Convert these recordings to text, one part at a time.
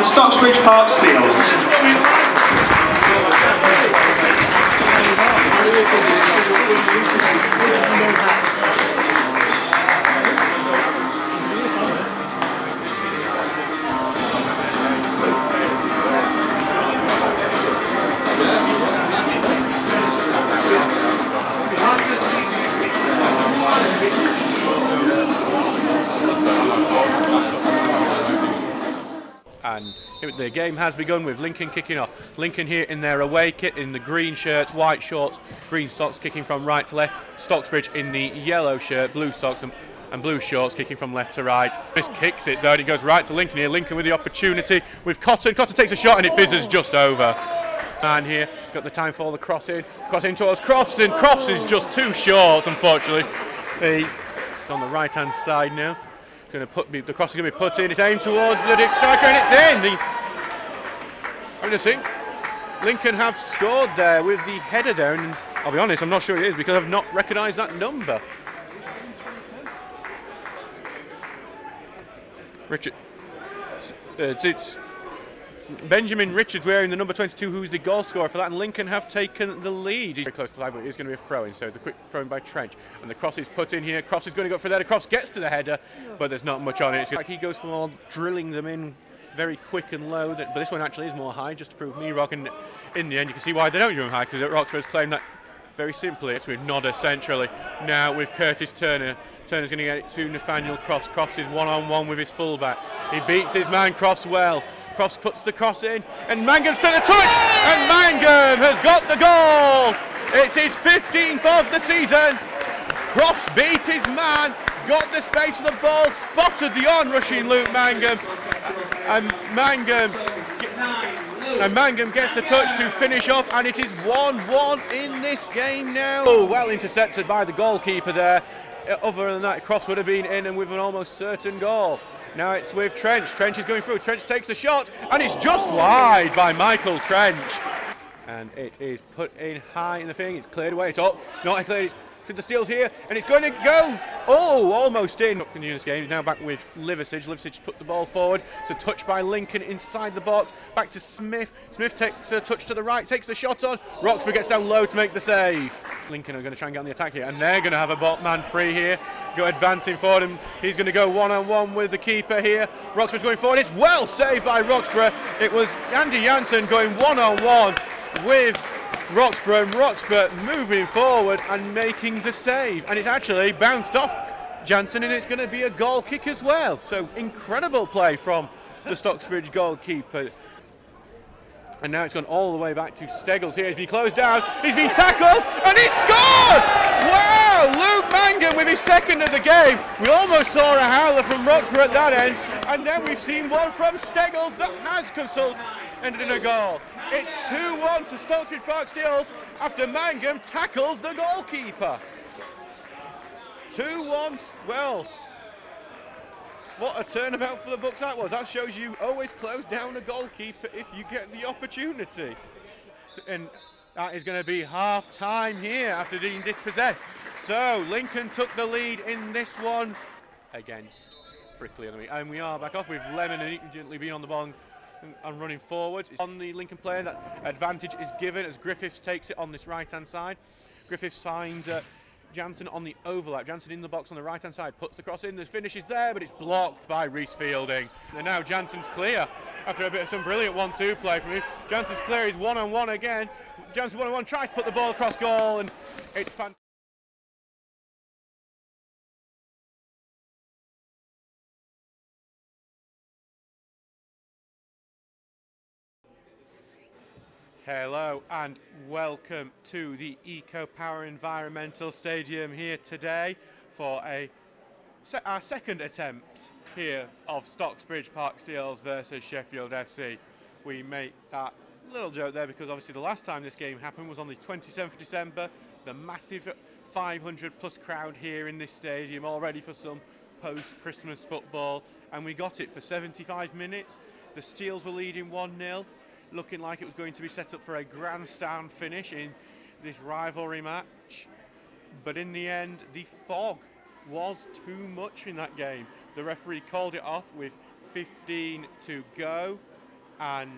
Stocksbridge Park Steels. And the game has begun with Lincoln kicking off. Lincoln here in their away kit in the green shirts, white shorts, green socks, kicking from right to left. Stocksbridge in the yellow shirt, blue socks and blue shorts, kicking from left to right. This kicks it though, and it goes right to Lincoln here. Lincoln with the opportunity with Cotton. Cotton takes a shot and it fizzes just over. And here, got the time for the cross in towards Crofts, and Crofts is just too short, unfortunately. On the right hand side now. The cross is going to be put in. It's aimed towards the striker, and it's in. I'm just saying, Lincoln have scored there with the header down. And I'll be honest, I'm not sure it is because I've not recognised that number. Richard, it's Benjamin Richards wearing the number 22, who's the goal scorer for that, and Lincoln have taken the lead. He's very close to the line, but it is going to be a throw-in, so the quick throw-in by Trench, and the cross is put in here. Cross is going to go for there. The cross gets to the header, but there's not much on it. It's like he goes for all drilling them in very quick and low, but this one actually is more high, just to prove me wrong, and in the end you can see why they don't do them high, because Roxburgh's claimed that very simply. It's with Nodder centrally, now with Curtis Turner. Turner's going to get it to Nathaniel Crofts. Crofts is one-on-one with his fullback. He beats his man Crofts well. Crofts puts the cross in, and Mangam's to the touch, and Mangum has got the goal. It's his 15th of the season. Crofts beat his man, got the space of the ball, spotted the on-rushing Luke Mangum, and Mangum gets the touch to finish off, and it is 1-1 in this game now. Oh, well intercepted by the goalkeeper there. Other than that, Crofts would have been in and with an almost certain goal. Now it's with Trench. Trench is going through. Trench takes a shot, and it's just wide by Michael Trench. And it is put in high in the thing. It's cleared away. It's up. Not cleared. It's to the Steels here, and it's going to go. Oh, almost in. In this game, now back with Liversidge. Liversidge put the ball forward. It's a touch by Lincoln inside the box. Back to Smith. Smith takes a touch to the right, takes the shot on. Roxburgh gets down low to make the save. Lincoln are going to try and get on the attack here, and they're going to have a man free here. Go advancing forward, and he's going to go one-on-one with the keeper here. Roxburgh's going forward. It's well saved by Roxburgh. It was Andy Janssen going one-on-one with Roxburgh, and Roxburgh moving forward and making the save, and it's actually bounced off Janssen, and it's going to be a goal kick as well. So incredible play from the Stocksbridge goalkeeper. And now it's gone all the way back to Steggles here. He's been closed down, he's been tackled, and he's scored! Wow, Luke Mangum with his second of the game. We almost saw a howler from Roxburgh at that end, and then we've seen one from Steggles that has ended in a goal. It's 2-1 to Stocksbridge Park Steels after Mangum tackles the goalkeeper. 2-1, well, what a turnabout for the books that was. That shows you always close down a goalkeeper if you get the opportunity. And that is going to be half time here after being dispossessed. So Lincoln took the lead in this one against Frickley. And we are back off with Lemon and Eaton being on the ball and running forward. It's on the Lincoln player. That advantage is given as Griffiths takes it on this right hand side. Griffiths finds Janssen on the overlap. Janssen in the box on the right hand side, puts the cross in, the finish is there, but it's blocked by Reece Fielding. And now Janssen's clear after a bit of some brilliant 1-2 play from him. Janssen's clear, he's one-on-one again. Janssen one-on-one, tries to put the ball across goal, and it's fantastic. Hello and welcome to the Eco Power Environmental Stadium here today for our second attempt here of Stocksbridge Park Steels versus Sheffield FC. We make that little joke there because obviously the last time this game happened was on the 27th of December. The massive 500 plus crowd here in this stadium, all ready for some post-Christmas football, and we got it for 75 minutes. The Steels were leading 1-0. Looking like it was going to be set up for a grandstand finish in this rivalry match. But in the end, the fog was too much in that game. The referee called it off with 15 to go. and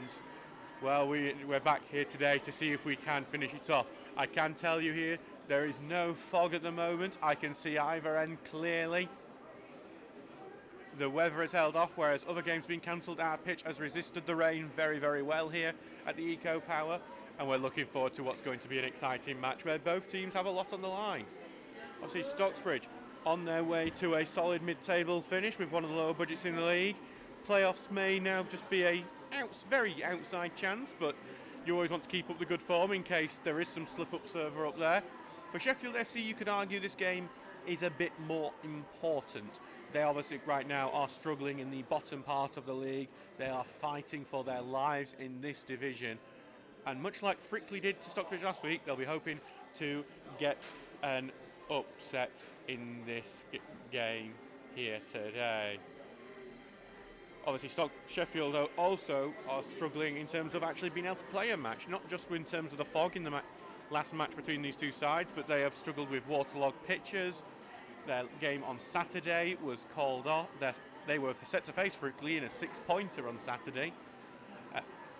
well, we're back here today to see if we can finish it off. I can tell you here, there is no fog at the moment. I can see either end clearly. The weather has held off, whereas other games have been cancelled. Our pitch has resisted the rain very, very well here at the Eco Power, and we're looking forward to what's going to be an exciting match where both teams have a lot on the line. Obviously, Stocksbridge on their way to a solid mid-table finish with one of the lower budgets in the league. Playoffs may now just be a very outside chance, but you always want to keep up the good form in case there is some slip-ups further up there. For Sheffield FC, you could argue this game is a bit more important. They obviously right now are struggling in the bottom part of the league. They are fighting for their lives in this division. And much like Frickley did to Stocksbridge last week, they'll be hoping to get an upset in this game here today. Obviously, Sheffield also are struggling in terms of actually being able to play a match, not just in terms of the fog in the last match between these two sides, but they have struggled with waterlogged pitches. Their game on Saturday was called off. They were set to face Frickley in a 6-pointer on Saturday.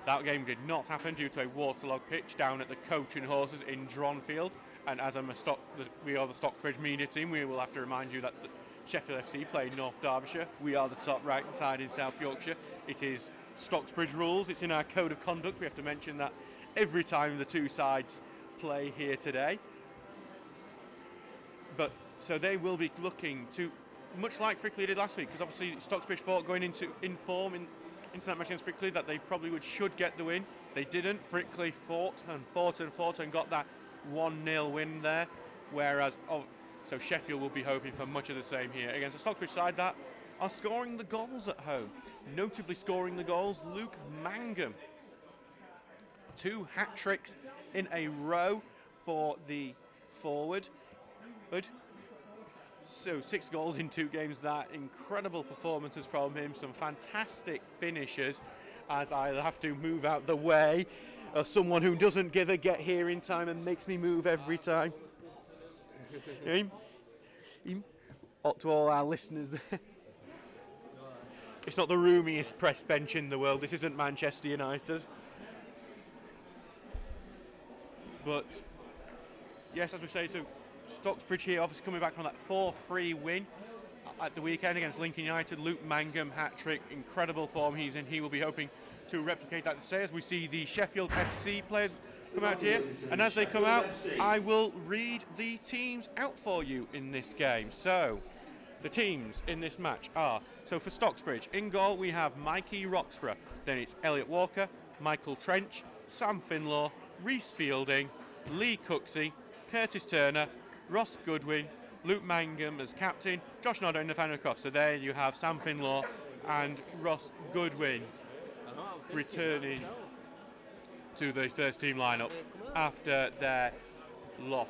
That game did not happen due to a waterlogged pitch down at the Coach and Horses in Dronfield. And as we are the Stockbridge media team, we will have to remind you that Sheffield FC play North Derbyshire. We are the top right side in South Yorkshire. It is Stocksbridge rules. It's in our code of conduct. We have to mention that every time the two sides play here today. But so they will be looking to, much like Frickley did last week, because obviously Stocksbridge thought going into form into that match against Frickley that they probably should get the win. They didn't. Frickley fought and got that 1-0 win there, whereas so Sheffield will be hoping for much of the same here against a Stocksbridge side that are scoring the goals at home. Notably scoring the goals, Luke Mangum. 2 hat-tricks in a row for the forward. So 6 goals in 2 games, that incredible performances from him, some fantastic finishes, as I have to move out the way of someone who doesn't get here in time and makes me move every time. Up to all our listeners there. It's not the roomiest press bench in the world. This isn't Manchester United. But yes, as we say, so Stocksbridge here obviously coming back from that 4-3 win at the weekend against Lincoln United. Luke Mangum hat-trick, incredible form he's in. He will be hoping to replicate that today as we see the Sheffield FC players come out here. And as they come out, I will read the teams out for you in this game. So the teams in this match are, so for Stocksbridge, in goal we have Mikey Roxburgh, then it's Elliot Walker, Michael Trench, Sam Finlaw, Reece Fielding, Lee Cooksey, Curtis Turner, Ross Goodwin, Luke Mangum as captain, Josh Nodder and Nathaniel Croft. So there you have Sam Finlaw and Ross Goodwin returning to the first team lineup after their loss.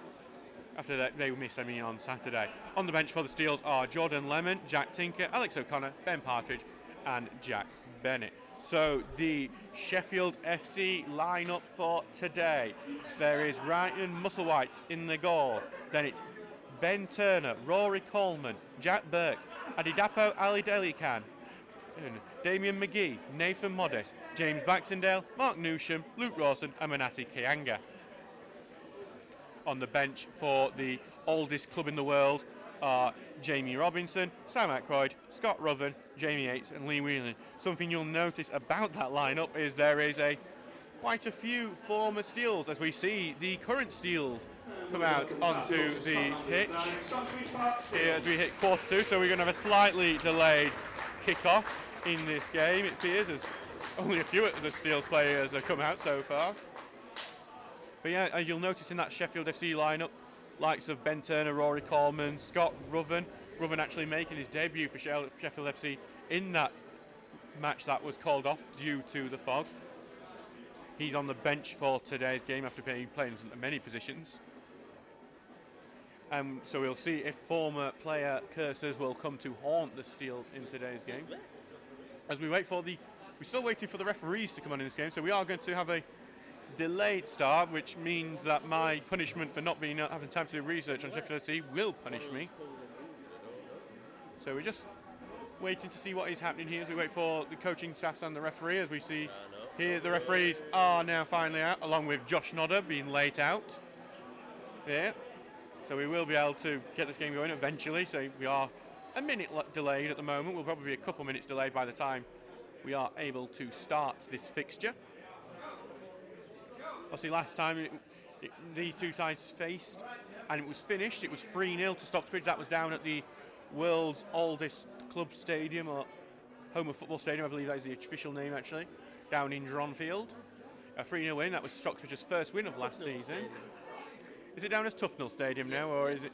After that, they missed on Saturday. On the bench for the Steels are Jordan Lemon, Jack Tinker, Alex O'Connor, Ben Partridge and Jack Bennett. So the Sheffield FC lineup for today. There is Ryan Musselwhite in the goal. Then it's Ben Turner, Rory Coleman, Jack Burke, Adidapo Ali Delican, Damien McGee, Nathan Modest, James Baxendale, Mark Newsham, Luke Rawson and Manassi Kianga. On the bench for the oldest club in the world are Jamie Robinson, Sam Aykroyd, Scott Ruven, Jamie Yates and Lee Whelan. Something you'll notice about that lineup is there is quite a few former Steels as we see the current Steels come out onto the pitch here as we hit quarter 2. So we're going to have a slightly delayed kick-off in this game, it appears, as only a few of the Steels players have come out so far. But yeah, you'll notice in that Sheffield FC lineup, likes of Ben Turner, Rory Coleman, Scott Ruven. Ruven actually making his debut for Sheffield FC in that match that was called off due to the fog. He's on the bench for today's game after playing in many positions. So we'll see if former player curses will come to haunt the Steels in today's game. As we wait for we're still waiting for the referees to come on in this game, so we are going to have a delayed start, which means that my punishment for not having time to do research on Sheffield FC will punish me. So we're just waiting to see what is happening here as we wait for the coaching staff and the referee. As we see here, the referees are now finally out, along with Josh Nodder being late out. Yeah, so we will be able to get this game going eventually. So we are a minute delayed at the moment. We'll probably be a couple minutes delayed by the time we are able to start this fixture. Obviously, last time these two sides faced and it was finished, it was 3-0 to Stocksbridge. That was down at the world's oldest club stadium, or home of football stadium, I believe that is the official name actually, down in Dronfield. A 3-0 win. That was Stocksbridge's first win of last season. Is it down as Tufnell Stadium now, or is it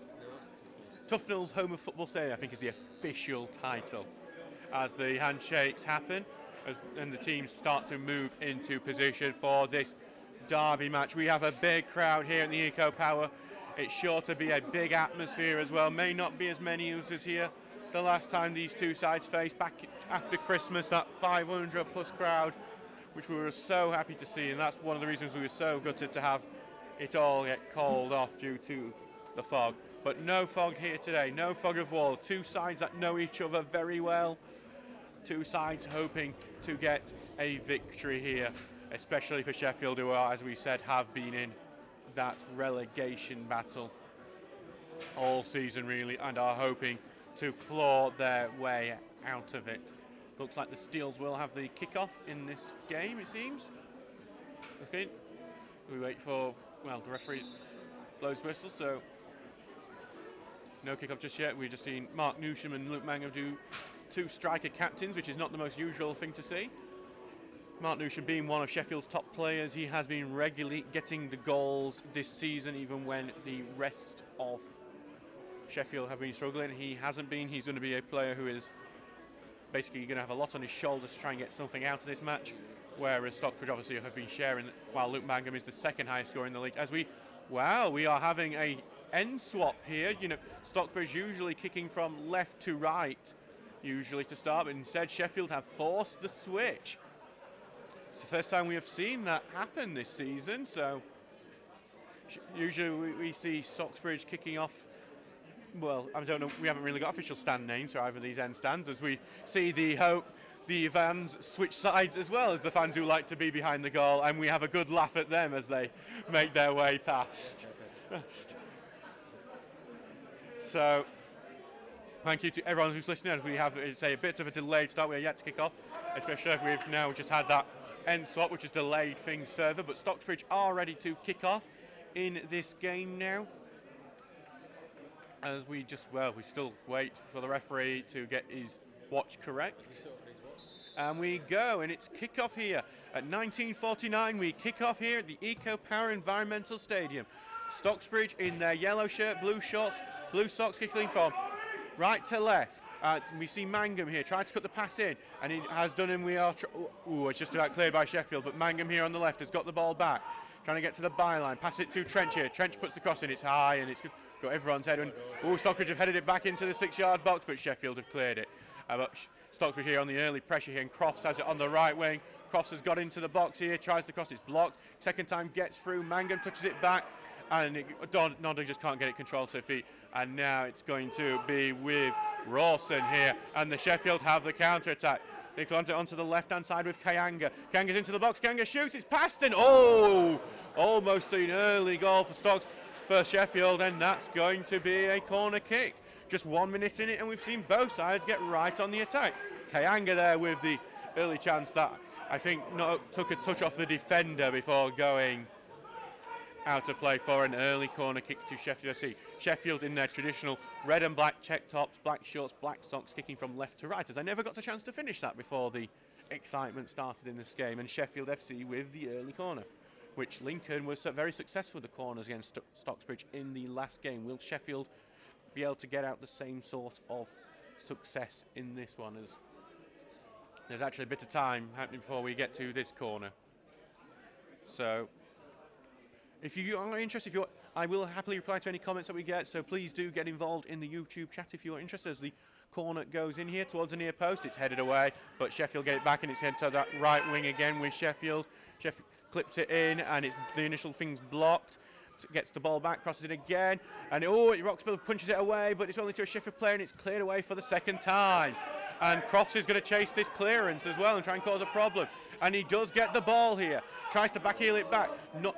Tufnell's home of football stadium? I think is the official title. As the handshakes happen and the teams start to move into position for this derby match. We have a big crowd here at the Eco Power. It's sure to be a big atmosphere as well. May not be as many users here the last time these two sides faced back after Christmas, that 500 plus crowd, which we were so happy to see, and that's one of the reasons we were so gutted to have it all get called off due to the fog. But no fog here today, no fog of war. Two sides that know each other very well. Two sides hoping to get a victory here, especially for Sheffield, who are, as we said, have been in that relegation battle all season really, and are hoping to claw their way out of it. Looks like the Steels will have the kickoff in this game, it seems. Okay, we wait for, well, the referee blows whistle, so no kickoff just yet. We've just seen Mark Newsham and Luke Mangum do two striker captains, which is not the most usual thing to see. Mark Newsham being one of Sheffield's top players, he has been regularly getting the goals this season, even when the rest of Sheffield have been struggling. He hasn't been. He's going to be a player who is basically going to have a lot on his shoulders to try and get something out of this match, whereas Stockbridge obviously have been sharing, while Luke Mangum is the second highest scorer in the league. As we are having a end swap here. You know, Stockbridge usually kicking from left to right, usually to start, but instead Sheffield have forced the switch. It's the first time we have seen that happen this season, so usually we see Stocksbridge kicking off. Well, I don't know, we haven't really got official stand names for either of these end stands, as we see the fans switch sides as well as the fans who like to be behind the goal, and we have a good laugh at them as they make their way past. So, thank you to everyone who's listening, as we have, say, a bit of a delayed start. We're yet to kick off, especially if we've now just had that end swap, which has delayed things further, but Stocksbridge are ready to kick off in this game now. As we still wait for the referee to get his watch correct. And we go, and it's kickoff here at 1949. We kick off here at the Eco Power Environmental Stadium. Stocksbridge in their yellow shirt, blue shorts, blue socks, kicking from right to left. We see Mangum here trying to cut the pass in, and he has done, and we are. It's just about cleared by Sheffield, but Mangum here on the left has got the ball back, trying to get to the byline. Pass it to Trench here. Trench puts the cross in. It's high, and it's got everyone's head. And Stockbridge have headed it back into the 6-yard box, but Sheffield have cleared it. But Stockbridge here on the early pressure here, and Crofts has it on the right wing. Crofts has got into the box here, tries to cross, it's blocked. Second time gets through. Mangum touches it back, and Nodder just can't get it controlled to feet. And now it's going to be with Rawson here, and the Sheffield have the counter attack. They've gone onto the left-hand side with Kayanga. Kayanga's into the box. Kayanga shoots. It's past, and almost an early goal for Sheffield, and that's going to be a corner kick. Just 1 minute in it, and we've seen both sides get right on the attack. Kayanga there with the early chance that I think took a touch off the defender before going out of play for an early corner kick to Sheffield FC. Sheffield in their traditional red and black check tops, black shorts, black socks, kicking from left to right, as I never got a chance to finish that before the excitement started in this game. And Sheffield FC with the early corner, which Lincoln was very successful with the corners against Stocksbridge in the last game. Will Sheffield be able to get out the same sort of success in this one, as there's actually a bit of time happening before we get to this corner? So if you are interested, I will happily reply to any comments that we get, so please do get involved in the YouTube chat if you're interested. As the corner goes in here towards the near post, it's headed away, but Sheffield get it back, and it's headed to that right wing again with Sheffield. Sheffield clips it in, and it's the initial thing's blocked. Gets the ball back, crosses it again, and Roxburgh punches it away, but it's only to a Sheffield player, and it's cleared away for the second time. And Crofts is going to chase this clearance as well and try and cause a problem. And he does get the ball here. Tries to backheel it back.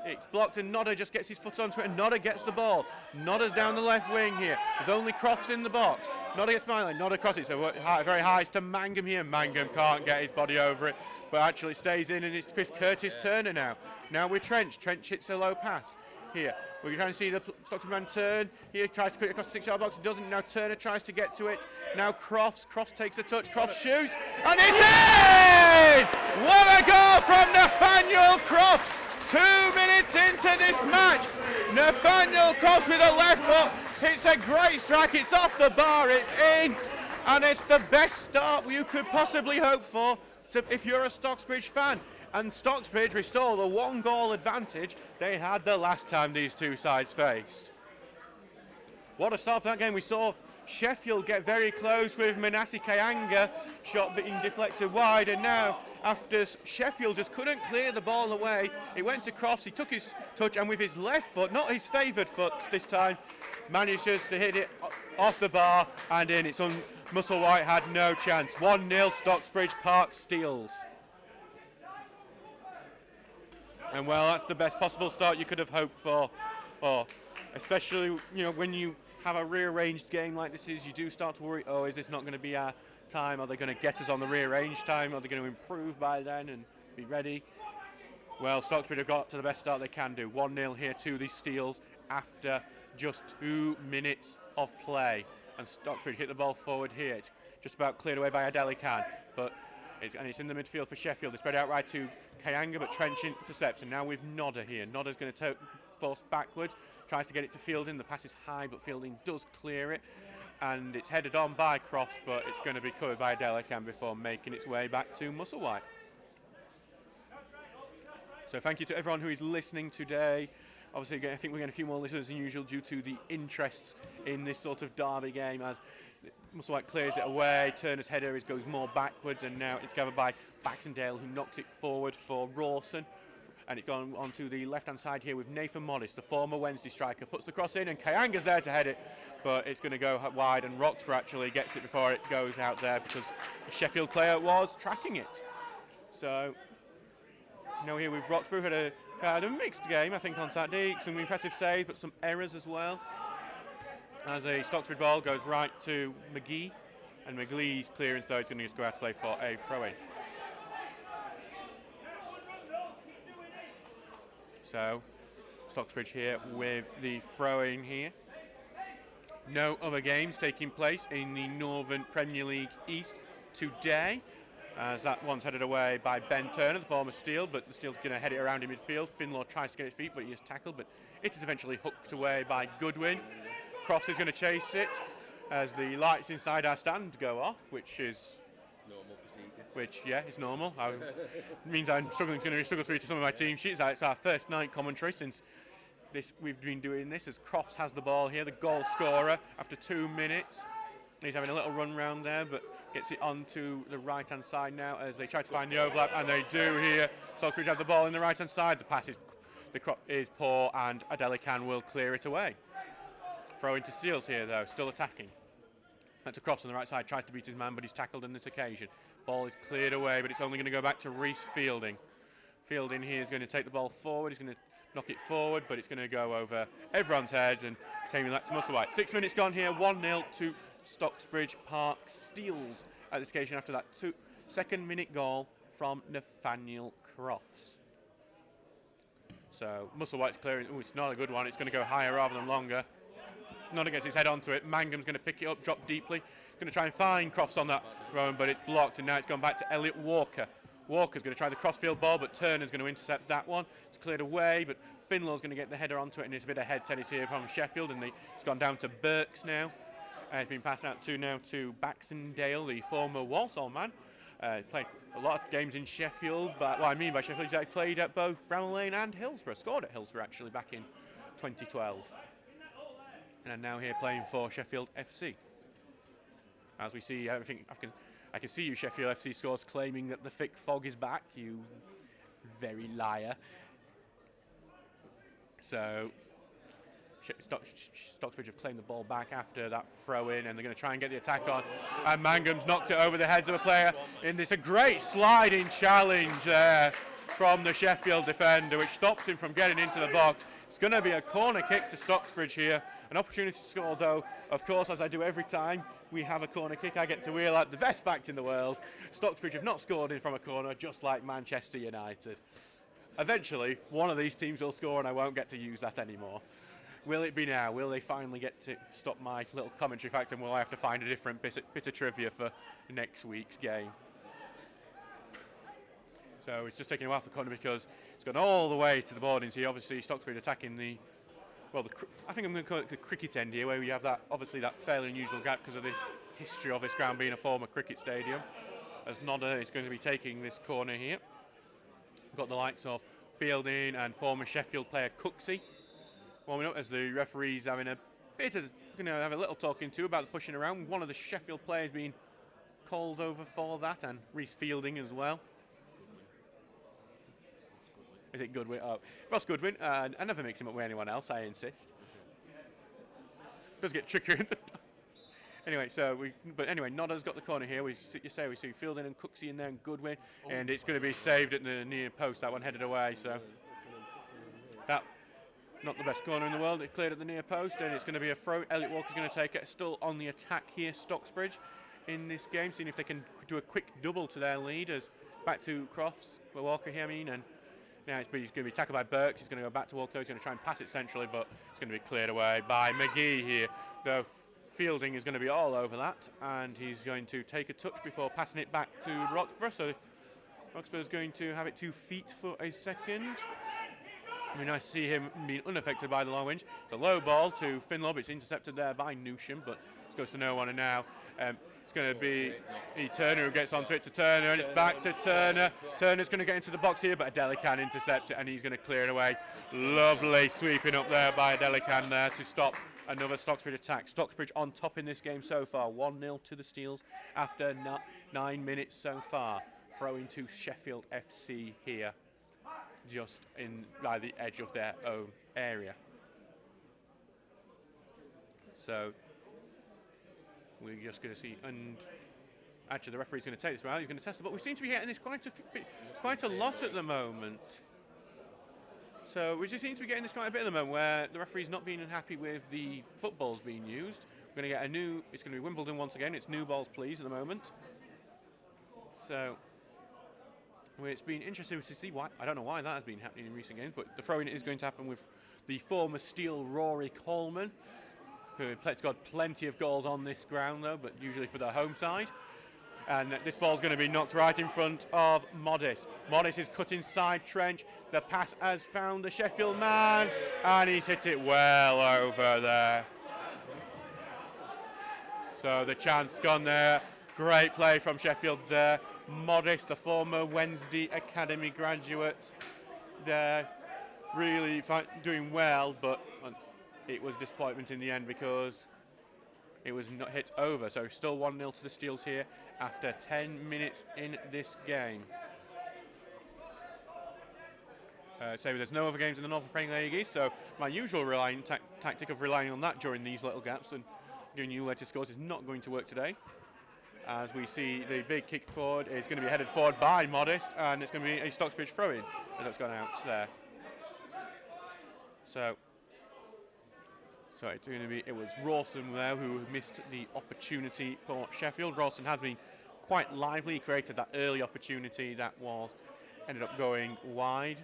It's blocked and Nodder just gets his foot onto it and Nodder gets the ball. Nodder's down the left wing here. There's only Crofts in the box. Nodder gets my line. Nodder crosses. So very high. It's to Mangum here. Mangum can't get his body over it, but actually stays in, and it's Chris Curtis Turner now. Now with Trench. Trench hits a low pass. Here, we're trying to see the Stockton man turn. He tries to cut it across the 6-yard box. He doesn't. Now Turner tries to get to it. Now Crofts. Crofts takes a touch. Crofts shoots. And it's in! What a goal from Nathaniel Crofts! 2 minutes into this match. Nathaniel Crofts with a left foot. It's a great strike. It's off the bar. It's in. And it's the best start you could possibly hope for if you're a Stocksbridge fan. And Stocksbridge restore the 1-goal advantage they had the last time these two sides faced. What a start for that game. We saw Sheffield get very close with Manasi Kayanga, shot being deflected wide, and now after Sheffield just couldn't clear the ball away, it went to Crofts. He took his touch and with his left foot, not his favoured foot this time, manages to hit it off the bar and in. It's on Musselwhite had no chance. 1-0 Stocksbridge Park Steels. And well, that's the best possible start you could have hoped for, especially when you have a rearranged game like this is, you do start to worry, is this not going to be our time? Are they going to get us on the rearranged time? Are they going to improve by then and be ready? Well, Stocksbridge have got to the best start they can do. 1-0 here to the Steels after just 2 minutes of play. And Stocksbridge hit the ball forward here. It's just about cleared away by Adeli Khan, but it's in the midfield for Sheffield. They spread out right to Kayanga, but Trench intercepts. And now with Nodder here. Nodder's going to force backwards, tries to get it to Fielding. The pass is high, but Fielding does clear it. And it's headed on by Crofts, but it's going to be covered by Adeli Khan before making its way back to Musselwhite. So thank you to everyone who is listening today. Obviously, I think we're getting a few more listeners than usual due to the interest in this sort of derby game as Musselwhite clears it away. Turner's header goes more backwards, and now it's gathered by Baxendale, who knocks it forward for Rawson. And it's gone onto the left-hand side here with Nathan Modis, the former Wednesday striker, puts the cross in, and Kayanga's there to head it, but it's going to go wide, and Roxburgh actually gets it before it goes out there because the Sheffield player was tracking it. So now here with Roxburgh, had a mixed game, I think, on Saturday. Some impressive saves, but some errors as well. As a Stocksbridge ball goes right to McGee, and McGlee's clearance, though, is going to just go out to play for a throw-in. So, Stocksbridge here with the throw-in here. No other games taking place in the Northern Premier League East today, as that one's headed away by Ben Turner, the former Steel, but the Steel's going to head it around in midfield. Finlaw tries to get his feet, but he is tackled, but it is eventually hooked away by Goodwin. Crofts is going to chase it as the lights inside our stand go off, which is normal procedure. Which, yeah, is normal. It means I'm going to struggle through to some of my team sheets. It's our first night commentary since we've been doing this, as Crofts has the ball here, the goal scorer after 2 minutes. He's having a little run round there, but gets it onto the right-hand side now as they try to find the overlap, and they do here. Stocksbridge have the ball in the right-hand side. The crop is poor, and Adeli Khan will clear it away. Throw into Steels here, though, still attacking. That's a Crofts on the right side, tries to beat his man, but he's tackled on this occasion. Ball is cleared away, but it's only going to go back to Reece Fielding. Fielding here is going to take the ball forward. He's going to knock it forward, but it's going to go over everyone's heads and taking that to Musselwhite. 6 minutes gone here, 1-0 to Stocksbridge Park Steels at this occasion after that second-minute goal from Nathaniel Crofts. So Musselwhite's clearing. Oh, it's not a good one. It's going to go higher rather than longer. Nodder gets his head onto it. Mangum's going to pick it up, drop deeply. Going to try and find Crofts on that run, but it's blocked, and now it's gone back to Elliot Walker. Walker's going to try the crossfield ball, but Turner's going to intercept that one. It's cleared away, but Finlaw's going to get the header onto it, and there's a bit of head tennis here from Sheffield, and it's gone down to Burks now. It's been passed out to Baxendale, the former Walsall man. Played a lot of games in Sheffield, but what I mean by Sheffield is that he played at both Bramall Lane and Hillsborough. Scored at Hillsborough actually back in 2012. And now here playing for Sheffield FC. As we see, I can see you Sheffield FC scores claiming that the thick fog is back, you very liar. So Stocksbridge have claimed the ball back after that throw-in, and they're going to try and get the attack on. And Mangum's knocked it over the heads of a player. And it's a great sliding challenge there from the Sheffield defender, which stops him from getting into the box. It's going to be a corner kick to Stocksbridge here. An opportunity to score, though, of course, as I do every time we have a corner kick, I get to wheel out the best fact in the world. Stocksbridge have not scored in from a corner, just like Manchester United. Eventually, one of these teams will score and I won't get to use that anymore. Will it be now? Will they finally get to stop my little commentary fact, and will I have to find a different bit of trivia for next week's game? So it's just taking a while for the corner because it's gone all the way to the boardings here. Obviously, Stocksbridge attacking I think I'm going to call it the cricket end here, where we have that, obviously, that fairly unusual gap because of the history of this ground being a former cricket stadium. As Nodder is going to be taking this corner here. We've got the likes of Fielding and former Sheffield player Cooksey warming up as the referee's having a bit of, going to have a little talking to about the pushing around. One of the Sheffield players being called over for that, and Reece Fielding as well. Is it Goodwin? Oh, Ross Goodwin. I never mix him up with anyone else, I insist. Does get trickier. Anyway, Nodder's got the corner here. We see Fielding and Cooksey in there and Goodwin, and it's going to be saved at the near post. That one headed away, so that not the best corner in the world. It cleared at the near post, and it's going to be a throw. Elliot Walker's going to take it. Still on the attack here, Stocksbridge in this game, seeing if they can do a quick double to their lead. As back to Walker here, and now he's going to be tackled by Burks. He's going to go back to Walker. He's going to try and pass it centrally, but it's going to be cleared away by McGee here. Though Fielding is going to be all over that, and he's going to take a touch before passing it back to Roxburgh. So Roxburgh's going to have it 2 feet for a second. It'd be nice to see him being unaffected by the long winch. It's a low ball to Finlob. It's intercepted there by Newsham, but it goes to no one. And now it's going to be Turner who gets onto it to Turner, and it's back to Turner. Turner's going to get into the box here, but Adelican intercepts it, and he's going to clear it away. Lovely sweeping up there by Adelican there to stop another Stocksbridge attack. Stocksbridge on top in this game so far. 1-0 to the Steels after 9 minutes so far. Throwing to Sheffield FC here, just by the edge of their own area. So we're just going to see, and actually the referee's going to take this round. He's going to test it, but we seem to be getting this quite a lot at the moment. So we just seem to be getting this quite a bit at the moment, where the referee's not being happy with the footballs being used. We're going to get it's going to be Wimbledon once again. It's new balls, please, at the moment. So it's been interesting to see why. I don't know why that has been happening in recent games, but the throw-in is going to happen with the former Steel Rory Coleman, who has got plenty of goals on this ground, though, but usually for their home side. And this ball's going to be knocked right in front of Modest. Modest is cut inside trench. The pass has found the Sheffield man, and he's hit it well over there. So the chance gone there. Great play from Sheffield there. Modest, the former Wednesday Academy graduate, there, really doing well, but it was disappointment in the end because it was not hit over. So still 1-0 to the Steels here after 10 minutes in this game. There's no other games in the Northern Premier League East, so my usual tactic of relying on that during these little gaps and giving you latest scores is not going to work today. As we see the big kick forward is going to be headed forward by Modest, and it's going to be a Stocksbridge throw-in as that's gone out there. So it's going to be, it was Rawson there who missed the opportunity for Sheffield. Rawson has been quite lively. He created that early opportunity that ended up going wide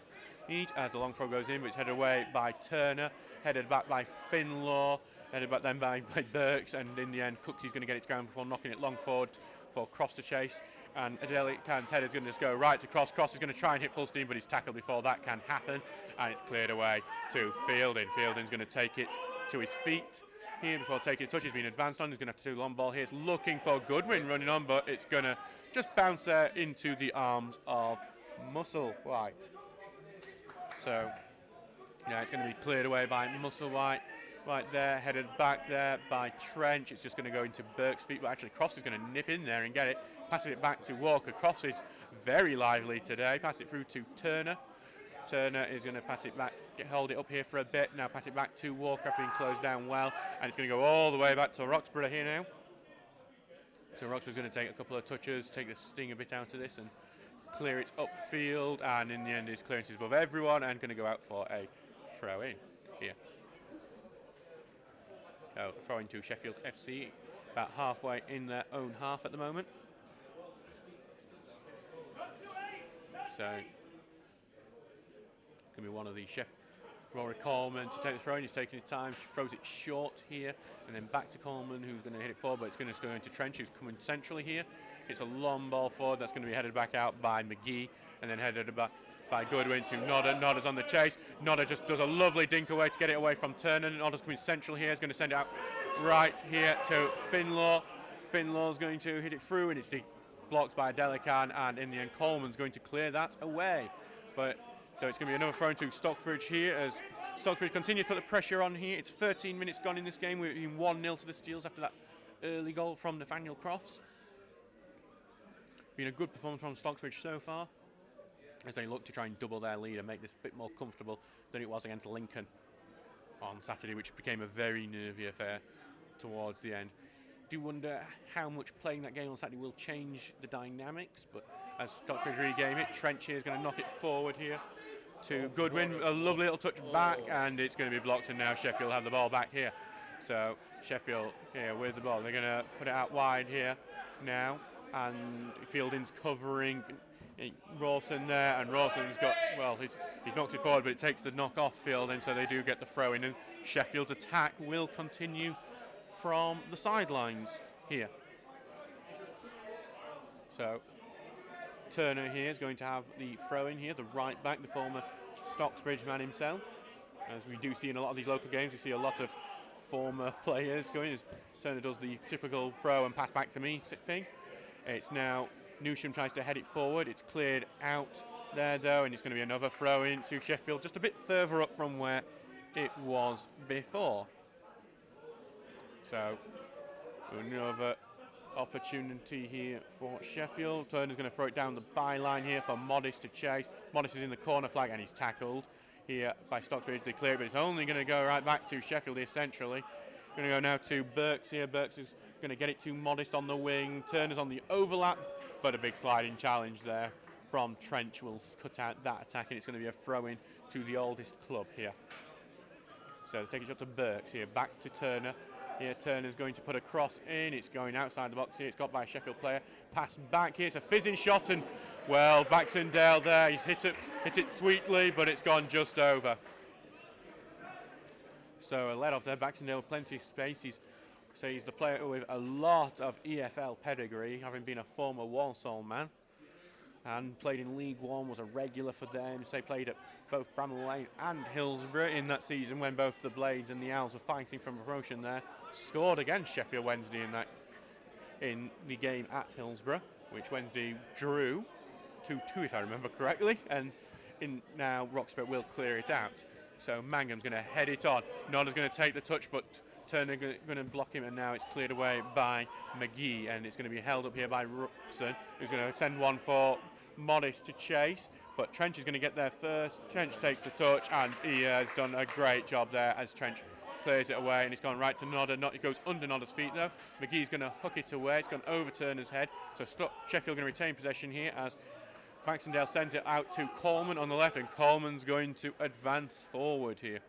as the long throw goes in, but it's headed away by Turner, headed back by Finlaw, headed back then by Burks, and in the end Cooksey's going to get it to ground before knocking it long forward for Cross to chase, and Adelican's header is going to just go right to Cross. Cross is going to try and hit full steam, but he's tackled before that can happen, and it's cleared away to Fielding. Fielding's going to take it to his feet here before taking a touch. He's been advanced on. He's going to have to do a long ball here. He's looking for Goodwin running on, but it's going to just bounce there into the arms of Musselwhite. So yeah, it's going to be cleared away by Musselwhite right there, headed back there by Trench. It's just going to go into Burke's feet, but actually Cross is going to nip in there and get it, passing it back to Walker. Cross is very lively today, pass it through to Turner. Turner is going to pass it back hold it up here for a bit. Now pass it back to Walker after being closed down well, and it's going to go all the way back to Roxburgh here now. So Roxburgh's going to take a couple of touches, take the sting a bit out of this, and clear it upfield. And in the end, his clearance is above everyone, and going to go out for a throw in here. So throwing to Sheffield FC, about halfway in their own half at the moment. So going to be one of the Rory Coleman to take the throw in. He's taking his time, throws it short here, and then back to Coleman, who's going to hit it forward, but it's going to go into Trench, who's coming centrally here. It's a long ball forward that's going to be headed back out by McGee, and then headed back by Goodwin to Nodder. Nodder's on the chase. Nodder just does a lovely dink away to get it away from Turner. Nodder's coming central here. He's going to send it out right here to Finlaw. Finlaw's going to hit it through, and it's blocked by Delican, and in the end Coleman's going to clear that away. But so it's going to be another throw to Stocksbridge here as Stocksbridge continues to put the pressure on here. It's 13 minutes gone in this game. We're in 1-0 to the Steels after that early goal from Nathaniel Crofts. Been a good performance from Stocksbridge so far, as they look to try and double their lead and make this a bit more comfortable than it was against Lincoln on Saturday, which became a very nervy affair towards the end. Do wonder how much playing that game on Saturday will change the dynamics, but as Stocksbridge regame it, Trench here is going to knock it forward here to Goodwin. A lovely little touch back, and it's going to be blocked, and now Sheffield have the ball back here. So Sheffield here with the ball. They're going to put it out wide here now, and Fielding's covering Rawson there, and Rawson's got, well, he's knocked it forward, but it takes the knock off Fielding, so they do get the throw in, and Sheffield's attack will continue from the sidelines here. So Turner here is going to have the throw in here, the right back, the former Stocksbridge man himself. As we do see in a lot of these local games, we see a lot of former players going, as Turner does the typical throw and pass back to me thing. It's now Newsham tries to head it forward. It's cleared out there though, and it's going to be another throw in to Sheffield, just a bit further up from where it was before. So another opportunity here for Sheffield. Turner's going to throw it down the byline here for Modest to chase. Modest is in the corner flag, and he's tackled here by Stocksbridge. They clear it, but it's only going to go right back to Sheffield essentially. Going to go now to Burks here. Burks is going to get it to Modest on the wing. Turner's on the overlap, but a big sliding challenge there from Trench will cut out that attack, and it's going to be a throw-in to the oldest club here. So let's take it up to Burks here, back to Turner. Here Turner's going to put a cross in. It's going outside the box here. It's got by a Sheffield player. Pass back here. It's a fizzing shot, and well, Baxendale there. He's hit it sweetly, but it's gone just over. So a let off there. Baxendale with plenty of space. He's the player with a lot of EFL pedigree, having been a former Walsall man and played in League One, was a regular for them. So they played at both Bramall Lane and Hillsborough in that season when both the Blades and the Owls were fighting for promotion there. Scored against Sheffield Wednesday in the game at Hillsborough, which Wednesday drew 2-2 if I remember correctly, and now Roxburgh will clear it out. So Mangum's going to head it on. Nodder's going to take the touch, but Turner going to block him, and now it's cleared away by McGee, and it's going to be held up here by Ruxon, who's going to send one for Modest to chase, but Trench is going to get there first. Trench takes the touch, and he has done a great job there as Trench clears it away, and it's gone right to Nodder. It goes under Nodder's feet though. McGee's going to hook it away. It's gone over Turner's head, so Sheffield going to retain possession here as Baxendale sends it out to Coleman on the left, and Coleman's going to advance forward here.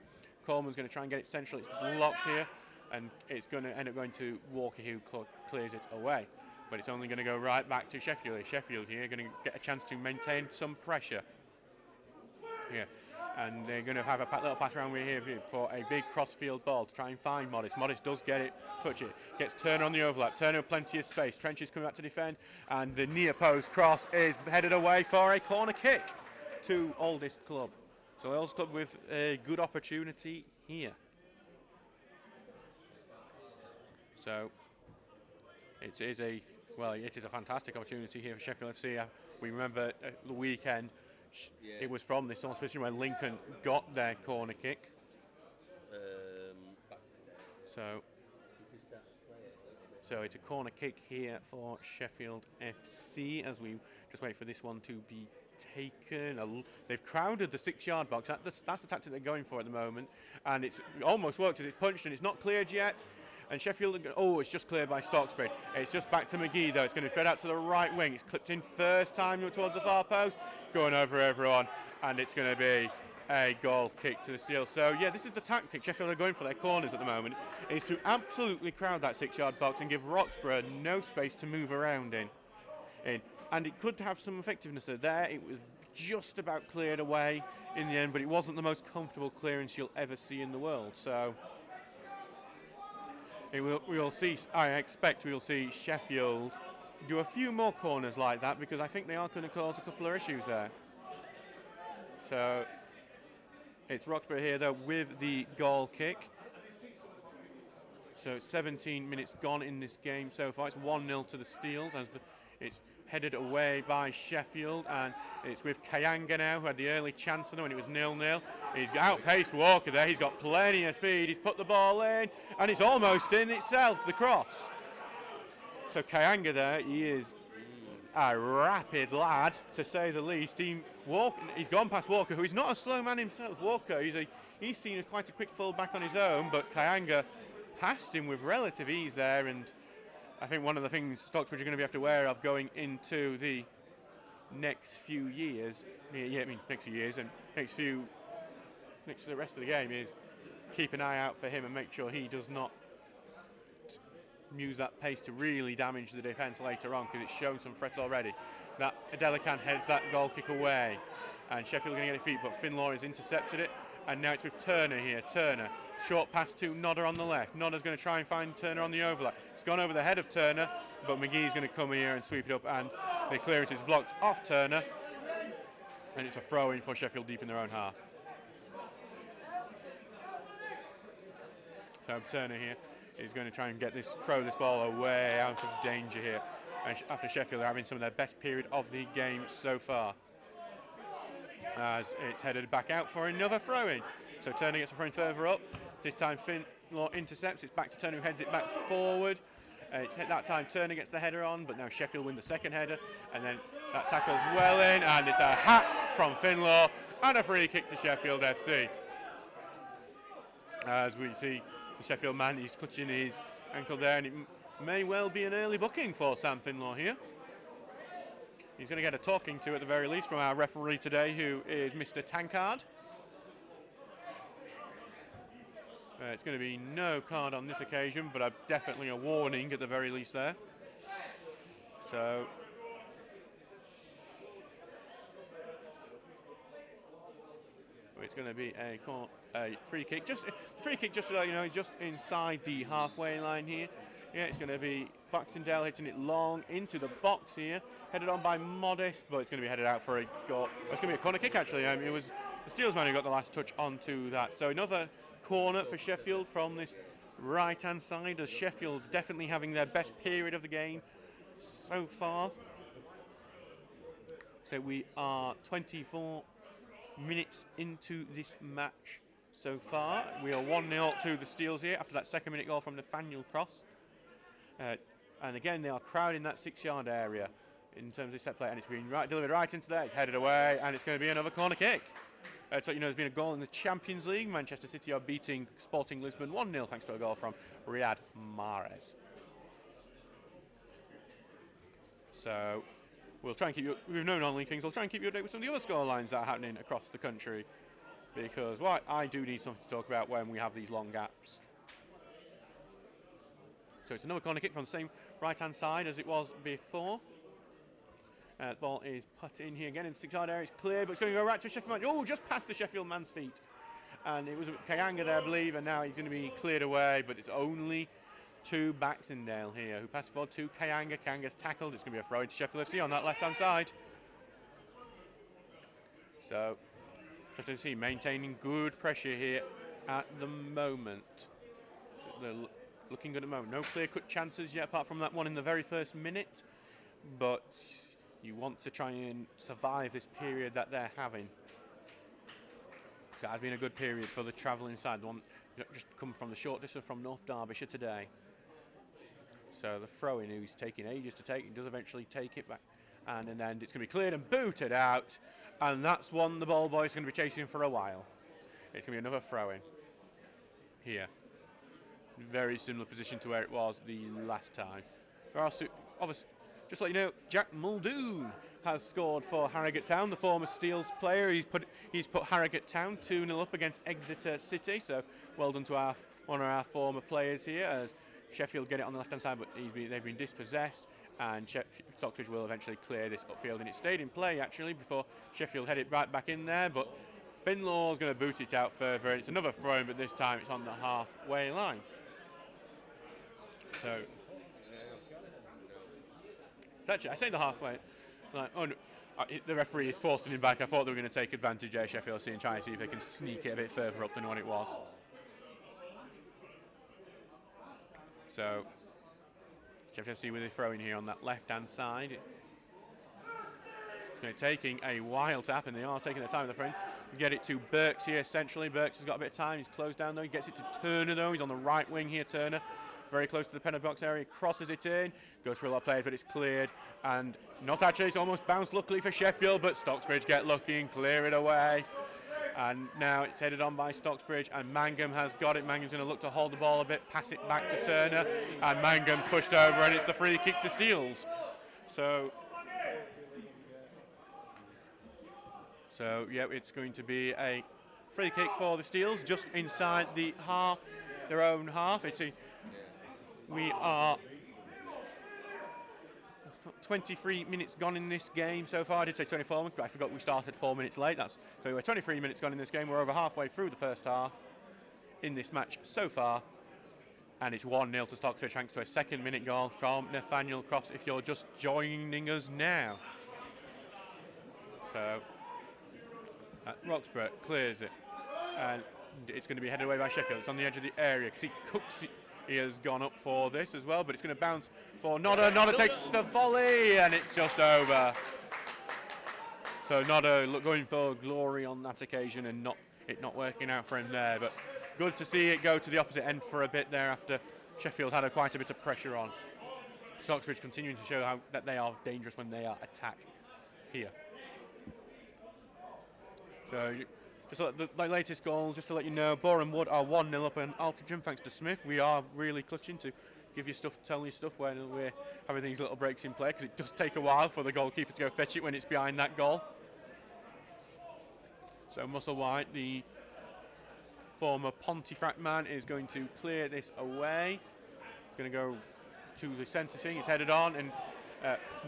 Coleman's going to try and get it central. It's blocked here, and it's going to end up going to Walker, who clears it away. But it's only going to go right back to Sheffield. Sheffield here going to get a chance to maintain some pressure here. And they're going to have a little pass around here for a big cross-field ball to try and find Modest. Modest does get it, touch it, gets Turner on the overlap. Turner with plenty of space. Trench is coming back to defend, and the near post cross is headed away for a corner kick to oldest club. So oldest club with a good opportunity here. So it is a fantastic opportunity here for Sheffield FC. We remember the weekend. It was from this position where Lincoln got their corner kick. So it's a corner kick here for Sheffield FC as we just wait for this one to be they've crowded the 6-yard box. That's the tactic they're going for at the moment, and it's almost worked as it's punched and it's not cleared yet. And Sheffield, it's just cleared by Stocksbridge. It's just back to McGee though. It's going to spread out to the right wing. It's clipped in first time towards the far post, going over everyone, and it's going to be a goal kick to the Steels. So yeah, this is the tactic Sheffield are going for their corners at the moment, is to absolutely crowd that 6-yard box and give Roxburgh no space to move around in. And it could have some effectiveness there. It was just about cleared away in the end, but it wasn't the most comfortable clearance you'll ever see in the world. So we'll see. I expect we'll see Sheffield do a few more corners like that, because I think they are going to cause a couple of issues there. So it's Roxburgh here though with the goal kick. So 17 minutes gone in this game so far. It's 1-0 to the Steels as it's headed away by Sheffield, and it's with Kayanga now, who had the early chance for them when it was 0-0. He's outpaced Walker there. He's got plenty of speed. He's put the ball in, and it's almost in itself, the cross. So Kayanga there, he is a rapid lad, to say the least. He's gone past Walker, who is not a slow man himself. Walker, he's seen as quite a quick full-back on his own, but Kayanga passed him with relative ease there, and I think one of the things Stocksbridge are going to have to be aware of going into the next few years, next to the rest of the game, is keep an eye out for him and make sure he does not use that pace to really damage the defence later on, because it's shown some threat already. That Adelican heads that goal kick away, and Sheffield are going to get a feet, but Finlaw has intercepted it, and now it's with Turner here. Turner, short pass to Nodder on the left. Nodder's going to try and find Turner on the overlap. It's gone over the head of Turner, but McGee's going to come here and sweep it up, and the clearance is blocked off Turner, and it's a throw-in for Sheffield deep in their own half. So Turner here is going to try and throw this ball away out of danger here, and after Sheffield are having some of their best period of the game so far, as it's headed back out for another throw-in. So Turner gets a throw-in further up. This time Finlaw intercepts. It's back to Turner, who heads it back forward. That time Turner gets the header on, but now Sheffield win the second header, and then that tackles well in, and it's a hack from Finlaw and a free kick to Sheffield FC. As we see the Sheffield man, he's clutching his ankle there, and it may well be an early booking for Sam Finlaw here. He's going to get a talking to at the very least from our referee today, who is Mr. Tankard. It's going to be no card on this occasion, but definitely a warning at the very least there. So it's going to be a free kick. Just to let you know, he's just inside the halfway line here. Yeah, it's going to be Baxendale hitting it long into the box here, headed on by Modest, but it's going to be headed out for a goal. It's going to be a corner kick actually. It was the Steels man who got the last touch onto that. So another corner for Sheffield from this right-hand side, as Sheffield definitely having their best period of the game so far. So we are 24 minutes into this match so far. We are 1-0 to the Steels here after that second-minute goal from Nathaniel Cross. And again, they are crowding that 6-yard area in terms of set play, and it's been delivered right into there. It's headed away, and it's going to be another corner kick. So there's been a goal in the Champions League. Manchester City are beating Sporting Lisbon 1-0 thanks to a goal from Riyad Mahrez. So we'll try and keep you. We've known non-league things. We'll try and keep you updated with some of the other score lines that are happening across the country, because I do need something to talk about when we have these long gaps. So it's another corner kick from the same right-hand side as it was before. The ball is put in here again in the 6-yard area. It's clear, but it's going to go right to Sheffield man. Oh, just past the Sheffield man's feet. And it was Kayanga there, I believe, and now he's going to be cleared away, but it's only to Baxendale here, who passed forward to Kayanga. Kayanga's tackled. It's going to be a throw into Sheffield FC on that left-hand side. So Sheffield FC maintaining good pressure here at the moment. They're looking good at the moment. No clear-cut chances yet, apart from that one in the very first minute. But you want to try and survive this period that they're having. So it has been a good period for the travelling side. The one just come from the short distance from North Derbyshire today. So the throw-in, who's taking ages to take, he does eventually take it back and in the end it's going to be cleared and booted out, and that's one the ball boy is going to be chasing for a while. It's going to be another throw-in here. Very similar position to where it was the last time. Obviously, just to let you know, Jack Muldoon has scored for Harrogate Town, the former Steels player. He's put Harrogate Town 2-0 up against Exeter City, so well done to one of our former players here, as Sheffield get it on the left-hand side, but they've been dispossessed, and Stocksbridge will eventually clear this upfield, and it stayed in play actually before Sheffield headed right back in there, but Finlaw's going to boot it out further, and it's another throw, but this time it's on the halfway line. So, actually, I say the halfway. Like, oh no, the referee is forcing him back. I thought they were going to take advantage of Sheffield Fc and try and see if they can sneak it a bit further up than what it was. So, Sheffield Fc with a throw in here on that left-hand side. It's taking a wild tap, and they are taking their time with the front. Get it to Burks here, essentially. Burks has got a bit of time. He's closed down, though. He gets it to Turner, though. He's on the right wing here, Turner. Very close to the penalty box area, crosses it in, goes for a lot of players, but it's cleared, and not actually, it's almost bounced luckily for Sheffield, but Stocksbridge get lucky and clear it away. And now it's headed on by Stocksbridge, and Mangum has got it. Mangum's going to look to hold the ball a bit, pass it back to Turner, and Mangum's pushed over, and it's the free kick to Steels. So yeah, it's going to be a free kick for the Steels, just inside the half, their own half. We are 23 minutes gone in this game so far. I did say 24, but I forgot we started 4 minutes late. So we're 23 minutes gone in this game. We're over halfway through the first half in this match so far. And it's 1-0 to Stocksbridge thanks to a second-minute goal from Nathaniel Crofts, if you're just joining us now. So, Roxburgh clears it. And it's going to be headed away by Sheffield. It's on the edge of the area because he has gone up for this as well, but it's going to bounce for Nodder. Nodder takes the volley, and it's just over. So Nodder going for glory on that occasion, and not working out for him there. But good to see it go to the opposite end for a bit there after Sheffield had quite a bit of pressure on. Stocksbridge continuing to show that they are dangerous when they are attack here. So. Just the latest goal, just to let you know, Boreham Wood are 1-0 up on Altrincham thanks to Smith. We are really clutching to give you stuff, tell you stuff when we're having these little breaks in play, because it does take a while for the goalkeeper to go fetch it when it's behind that goal. So Musselwhite, the former Pontefract man, is going to clear this away. He's going to go to the centre scene. He's headed on, and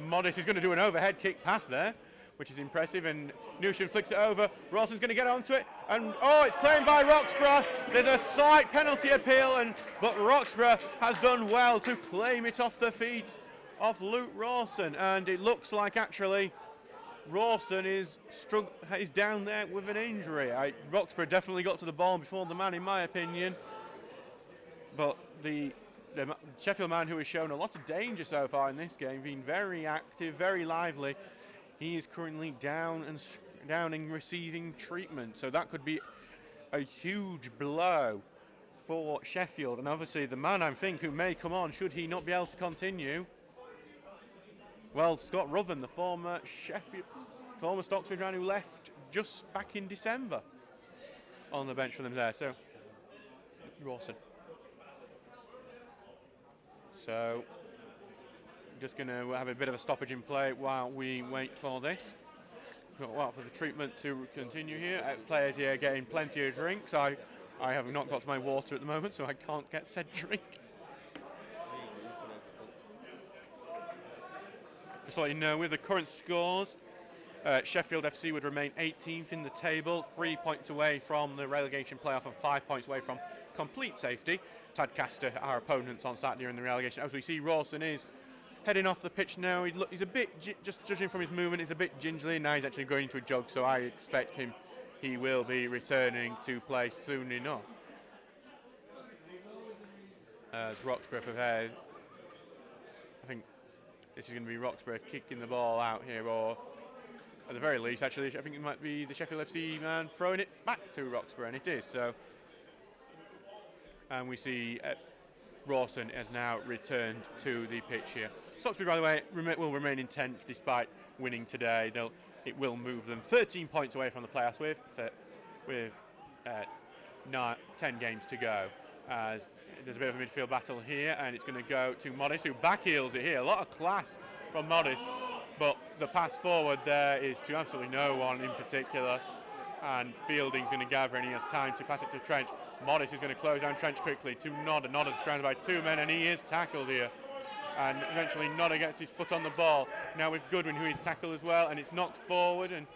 Modest is going to do an overhead kick pass there, which is impressive, and Nushin flicks it over. Rawson's going to get onto it, and it's claimed by Roxburgh. There's a slight penalty appeal, but Roxburgh has done well to claim it off the feet of Luke Rawson, and it looks like actually Rawson is down there with an injury. Roxburgh definitely got to the ball before the man, in my opinion, but the Sheffield man, who has shown a lot of danger so far in this game, being very active, very lively, he is currently down and receiving treatment. So that could be a huge blow for Sheffield. And obviously the man I think who may come on, should he not be able to continue, well, Scott Ruthven, the former Stocksbridge man who left just back in December, on the bench for them there. So Rawson. So just going to have a bit of a stoppage in play while we wait for this. Well, for the treatment to continue here. Players here getting plenty of drinks. I have not got to my water at the moment, so I can't get said drink. Just to let you know, with the current scores, Sheffield FC would remain 18th in the table, 3 points away from the relegation playoff and 5 points away from complete safety. Tadcaster, our opponents on Saturday in the relegation. As we see, Rawson is heading off the pitch now. He's a bit, just judging from his movement, he's a bit gingerly. Now he's actually going into a jog, so I expect he will be returning to play soon enough. As Roxburgh prepares, I think this is going to be Roxburgh kicking the ball out here, or at the very least, actually, I think it might be the Sheffield FC man throwing it back to Roxburgh, and it is. So, and we see Rawson has now returned to the pitch here. Stocksbridge, by the way, will remain in 10th despite winning today, it will move them 13 points away from the playoffs with 10 games to go. As there's a bit of a midfield battle here, and it's going to go to Modest, who backheels it here. A lot of class from Modest, but the pass forward there is to absolutely no one in particular, and Fielding's going to gather, and he has time to pass it to Trench. Modest is going to close down Trench quickly to Nodder. Nodder's surrounded by 2 men, and he is tackled here. And eventually Nodder gets his foot on the ball. Now with Goodwin, who is tackled as well, and it's knocked forward, and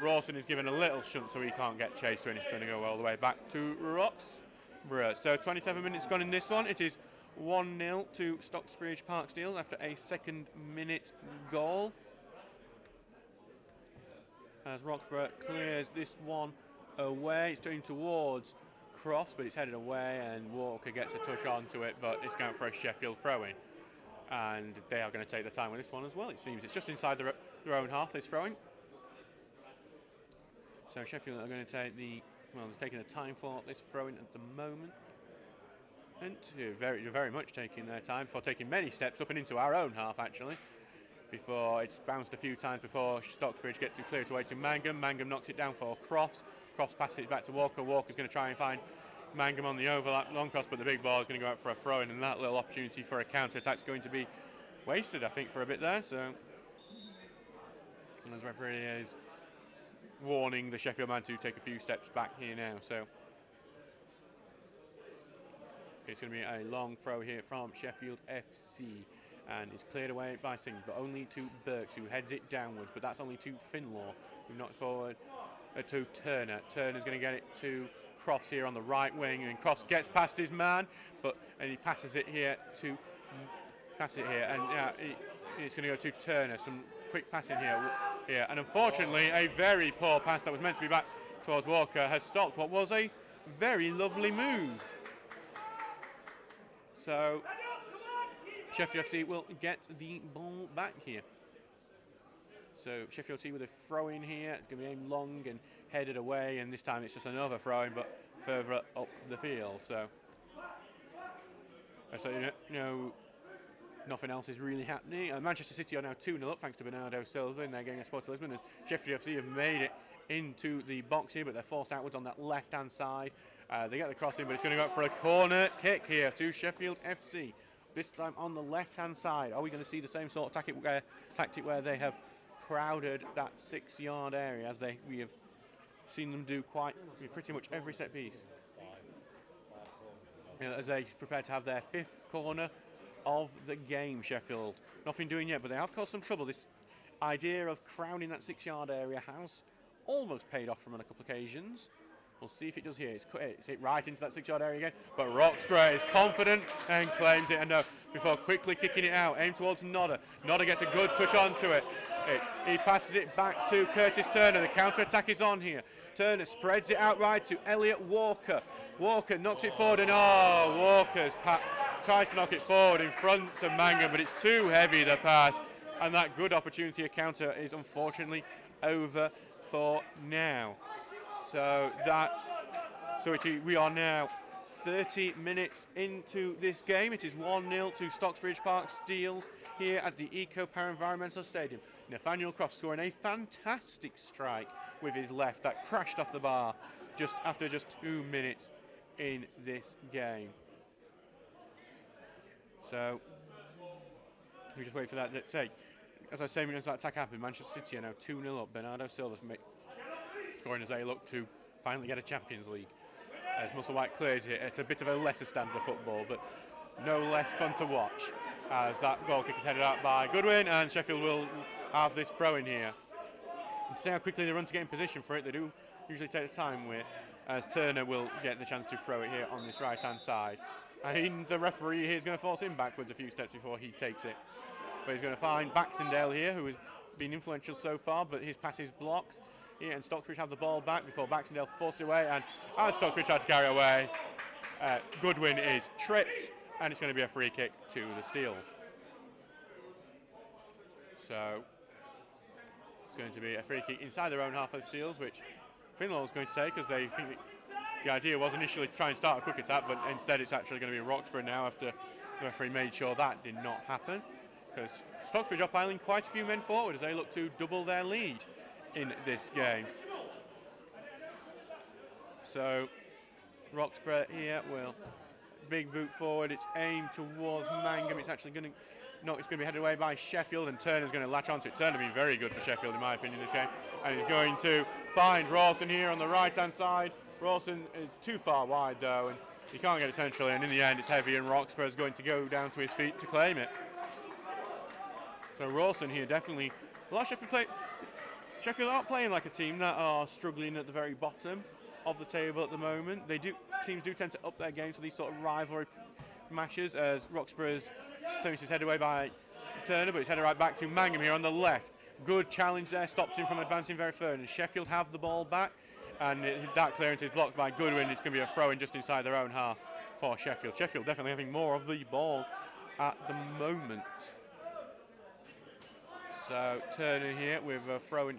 Rawson is given a little shunt so he can't get chased, and it's going to go all the way back to Roxburgh. So 27 minutes gone in this one. It is 1-0 to Stocksbridge Park Steels after a second-minute goal. As Roxburgh clears this one away, it's turning towards Crofts, but it's headed away, and Walker gets a touch onto it, but it's going for a Sheffield throw-in. And they are going to take the time with this one as well. It seems it's just inside their own half, this throw-in. So Sheffield are going to take they're taking the time for this throw-in at the moment. And very much taking their time, for taking many steps up and into our own half, actually. Before it's bounced a few times before Stocksbridge get to clear it away to Mangum. Mangum knocks it down for Crofts. Crofts passes it back to Walker. Walker's going to try and find Mangum on the overlap long cross, but the big ball is going to go out for a throw-in, and that little opportunity for a counter-attack's going to be wasted, I think, for a bit there. So, as referee is warning the Sheffield man to take a few steps back here now. So, it's going to be a long throw here from Sheffield FC, and it's cleared away by Singh, but only to Burks, who heads it downwards, but that's only to Finlaw, who knocks forward to Turner. Turner's going to get it to Crofts here on the right wing, and Crofts gets past his man, and he passes it here, and it's going to go to Turner. Some quick passing here, and unfortunately a very poor pass that was meant to be back towards Walker has stopped what was a very lovely move. So Sheffield FC will get the ball back here. So Sheffield FC with a throw-in here. It's going to be aimed long and headed away, and this time it's just another throw-in, but further up the field. So nothing else is really happening. Manchester City are now 2-0 up thanks to Bernardo Silva, and they're getting a spot to Lisbon. And Sheffield FC have made it into the box here, but they're forced outwards on that left-hand side. They get the cross in, but it's going to go out for a corner kick here to Sheffield FC. This time on the left-hand side. Are we going to see the same sort of tactic where they have crowded that 6-yard area, as we have seen them do pretty much every set piece, as they prepare to have their 5th corner of the game? Sheffield nothing doing yet, but they have caused some trouble. This idea of crowding that 6-yard area has almost paid off from on a couple of occasions. We'll see if it does here. It's hit right into that 6-yard area again, but Roxburgh is confident and claims it, and before quickly kicking it out, aimed towards Nodder. Nodder gets a good touch onto it. He passes it back to Curtis Turner. The counter-attack is on here. Turner spreads it out right to Elliot Walker. Walker knocks it forward, and Walker's tries to knock it forward in front of Mangum, but it's too heavy, the pass, and that good opportunity of counter is unfortunately over for now. We are now 30 minutes into this game. It is 1-0 to Stocksbridge Park Steels here at the Eco Para-Environmental Stadium. Nathaniel Croft scoring a fantastic strike with his left that crashed off the bar after 2 minutes in this game. So we just wait for that. As I say, when that attack happened, Manchester City are now 2-0 up. Bernardo Silva scoring as they look to finally get a Champions League. As Musselwhite clears it, it's a bit of a lesser standard of football, but no less fun to watch, as that goal kick is headed out by Goodwin, and Sheffield will have this throw in here. And see how quickly they run to get in position for it. They do usually take the time with, as Turner will get the chance to throw it here on this right-hand side. And the referee here is going to force him backwards a few steps before he takes it. But he's going to find Baxendale here, who has been influential so far, but his pass is blocked. Here, and Stocksbridge have the ball back before Baxendale forces it away, and as Stocksbridge tries to carry away, Goodwin is tripped, and it's going to be a free kick to the Steels. So it's going to be a free kick inside their own half of the Steels, which Finlaw is going to take, as they think the idea was initially to try and start a quick attack, but instead it's actually going to be Roxburgh now, after the referee made sure that did not happen. because Stocksbridge are piling quite a few men forward as they look to double their lead in this game. So Roxburgh here will big boot forward. It's aimed towards Mangum. It's actually going to it's going to be headed away by Sheffield, and Turner's going to latch onto it. Turner being very good for Sheffield in my opinion this game, and he's going to find Rawson here on the right hand side. Rawson is too far wide though, and he can't get it centrally, and in the end it's heavy, and Roxburgh is going to go down to his feet to claim it. So Rawson here definitely. Well, Sheffield aren't playing like a team that are struggling at the very bottom of the table at the moment. Teams do tend to up their game to these sort of rivalry matches, as Roxburgh's clearance is headed away by Turner, but it's headed right back to Mangum here on the left. Good challenge there, stops him from advancing very further, and Sheffield have the ball back, and that clearance is blocked by Goodwin. It's going to be a throw-in just inside their own half for Sheffield. Sheffield definitely having more of the ball at the moment. So Turner here with a throw-in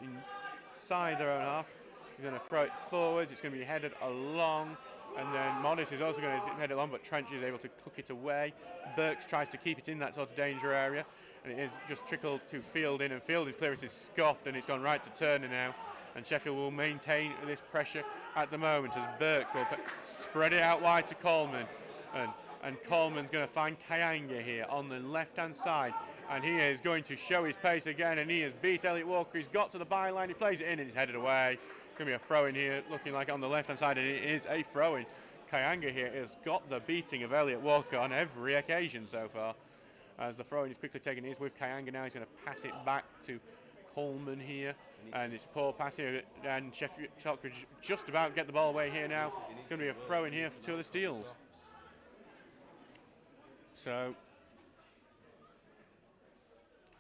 inside their own half. He's going to throw it forwards. It's going to be headed along, and then Modest is also going to head it along, but Trench is able to cook it away. Burks tries to keep it in that sort of danger area, and it is just trickled to Fielding, and Fielding's clearance is scoffed, and it's gone right to Turner now. And Sheffield will maintain this pressure at the moment as Burks will spread it out wide to Coleman, and Coleman's going to find Kayanga here on the left-hand side, and he is going to show his pace again, and he has beat Elliot Walker. He's got to the byline, he plays it in, and he's headed away. Going to be a throw-in here, looking like on the left-hand side, and it is a throw-in. Kayanga here has got the beating of Elliot Walker on every occasion so far. As the throw-in is quickly taken, he's with Kayanga now. He's going to pass it back to Coleman here, and it's a poor pass here, and Sheffield Stockbridge just about get the ball away here now. It's going to be a throw-in here for two of the Steels. So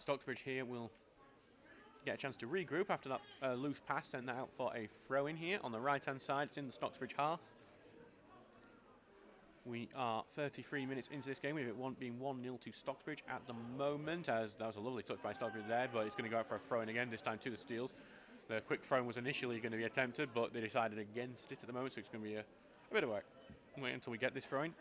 Stocksbridge here will get a chance to regroup after that loose pass, send that out for a throw-in here on the right-hand side. It's in the Stocksbridge half. We are 33 minutes into this game, with it being 1-0 to Stocksbridge at the moment, as that was a lovely touch by Stocksbridge there, but it's going to go out for a throw-in again, this time to the Steels. The quick throw-in was initially going to be attempted, but they decided against it at the moment, so it's going to be a bit of work. Wait until we get this throw-in.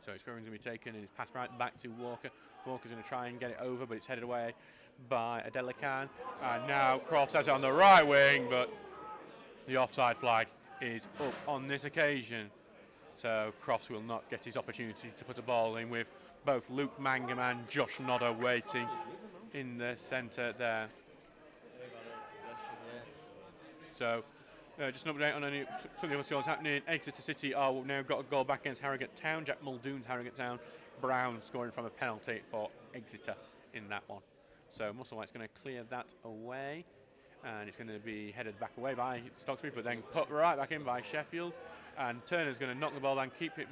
So his throw-in's going to be taken, and it's passed right back to Walker. Walker's going to try and get it over, but it's headed away by Adelakan. And now Crofts has it on the right wing, but the offside flag is up on this occasion. So Crofts will not get his opportunity to put a ball in, with both Luke Mangum and Josh Nodder waiting in the centre there. So just an update on some of the other scores happening. Exeter City are now got a goal back against Harrogate Town. Jack Muldoon's Harrogate Town. Brown scoring from a penalty for Exeter in that one. So Musselwhite's going to clear that away, and it's going to be headed back away by Stocksbridge, but then put right back in by Sheffield. And Turner's going to knock the ball down, keep it,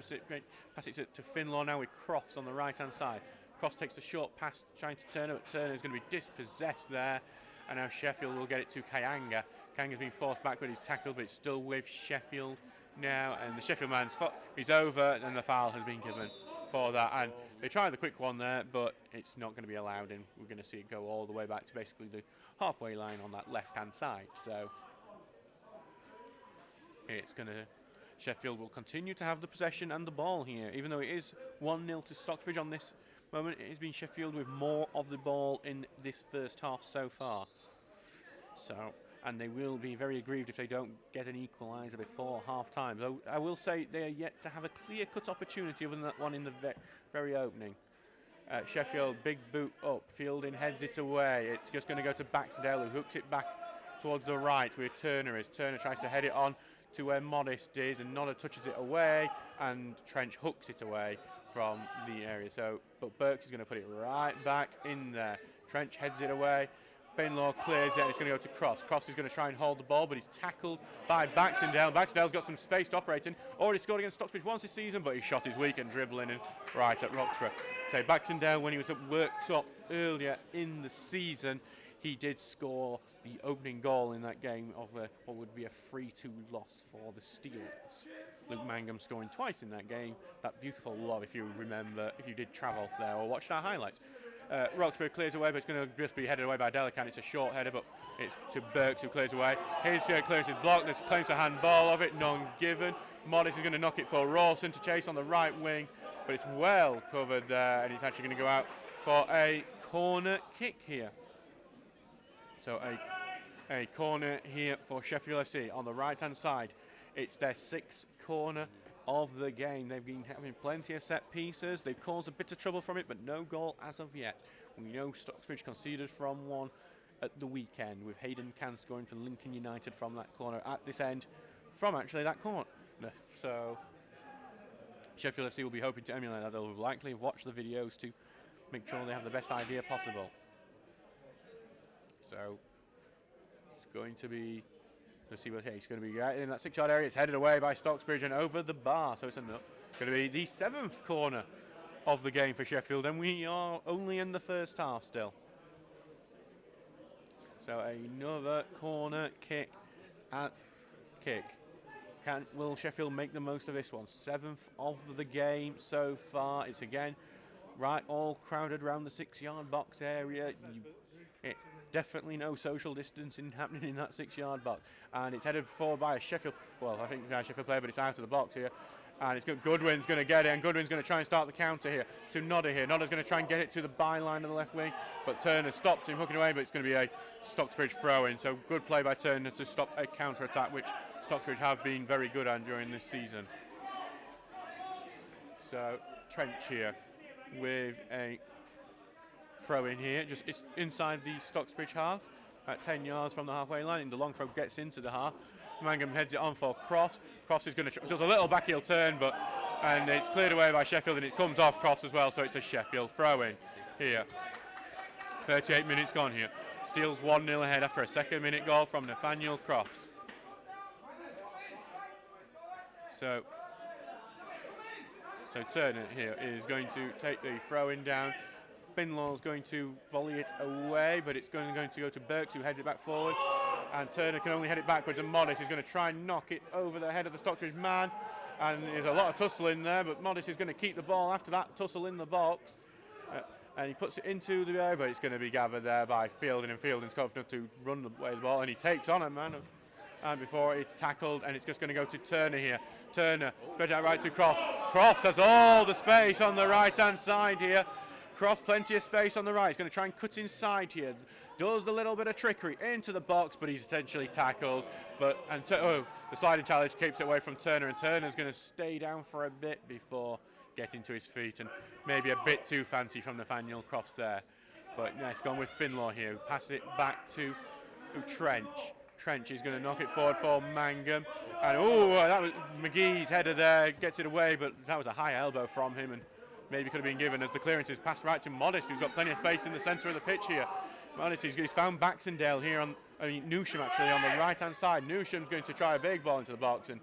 pass it to Finlaw now with Crofts on the right-hand side. Crofts takes a short pass trying to Turner, but Turner's going to be dispossessed there. And now Sheffield will get it to Kayanga. Kayanga's been forced backward, he's tackled, but it's still with Sheffield now. And the Sheffield man's he's over, and the foul has been given for that. And they tried the quick one there, but it's not going to be allowed, and we're going to see it go all the way back to basically the halfway line on that left-hand side. So it's going to... Sheffield will continue to have the possession and the ball here, even though it is 1-0 to Stocksbridge on this moment. It has been Sheffield with more of the ball in this first half so far. So, and they will be very aggrieved if they don't get an equaliser before half-time. Though I will say they are yet to have a clear-cut opportunity other than that one in the very opening. Sheffield, big boot up, Fielding heads it away. It's just going to go to Baxendale, who hooks it back towards the right where Turner is. Turner tries to head it on to where Modest is, and Nodder touches it away, and Trench hooks it away from the area. So, but Burks is going to put it right back in there. Trench heads it away. Finlaw clears it, and it's going to go to Cross. Cross is going to try and hold the ball, but he's tackled by Baxendale. Baxendale's got some space to operate in. Already scored against Stocksbridge once this season, but his shot is weak and dribbling in right at Roxburgh. So Baxendale, when he was at Worktop earlier in the season, he did score the opening goal in that game of what would be a 3-2 loss for the Steelers. Luke Mangum scoring twice in that game. That beautiful lob, if you remember, if you did travel there or watched our highlights. Roxburgh clears away, but it's going to just be headed away by Delacan. It's a short header, but it's to Burks, who clears away. His clearance is blocked. There's claims to handball of it, none given. Modest is going to knock it for Rawson to chase on the right wing, but it's well covered there, and it's actually going to go out for a corner kick here. So a corner here for Sheffield FC on the right-hand side. It's their 6th corner of the game. They've been having plenty of set pieces. They've caused a bit of trouble from it, but no goal as of yet. We know Stocksbridge conceded from one at the weekend, with Hayden Cant scoring for Lincoln United from that corner at this end, from actually that corner. So Sheffield FC will be hoping to emulate that. They'll likely have watched the videos to make sure they have the best idea possible. So it's going to be, let's see what he's going to be in that 6-yard area. It's headed away by Stocksbridge and over the bar. So it's going to be the 7th corner of the game for Sheffield, and we are only in the first half still. So another corner kick and kick. Will Sheffield make the most of this one? 7th of the game so far. It's again right all crowded around the 6-yard box area. It's definitely no social distancing happening in that 6-yard box. And it's headed forward by a Sheffield, well, I think a Sheffield player, but it's out of the box here. And it's Goodwin's going to get it, and Goodwin's going to try and start the counter here to Nodder here. Nodder's going to try and get it to the byline of the left wing, but Turner stops him hooking away, but it's going to be a Stocksbridge throw-in. So good play by Turner to stop a counter-attack, which Stocksbridge have been very good at during this season. So Trench here with a throw-in here. It's inside the Stocksbridge half at 10 yards from the halfway line, and the long throw gets into the half. Mangum heads it on for Crofts. Crofts is going to does a little backheel turn, and it's cleared away by Sheffield, and it comes off Crofts as well. So it's a Sheffield throw-in here. 38 minutes gone here. Steel's 1-0 ahead after a 2nd-minute goal from Nathaniel Crofts. So Turner here is going to take the throw-in down. Finlaw's going to volley it away, but it's going to go to Burks, who heads it back forward. And Turner can only head it backwards, and Modis is going to try and knock it over the head of the Stocksbridge man. And there's a lot of tussle in there, but Modis is going to keep the ball after that tussle in the box. And he puts it into the air, but it's going to be gathered there by Fielding, and Fielding's confident to run away the ball, and he takes on a man. And before it's tackled, and it's just going to go to Turner here. Turner spread out right to Crofts. Crofts has all the space on the right-hand side here. Crofts, plenty of space on the right. He's going to try and cut inside here. Does the little bit of trickery into the box, but he's essentially tackled. The sliding challenge keeps it away from Turner, and Turner's going to stay down for a bit before getting to his feet, and maybe a bit too fancy from Nathaniel Crofts there. But yeah, it's gone with Finlaw here, who passes it back to Trench. Trench is going to knock it forward for Mangum. And that was McGee's header there, gets it away, but that was a high elbow from him, and maybe could have been given as the clearance is passed right to Modest, who's got plenty of space in the centre of the pitch here. Modest, he's found Baxendale here Newsham actually on the right-hand side. Newsham's going to try a big ball into the box, and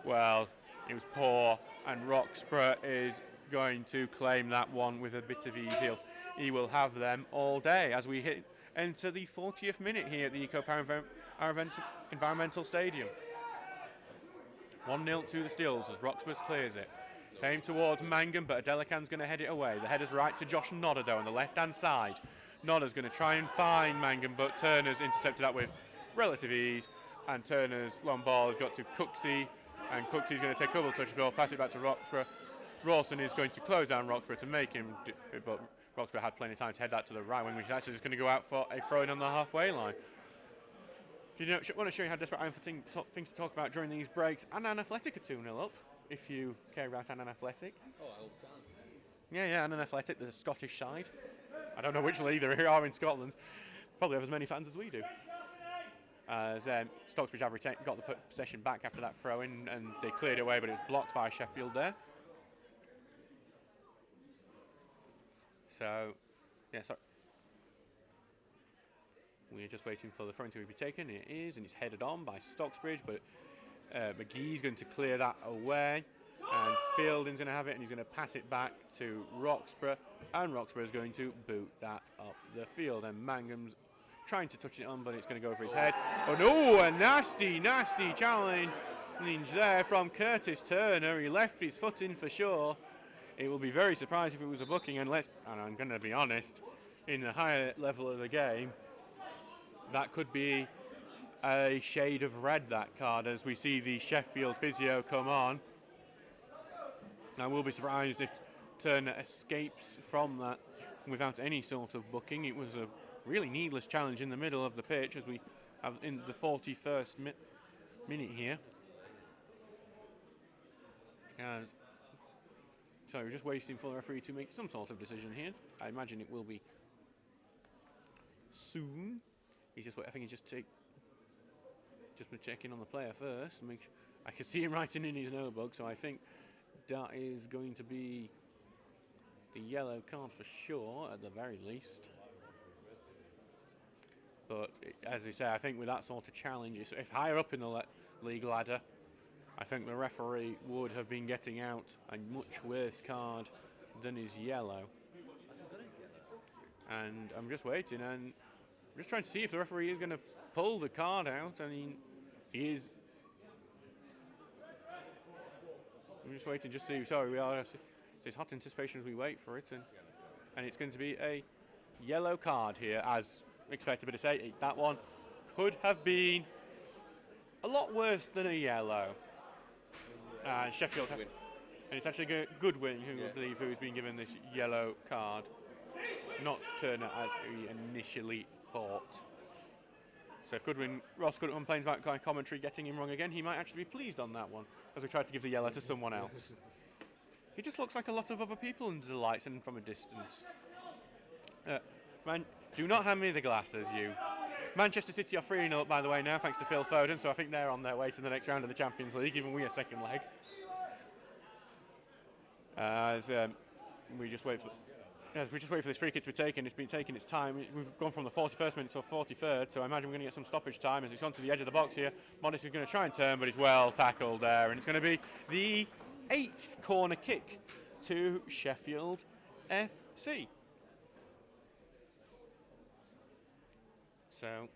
well, it was poor, and Roxburgh is going to claim that one with a bit of ease. He will have them all day as we hit into the 40th minute here at the EcoPower Environmental Stadium. 1-0 to the Steels as Roxburgh clears it. Came towards Mangum, but Adelacan's going to head it away. The header's right to Josh Nodder, though, on the left-hand side. Nodder's going to try and find Mangum, but Turner's intercepted that with relative ease. And Turner's long ball has got to Cooksey, and Cooksy's going to take a couple of touches ball, pass it back to Roxburgh. Rawson is going to close down Roxburgh to make him, but Roxburgh had plenty of time to head that to the right wing, which is actually just going to go out for a throw-in on the halfway line. If you want to show you how desperate I am for things to talk about during these breaks, Annan Athletic are 2-0 up, if you care about Annan Athletic. Oh, I hope so. Yeah, Annan Athletic, the Scottish side. I don't know which league they are in Scotland. Probably have as many fans as we do. As Stocksbridge have got the possession back after that throw-in, and they cleared it away, but it was blocked by Sheffield there. So, yeah, sorry. We're just waiting for the throw-in to be taken. It is, and it's headed on by Stocksbridge, but McGee's going to clear that away, and Fielding's going to have it, and he's going to pass it back to Roxburgh, and Roxburgh is going to boot that up the field, and Mangum's trying to touch it on, but it's going to go over his head. Oh no, a nasty challenge there from Curtis Turner. He left his foot in for sure. It will be very surprised if it was a booking, and I'm going to be honest, in the higher level of the game, that could be a shade of red, that card, as we see the Sheffield physio come on. I will be surprised if Turner escapes from that without any sort of booking. It was a really needless challenge in the middle of the pitch as we have in the 41st minute here. So we're just waiting for the referee to make some sort of decision here. I imagine it will be soon. I think he's just been checking on the player first. I can see him writing in his notebook, so I think that is going to be the yellow card for sure, at the very least. But as you say, I think with that sort of challenge, if higher up in the league ladder, I think the referee would have been getting out a much worse card than his yellow. And I'm just waiting, and I'm just trying to see if the referee is going to pull the card out. I mean, he is. I'm just waiting, just see. Sorry, we are. It's hot anticipation as we wait for it, and it's going to be a yellow card here, as expected. But to say that one could have been a lot worse than a yellow. Sheffield, and it's actually Goodwin, who I believe who has been given this yellow card, not Turner as we initially thought. So if Ross Goodwin complains about commentary getting him wrong again, he might actually be pleased on that one, as we tried to give the yellow to someone else. He just looks like a lot of other people under the lights and from a distance. Man, do not hand me the glasses, you. Manchester City are 3-0 up, by the way, now, thanks to Phil Foden, so I think they're on their way to the next round of the Champions League, even we a second leg. As we just wait for this free kick to be taken. It's been taking its time. We've gone from the 41st minute to the 43rd, so I imagine we're going to get some stoppage time as it's gone to the edge of the box here. Modest is going to try and turn, but he's well tackled there, and it's going to be the 8th corner kick to Sheffield FC. So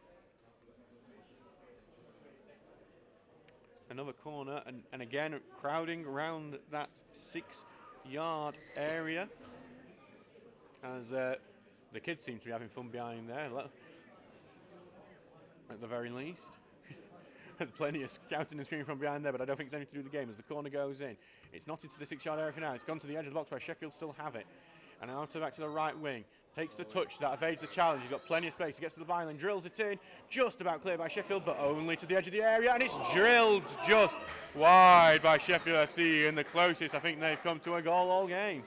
another corner, and again crowding around that 6-yard area, as the kids seem to be having fun behind there, at the very least. There's plenty of shouting and screaming from behind there, but I don't think it's anything to do with the game as the corner goes in. It's not into the 6-yard area for now. It's gone to the edge of the box where Sheffield still have it. And now back to the right wing. Takes the touch that evades the challenge. He's got plenty of space. He gets to the byline, drills it in. Just about clear by Sheffield, but only to the edge of the area. And it's drilled just wide by Sheffield FC. And the closest I think they've come to a goal all game.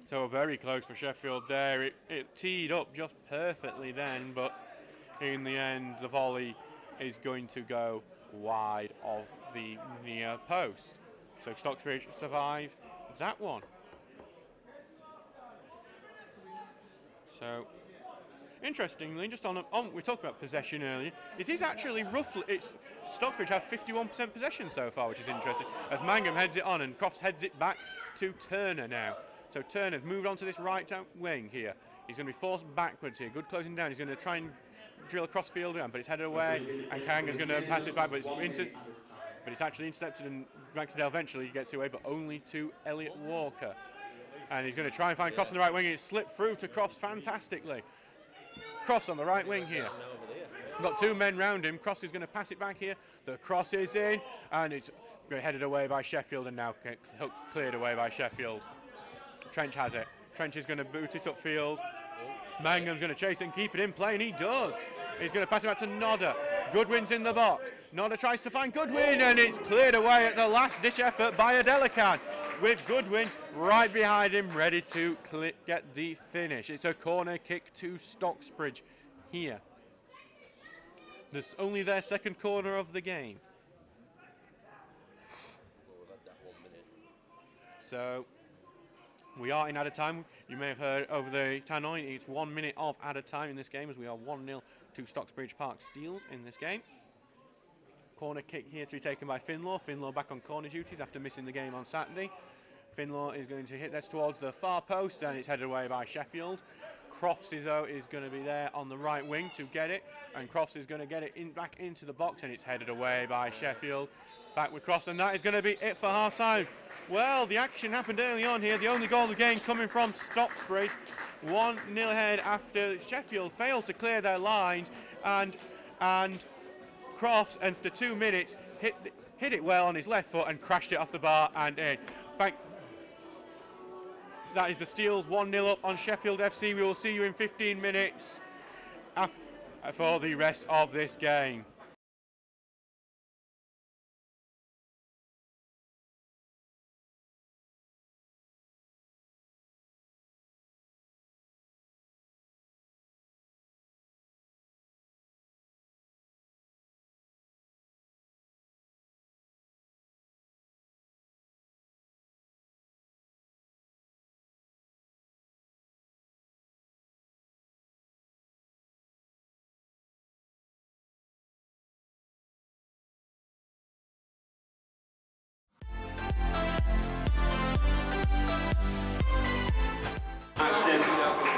So very close for Sheffield there. It teed up just perfectly then, but in the end, the volley is going to go wide of the near post. So Stocksbridge survive that one. So, interestingly, just on we talked about possession earlier. It is actually roughly. Stocksbridge have 51% possession so far, which is interesting. As Mangum heads it on and Crofts heads it back to Turner now. So Turner's moved on to this right wing here. He's going to be forced backwards here. Good closing down. He's going to try and drill across field, but it's headed away. And Kanga's going to pass it back, but it's actually intercepted, and Raxdale eventually gets away, but only to Elliot Walker. And he's going to try and find Crofts on the right wing. It's slipped through to Crofts fantastically. Crofts on the right wing here. Got two men round him. Crofts is going to pass it back here. The cross is in, and it's headed away by Sheffield, and now cleared away by Sheffield. Trench has it. Trench is going to boot it upfield. Mangum's going to chase and keep it in play, and he does. He's going to pass it back to Nodder. Goodwin's in the box. Nodder tries to find Goodwin, and it's cleared away at the last-ditch effort by Adelican, with Goodwin right behind him, ready to get the finish. It's a corner kick to Stocksbridge here. This is only their second corner of the game. So we are in added time. You may have heard over the tannoy, it's 1 minute of added time in this game, as we are 1-0 to Stocksbridge Park Steels in this game. Corner kick here to be taken by Finlaw. Finlaw back on corner duties after missing the game on Saturday. Finlaw is going to hit this towards the far post, and it's headed away by Sheffield. Crofts is going to be there on the right wing to get it, and Crofts is going to get it back into the box, and it's headed away by Sheffield. Back with Crofts, and that is going to be it for half-time. Well, the action happened early on here. The only goal of the game coming from Stocksbridge. 1-0 ahead after Sheffield failed to clear their lines, and Crofts, after 2 minutes, hit it well on his left foot and crashed it off the bar and in. That is the Steels 1-0 up on Sheffield FC. We will see you in 15 minutes for the rest of this game.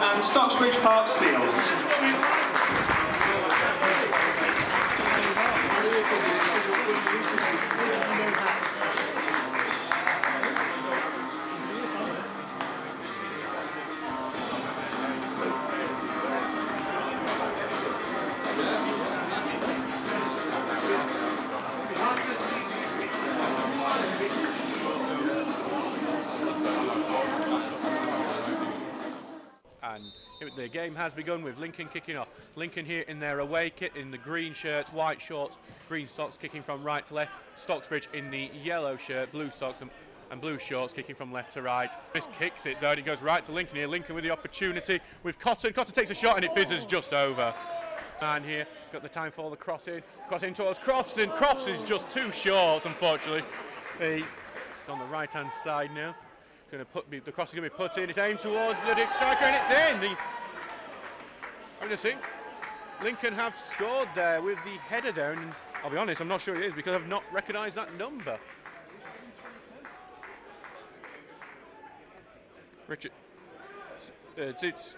And Stocksbridge Park Steels. And the game has begun with Lincoln kicking off. Lincoln here in their away kit in the green shirts, white shorts, green socks, kicking from right to left. Stocksbridge in the yellow shirt, blue socks and blue shorts, kicking from left to right. This kicks it though, and it goes right to Lincoln here. Lincoln with the opportunity with Cotton. Cotton takes a shot and it fizzes just over. And here, got the time for the cross in towards Crofts, and Crofts is just too short, unfortunately. On the right hand side now. The cross is going to be put in. It's aimed towards the striker and it's in. I'm just saying, Lincoln have scored there with the header there, and I'll be honest, I'm not sure it is because I've not recognised that number. Richard, it's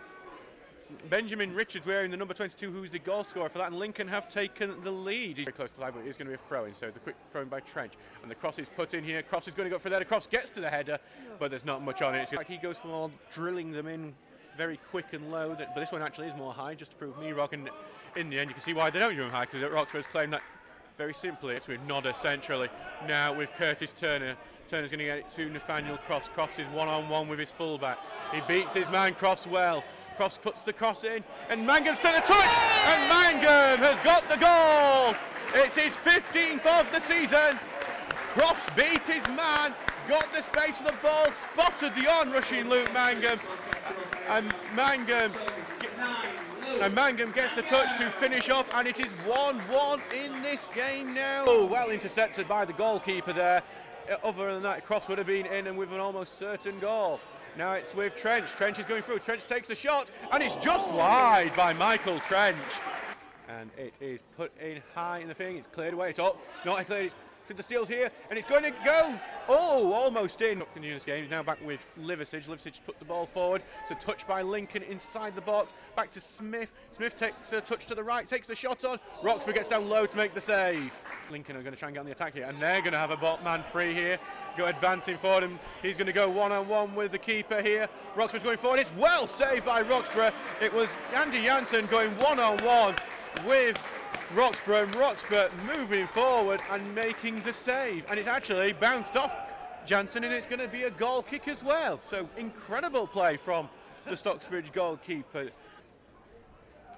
Benjamin Richards wearing the number 22, who's the goal scorer for that, and Lincoln have taken the lead. He's very close to the side, but it's going to be a throw-in, so the quick throw-in by Trench, and the cross is put in here. Cross is going to go for there. The cross gets to the header, but there's not much on it. It's like he goes for drilling them in very quick and low, but this one actually is more high, just to prove me wrong, and in the end you can see why they don't do them high, because Roxburgh's claimed that very simply. It's with Nodder centrally, now with Curtis Turner. Turner's going to get it to Nathaniel Crofts. Crofts is one-on-one with his fullback. He beats his man Crofts well. Crofts puts the cross in, and Mangam's to the touch, and Mangam has got the goal. It's his 15th of the season. Crofts beat his man, got the space of the ball, spotted the on-rushing Luke Mangam, and Mangam gets the touch to finish off, and it is 1-1 in this game now. Oh, well intercepted by the goalkeeper there. Other than that, Crofts would have been in and with an almost certain goal. Now it's with Trench. Trench is going through. Trench takes a shot, and it's just wide by Michael Trench. And it is put in high in the thing. It's cleared away. It's up. Not cleared. It's to the Steels here, and it's going to go. Oh, almost in. In this game, he's now back with Liversidge. Liversidge put the ball forward. It's a touch by Lincoln inside the box. Back to Smith. Smith takes a touch to the right, takes the shot on. Roxburgh gets down low to make the save. Lincoln are going to try and get on the attack here, and they're going to have a man free here. Go advancing forward, and he's going to go one-on-one with the keeper here. Roxburgh's going forward. It's well saved by Roxburgh. It was Andy Jansen going one-on-one with Roxburgh, and Roxburgh moving forward and making the save, and it's actually bounced off Jansen, and it's going to be a goal kick as well. So incredible play from the Stocksbridge goalkeeper.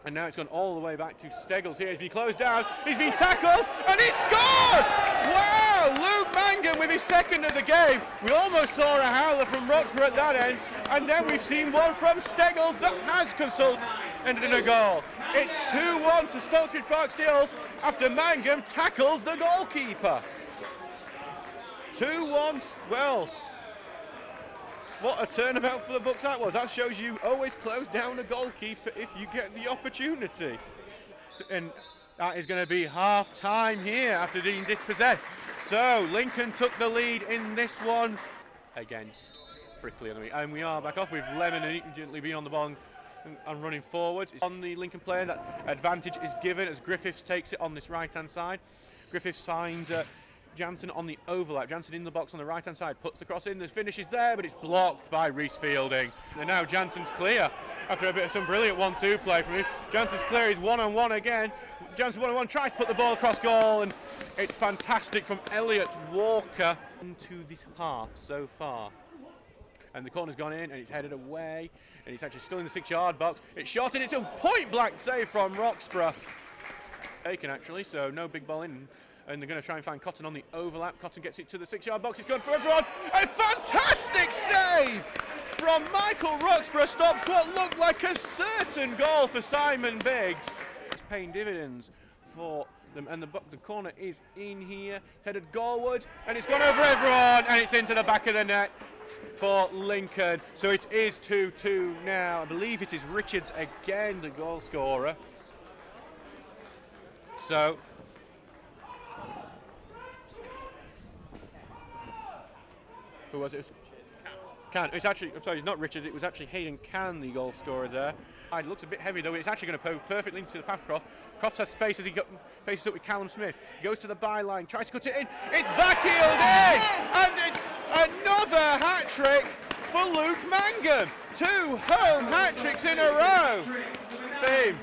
And now it's gone all the way back to Steggles here. He's been closed down, he's been tackled, and he's scored! Wow, Luke Mangam with his second of the game. We almost saw a howler from Roxburgh at that end, and then we've seen one from Steggles that has ended in a goal. It's 2-1 to Stocksbridge Park Steels after Mangam tackles the goalkeeper. 2-1, well, what a turnabout for the books that was. That shows you always close down a goalkeeper if you get the opportunity. And that is going to be half time here after being dispossessed. So Lincoln took the lead in this one against Frickley. And we are back off with Lemon and gently being on the ball and running forward. It's on the Lincoln player. That advantage is given as Griffiths takes it on this right hand side. Griffiths signs Jansen on the overlap. Jansen in the box on the right hand side, puts the cross in, the finish is there, but it's blocked by Reece Fielding. And now Jansen's clear after a bit of some brilliant 1-2 play from him. Jansen's clear, he's 1-on-1 again. Jansen 1-on-1, tries to put the ball across goal, and it's fantastic from Elliot Walker into this half so far. And the corner's gone in and it's headed away, and it's actually still in the 6-yard box. It's shot and it's a point blank save from Roxburgh. Taken actually, so no big ball in. And they're going to try and find Cotton on the overlap. Cotton gets it to the 6-yard box. It's gone for everyone. A fantastic save from Michael Roxburgh. Stops what looked like a certain goal for Simon Biggs. It's paying dividends for them, and the corner is in here. It's headed goalward, and it's gone over everyone, and it's into the back of the net for Lincoln. So it is 2-2 now. I believe it is Richards again, the goal scorer. So who was it? Can. It's actually, I'm sorry, it's not Richards, it was actually Hayden Can, the goal scorer there. It looks a bit heavy though, it's actually going to go perfectly into the path of Croft. Croft has space as he faces up with Callum Smith. Goes to the byline, tries to cut it in, it's backheeled in! And it's another hat-trick for Luke Mangum. 2 home hat-tricks in a row for him.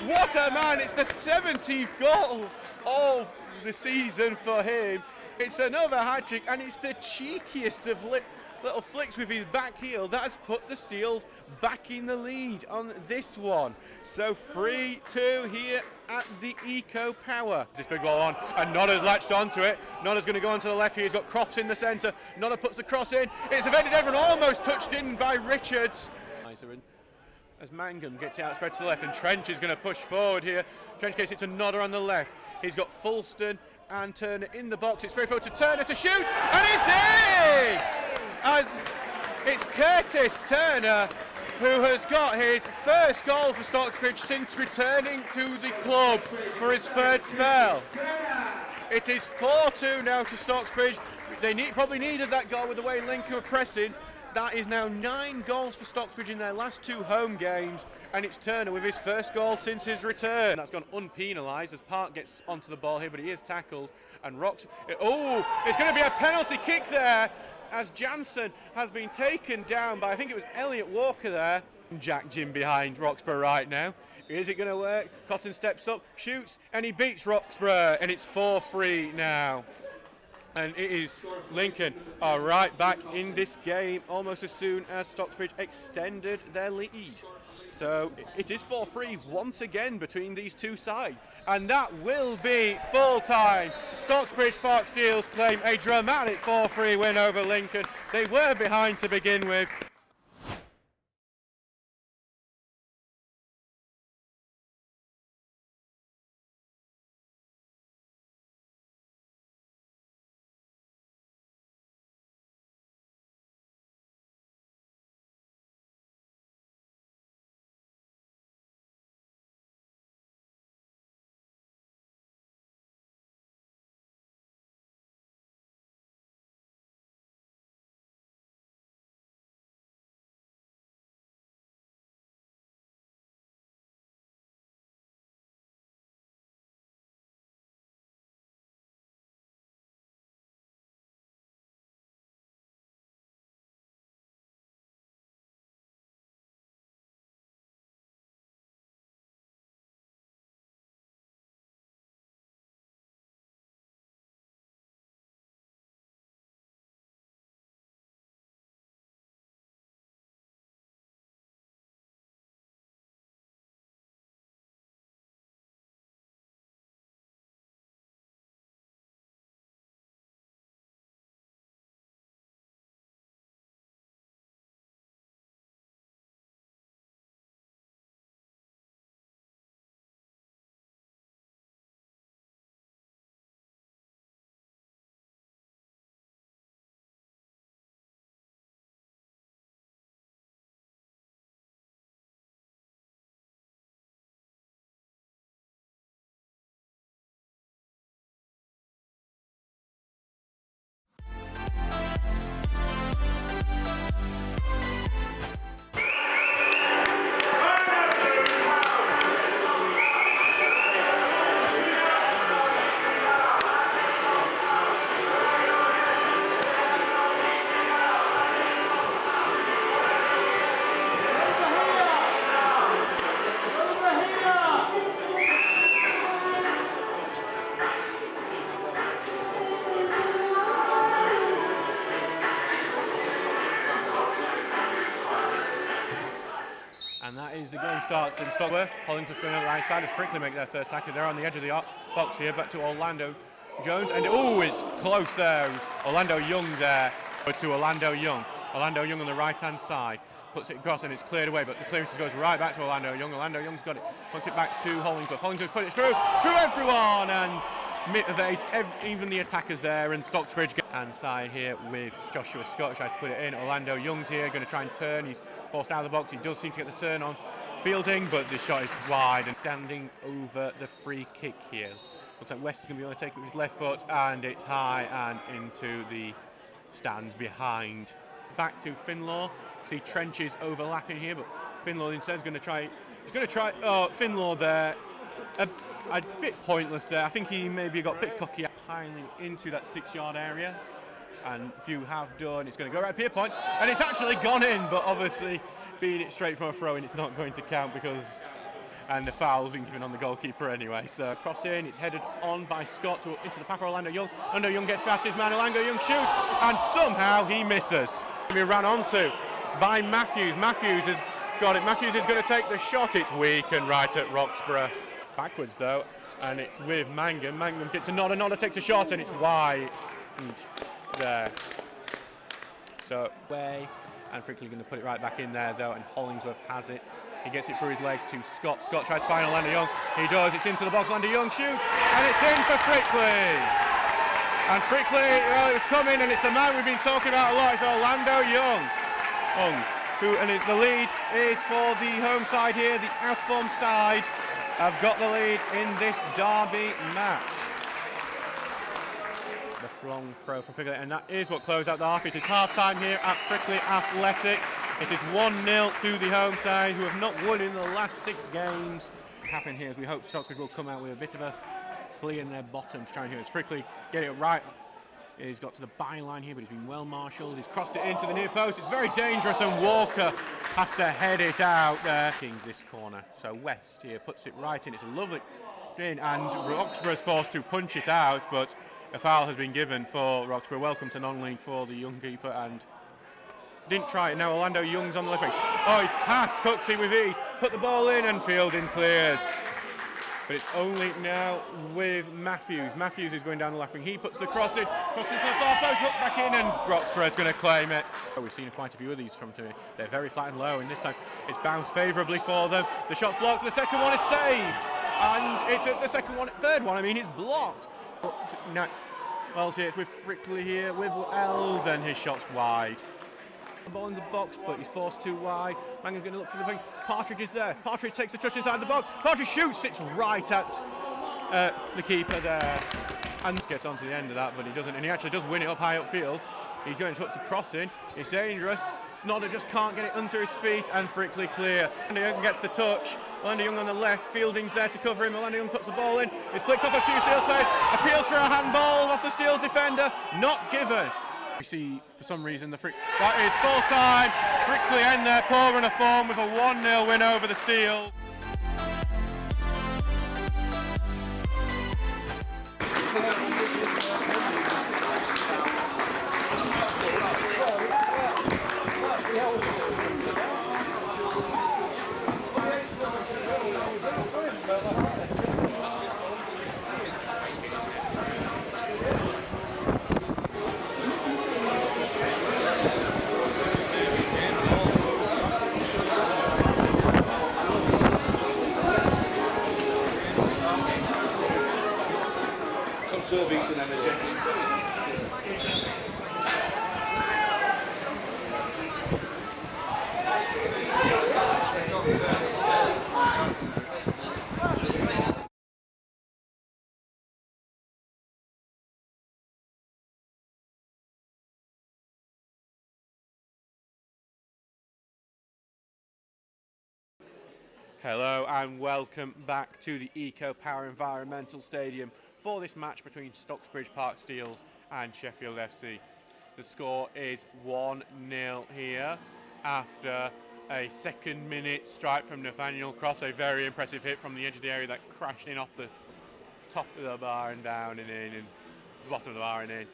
What a man, it's the 17th goal of the season for him. It's another hat-trick, and it's the cheekiest of little flicks with his back heel that has put the Steels back in the lead on this one. So 3-2 here at the Eco Power. This big ball on, and Nodder's latched onto it. Nodder's going to go onto the left here. He's got Crofts in the centre. Nodder puts the cross in. It's evaded everyone, almost touched in by Richards. As Mangum gets it out spread to the left, and Trench is going to push forward here. Trench gets it to Nodder on the left. He's got Fulston and Turner in the box. It's very forward to Turner to shoot, and it's in! It's Curtis Turner who has got his first goal for Stocksbridge since returning to the club for his 3rd spell. It is 4-2 now to Stocksbridge. They probably needed that goal with the way Lincoln were pressing. That is now 9 goals for Stocksbridge in their last 2 home games, and it's Turner with his first goal since his return. That's gone unpenalised as Park gets onto the ball here, but he is tackled, and Rox. Oh, it's going to be a penalty kick there as Jansen has been taken down by, I think it was Elliot Walker there. Jack Jim behind Roxburgh right now. Is it going to work? Cotton steps up, shoots, and he beats Roxburgh, and it's 4-3 now. And it is Lincoln are right back in this game almost as soon as Stocksbridge extended their lead. So it is 4-3 once again between these two sides. And that will be full time. Stocksbridge Park Steels claim a dramatic 4-3 win over Lincoln. They were behind to begin with. starts in Stocksbridge. Hollingsworth going on the right side as Frickley make their first tackle. They're on the edge of the box here, back to Orlando Jones, and it's close there. Orlando Young there, but to Orlando Young. Orlando Young on the right-hand side. Puts it across and it's cleared away, but the clearance goes right back to Orlando Young. Orlando Young's got it, puts it back to Hollingsworth. Hollingsworth put it through everyone and motivates even the attackers there. And Stocksbridge hand side here with Joshua Scott, tries to put it in. Orlando Young's here, going to try and turn. He's forced out of the box. He does seem to get the turn on Fielding, but the shot is wide and standing over the free kick here. Looks like West is going to be able to take it with his left foot, and it's high and into the stands behind. Back to Finlaw. See trenches overlapping here, but Finlaw instead is going to try. Finlaw there, a bit pointless there. I think he maybe got a bit cocky piling into that 6-yard area, and a few have done. It's going to go right Pierpoint, and it's actually gone in, but obviously being it straight from a throw in, it's not going to count because. And the foul's been given on the goalkeeper anyway. So cross in, it's headed on by Scott into the path for Orlando Young. Orlando Young gets past his man, Orlando Young shoots, and somehow he misses. He ran onto by Matthews. Matthews has got it. Matthews is going to take the shot. It's weak and right at Roxburgh. Backwards though, and it's with Mangum. Mangum gets a nod. Nodder takes a shot, and it's wide there. So way, and Frickley going to put it right back in there though, and Hollingsworth has it. He gets it through his legs to Scott. Scott tries to find Orlando Young. He does. It's into the box. Orlando Young shoots, and it's in for Frickley. And Frickley, well, it was coming, and it's the man we've been talking about a lot. It's Orlando Young. The lead is for the home side here. The out-of-form side have got the lead in this derby match. The long throw from Frickley, and that is what closed out the half. It is half-time here at Frickley Athletic. It is 1-0 to the home side, who have not won in the last 6 games. Happening here as we hope Stockbridge will come out with a bit of a flea in their bottom to try and do it. It's Frickley get it right. He's got to the byline here, but he's been well marshalled. He's crossed it into the near post. It's very dangerous, and Walker has to head it out there. This corner. So West here puts it right in. It's a lovely in, and Roxburgh's forced to punch it out, but a foul has been given for Roxburgh. Welcome to non-league for the young keeper, and didn't try it. Now Orlando Young's on the left wing. Oh, he's passed Cooksey with ease. Put the ball in, and Fielding clears. But it's only now with Matthews. Matthews is going down the left wing. He puts the cross in. Cross into the far post, hook back in, and Roxburgh's going to claim it. We've seen quite a few of these from today. They're very flat and low, and this time it's bounced favourably for them. The shot's blocked. The second one is saved. And it's the third one, it's blocked. Now, Wells here, it's with Frickley here, with Wells, and his shot's wide. The ball in the box, but he's forced too wide. Mangan's going to look for the thing. Partridge is there. Partridge takes the touch inside the box. Partridge shoots, sits right at the keeper there. And gets onto the end of that, but he doesn't. And he actually does win it up high upfield. He's going to put the cross in. It's dangerous. Nodder just can't get it under his feet, and Frickley clear. Orlando Young gets the touch. Orlando Young on the left. Fielding's there to cover him. Orlando Young puts the ball in. It's flicked off a few Steel's play. Appeals for a handball off the Steel's defender. Not given. We see, for some reason, that is full time. Frickley end their poor run of form with a 1-0 win over the Steel. Hello and welcome back to the Eco Power Environmental Stadium for this match between Stocksbridge Park Steels and Sheffield FC. The score is 1-0 here after a second-minute strike from Nathaniel Cross, a very impressive hit from the edge of the area that crashed in off the top of the bar and down and in, and the bottom of the bar and in.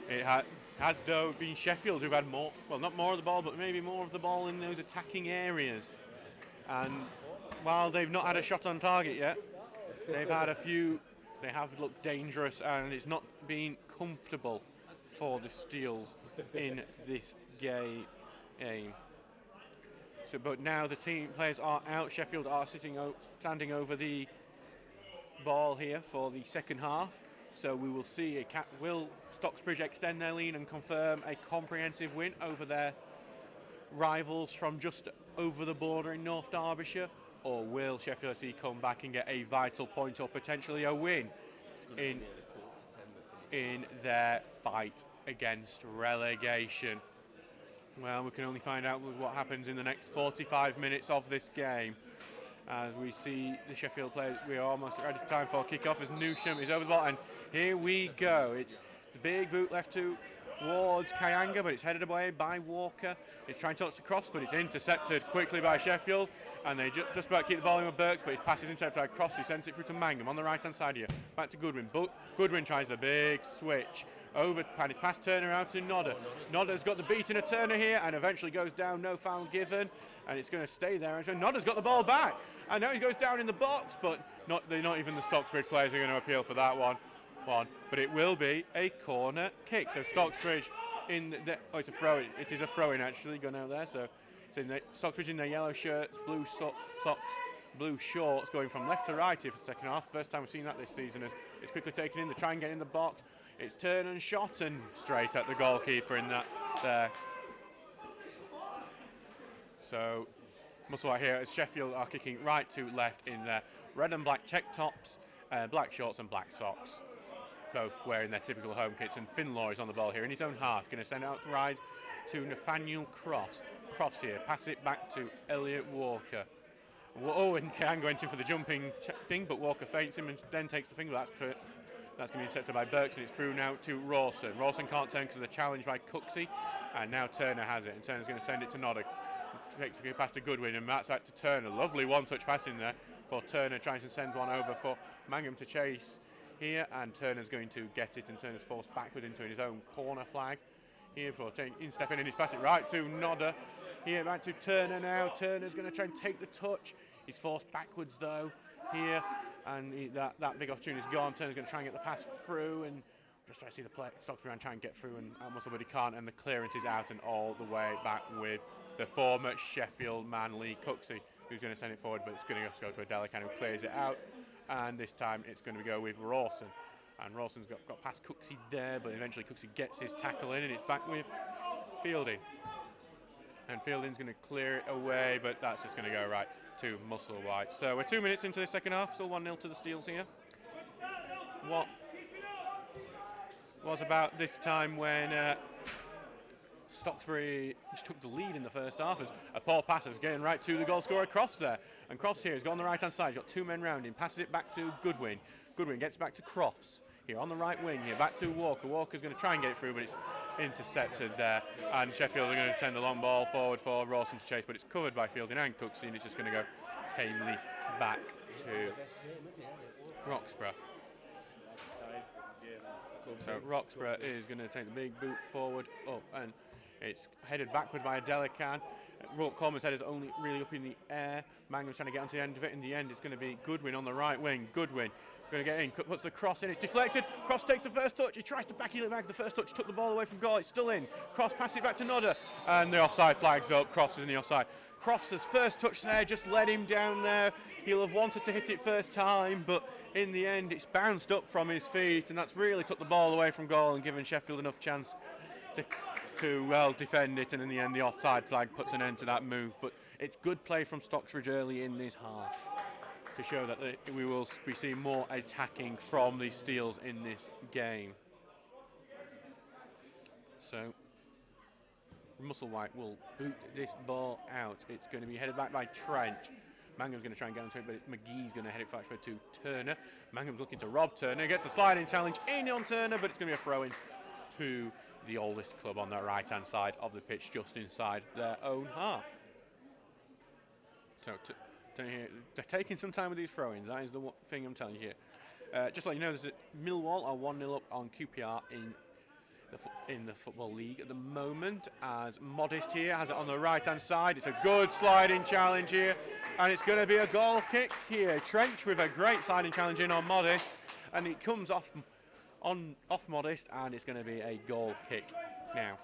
It has though been Sheffield who've had more, well, not more of the ball, but maybe more of the ball in those attacking areas. And while they've not had a shot on target yet, they've had a few. They have looked dangerous, and it's not been comfortable for the Steels in this game. So, but now the team players are out. Sheffield are standing over the ball here for the second half. So we will see will Stocksbridge extend their lead and confirm a comprehensive win over their rivals from just over the border in North Derbyshire, or will Sheffield FC come back and get a vital point or potentially a win in their fight against relegation? Well, we can only find out with what happens in the next 45 minutes of this game. As we see the Sheffield players, we are almost ready for time for kickoff as Newsham is over the ball, and here we go. It's the big boot left towards Kayanga, but it's headed away by Walker. It's trying to touch the cross, but it's intercepted quickly by Sheffield, and they just about keep the ball in with Burks, but his pass is intercepted by Cross. He sends it through to Mangum on the right-hand side here. Back to Goodwin. Goodwin tries the big switch. Over, and it's past Turner out to Nodder. Nodder's got the beating of Turner here, and eventually goes down, no foul given, and it's going to stay there. And so Nodder's got the ball back, and now he goes down in the box, but not even the Stocksbridge players are going to appeal for that one. But it will be a corner kick. So Stocksbridge it's a throw. It is a throw-in actually gone out there. So it's in Stocksbridge in their yellow shirts, blue socks, blue shorts, going from left to right here for the second half. First time we've seen that this season. As it's quickly taken in, they try and get in the box. It's turn and shot and straight at the goalkeeper in that there. So Musselwhite here as Sheffield are kicking right to left in their red and black check tops, black shorts and black socks, both wearing their typical home kits. And Finlaw is on the ball here in his own half, going to send out wide to Nathaniel Cross. Cross here, pass it back to Elliot Walker. Oh, and Kayanga went in for the jumping thing, but Walker feints him and then takes the finger. That's going to be intercepted by Burks, and it's through now to Rawson. Rawson can't turn because of the challenge by Cooksey, and now Turner has it, and Turner's going to send it to Nodder. Takes a pass to Goodwin, and that's back to Turner. Lovely one-touch pass in there for Turner, tries and sends one over for Mangum to chase here, and Turner's going to get it, and Turner's forced backward into his own corner flag. Here for stepping in, he's passed it right to Nodder. Here back to Turner now. Turner's going to try and take the touch. He's forced backwards though here, and that big opportunity is gone. Turner's going to try and get the pass through, and just try to see the play. Stocksbridge try and get through, and Muscle, but he can't, and the clearance is out and all the way back with the former Sheffield man Lee Cooksey, who's going to send it forward, but it's going to just go to a Delican who clears it out, and this time it's going to go with Rawson. And Rawson's got past Cooksey there, but eventually Cooksey gets his tackle in, and it's back with Fielding. And Fielding's going to clear it away, but that's just going to go right to Musselwhite. So we're 2 minutes into the second half, still 1-0 to the Steels here. What was about this time when Stocksbridge took the lead in the first half as a poor pass is getting right to the goal scorer Crofts there. And Crofts here has got on the right hand side, he's got two men round him, passes it back to Goodwin. Goodwin gets back to Crofts here on the right wing here, back to Walker. Walker's going to try and get it through, but it's intercepted there. And Sheffield are going to send the long ball forward for Rawson to chase, but it's covered by Fielding and Cooksey, and it's just going to go tamely back to Roxburgh. So Roxburgh is going to take the big boot forward up, and it's headed backward by a Delican. Coleman's head is only really up in the air. Mangum's trying to get onto the end of it. In the end, it's going to be Goodwin on the right wing. Goodwin going to get in, puts the cross in. It's deflected. Cross takes the first touch. He tries to backheel it back. The first touch took the ball away from goal. It's still in. Cross passes it back to Nodder, and the offside flag's up. Cross is in the offside. Cross's first touch there just let him down there. He'll have wanted to hit it first time, but in the end, it's bounced up from his feet, and that's really took the ball away from goal and given Sheffield enough chance to well defend it, and in the end the offside flag puts an end to that move. But it's good play from Stocksbridge early in this half to show that we will be seeing more attacking from the Steels in this game. So Musselwhite will boot this ball out. It's going to be headed back by Trench. Mangum's going to try and get onto it, but McGee's going to head it forward to Turner. Mangum's looking to rob Turner. Gets the sliding challenge in on Turner, but it's going to be a throw-in to the oldest club on the right-hand side of the pitch, just inside their own half. So they're taking some time with these throw-ins. That is the thing I'm telling you here. Just to let you know, there's Millwall are 1-0 up on QPR in in the Football League at the moment, as Modest here has it on the right-hand side. It's a good sliding challenge here, and it's going to be a goal kick here. Trench with a great sliding challenge in on Modest, and it comes off Modest, and it's going to be a goal kick now.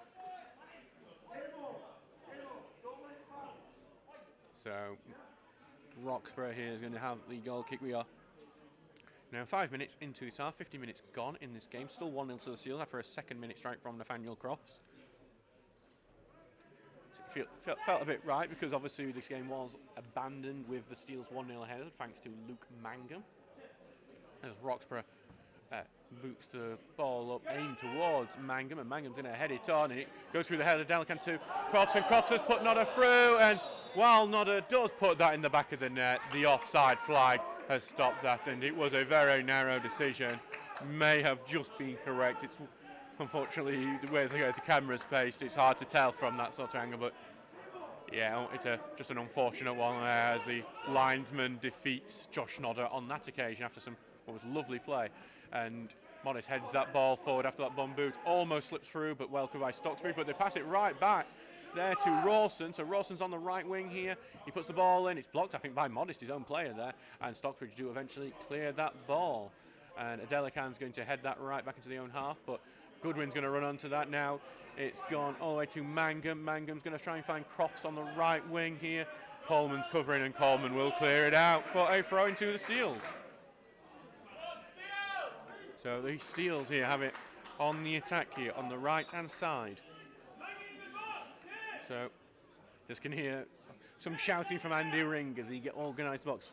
So Roxburgh here is going to have the goal kick. We are now 5 minutes into this half, 50 minutes gone in this game. Still 1-0 to the Seals after a second-minute strike from Nathaniel Crofts. So felt a bit right, because obviously this game was abandoned with the Steels 1-0 ahead, thanks to Luke Mangum. As Roxburgh boots the ball up, aimed towards Mangum, and Mangum's going to head it on, and it goes through the head of Delican to Crofts, and Crofts has put Nodder through, and while Nodder does put that in the back of the net, the offside flag has stopped that, and it was a very narrow decision. May have just been correct. It's unfortunately the way the camera's placed, it's hard to tell from that sort of angle, but yeah, it's just an unfortunate one as the linesman defeats Josh Nodder on that occasion after what was lovely play. And Modest heads that ball forward after that bomb boot, almost slips through, but well covered by Stocksbridge, but they pass it right back there to Rawson. So Rawson's on the right wing here. He puts the ball in. It's blocked, I think, by Modest, his own player there. And Stocksbridge do eventually clear that ball. And Adelican's going to head that right back into the own half, but Goodwin's going to run onto that now. It's gone all the way to Mangum. Mangum's going to try and find Crofts on the right wing here. Coleman's covering, and Coleman will clear it out for a throw into the Steels. So the Steels here have it on the attack here on the right-hand side. So just can hear some shouting from Andy Ring as he organised the box,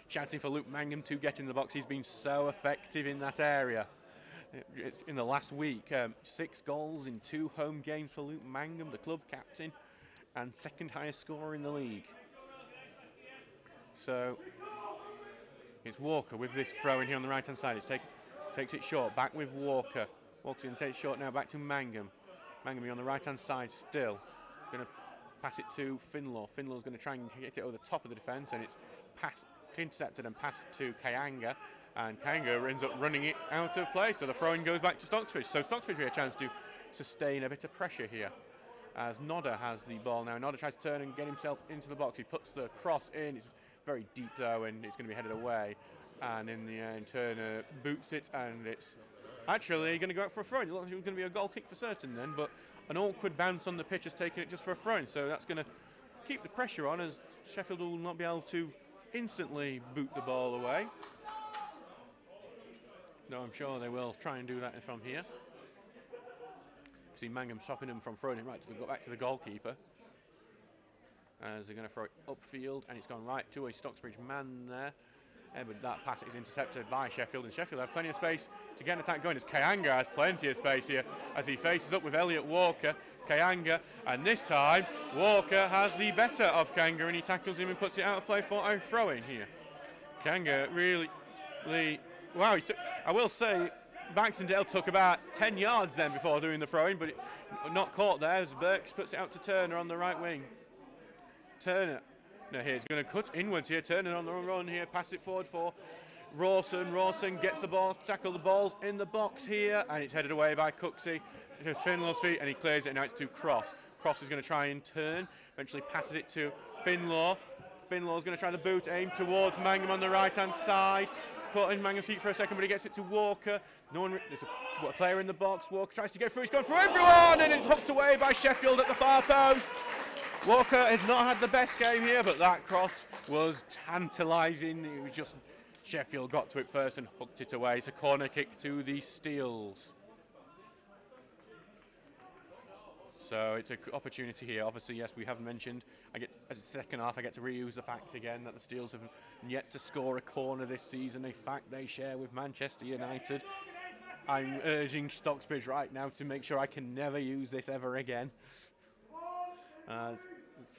shouting for Luke Mangum to get in the box. He's been so effective in that area. In the last week, 6 goals in 2 home games for Luke Mangum, the club captain, and second highest scorer in the league. So it's Walker with this throw in here on the right-hand side. It's takes it short, back with Walker. Walker's going to take it short now, back to Mangum. Mangum on the right-hand side still. Going to pass it to Finlaw. Finlaw's going to try and get it over the top of the defence, and it's intercepted and passed to Kayanga. And Kayanga ends up running it out of play, so the throw-in goes back to Stocksbridge. So Stocksbridge have a chance to sustain a bit of pressure here, as Nodder has the ball now. Nodder tries to turn and get himself into the box. He puts the cross in. It's very deep though, and it's going to be headed away. And in the end, Turner boots it, and it's actually going to go out for a throw-in. It looks like it was going to be a goal kick for certain then, but an awkward bounce on the pitch has taken it just for a throw-in. So that's going to keep the pressure on, as Sheffield will not be able to instantly boot the ball away. No, I'm sure they will try and do that from here. See Mangum stopping him from throwing it right to back to the goalkeeper, as they're going to throw it upfield, and it's gone right to a Stocksbridge man there. But that pass is intercepted by Sheffield, and Sheffield have plenty of space to get an attack going, as Kayanga has plenty of space here as he faces up with Elliot Walker. Kayanga, and this time Walker has the better of Kayanga, and he tackles him and puts it out of play for a throw-in here. Kayanga really, wow, I will say Baxendale took about 10 yards then before doing the throw-in, but not caught there as Burks puts it out to Turner on the right wing. Turner. Now here he's going to cut inwards here, Turner on the run here, pass it forward for Rawson. Rawson gets the ball, tackle the balls in the box here, and it's headed away by Cooksey to Finlaw's feet, and he clears it, and now it's to Cross. Cross is going to try and turn, eventually passes it to Finlaw. Finlaw's going to try the boot, aim towards Mangum on the right-hand side. Caught in Mangum's feet for a second, but he gets it to Walker. There's a player in the box. Walker tries to get through. He's gone through everyone, and it's hooked away by Sheffield at the far post. Walker has not had the best game here, but that cross was tantalising. It was just Sheffield got to it first and hooked it away. It's a corner kick to the Steels. So it's an opportunity here. Obviously, yes, we have mentioned, as a second half, I get to reuse the fact again that the Steels have yet to score a corner this season, a fact they share with Manchester United. I'm urging Stocksbridge right now to make sure I can never use this ever again. As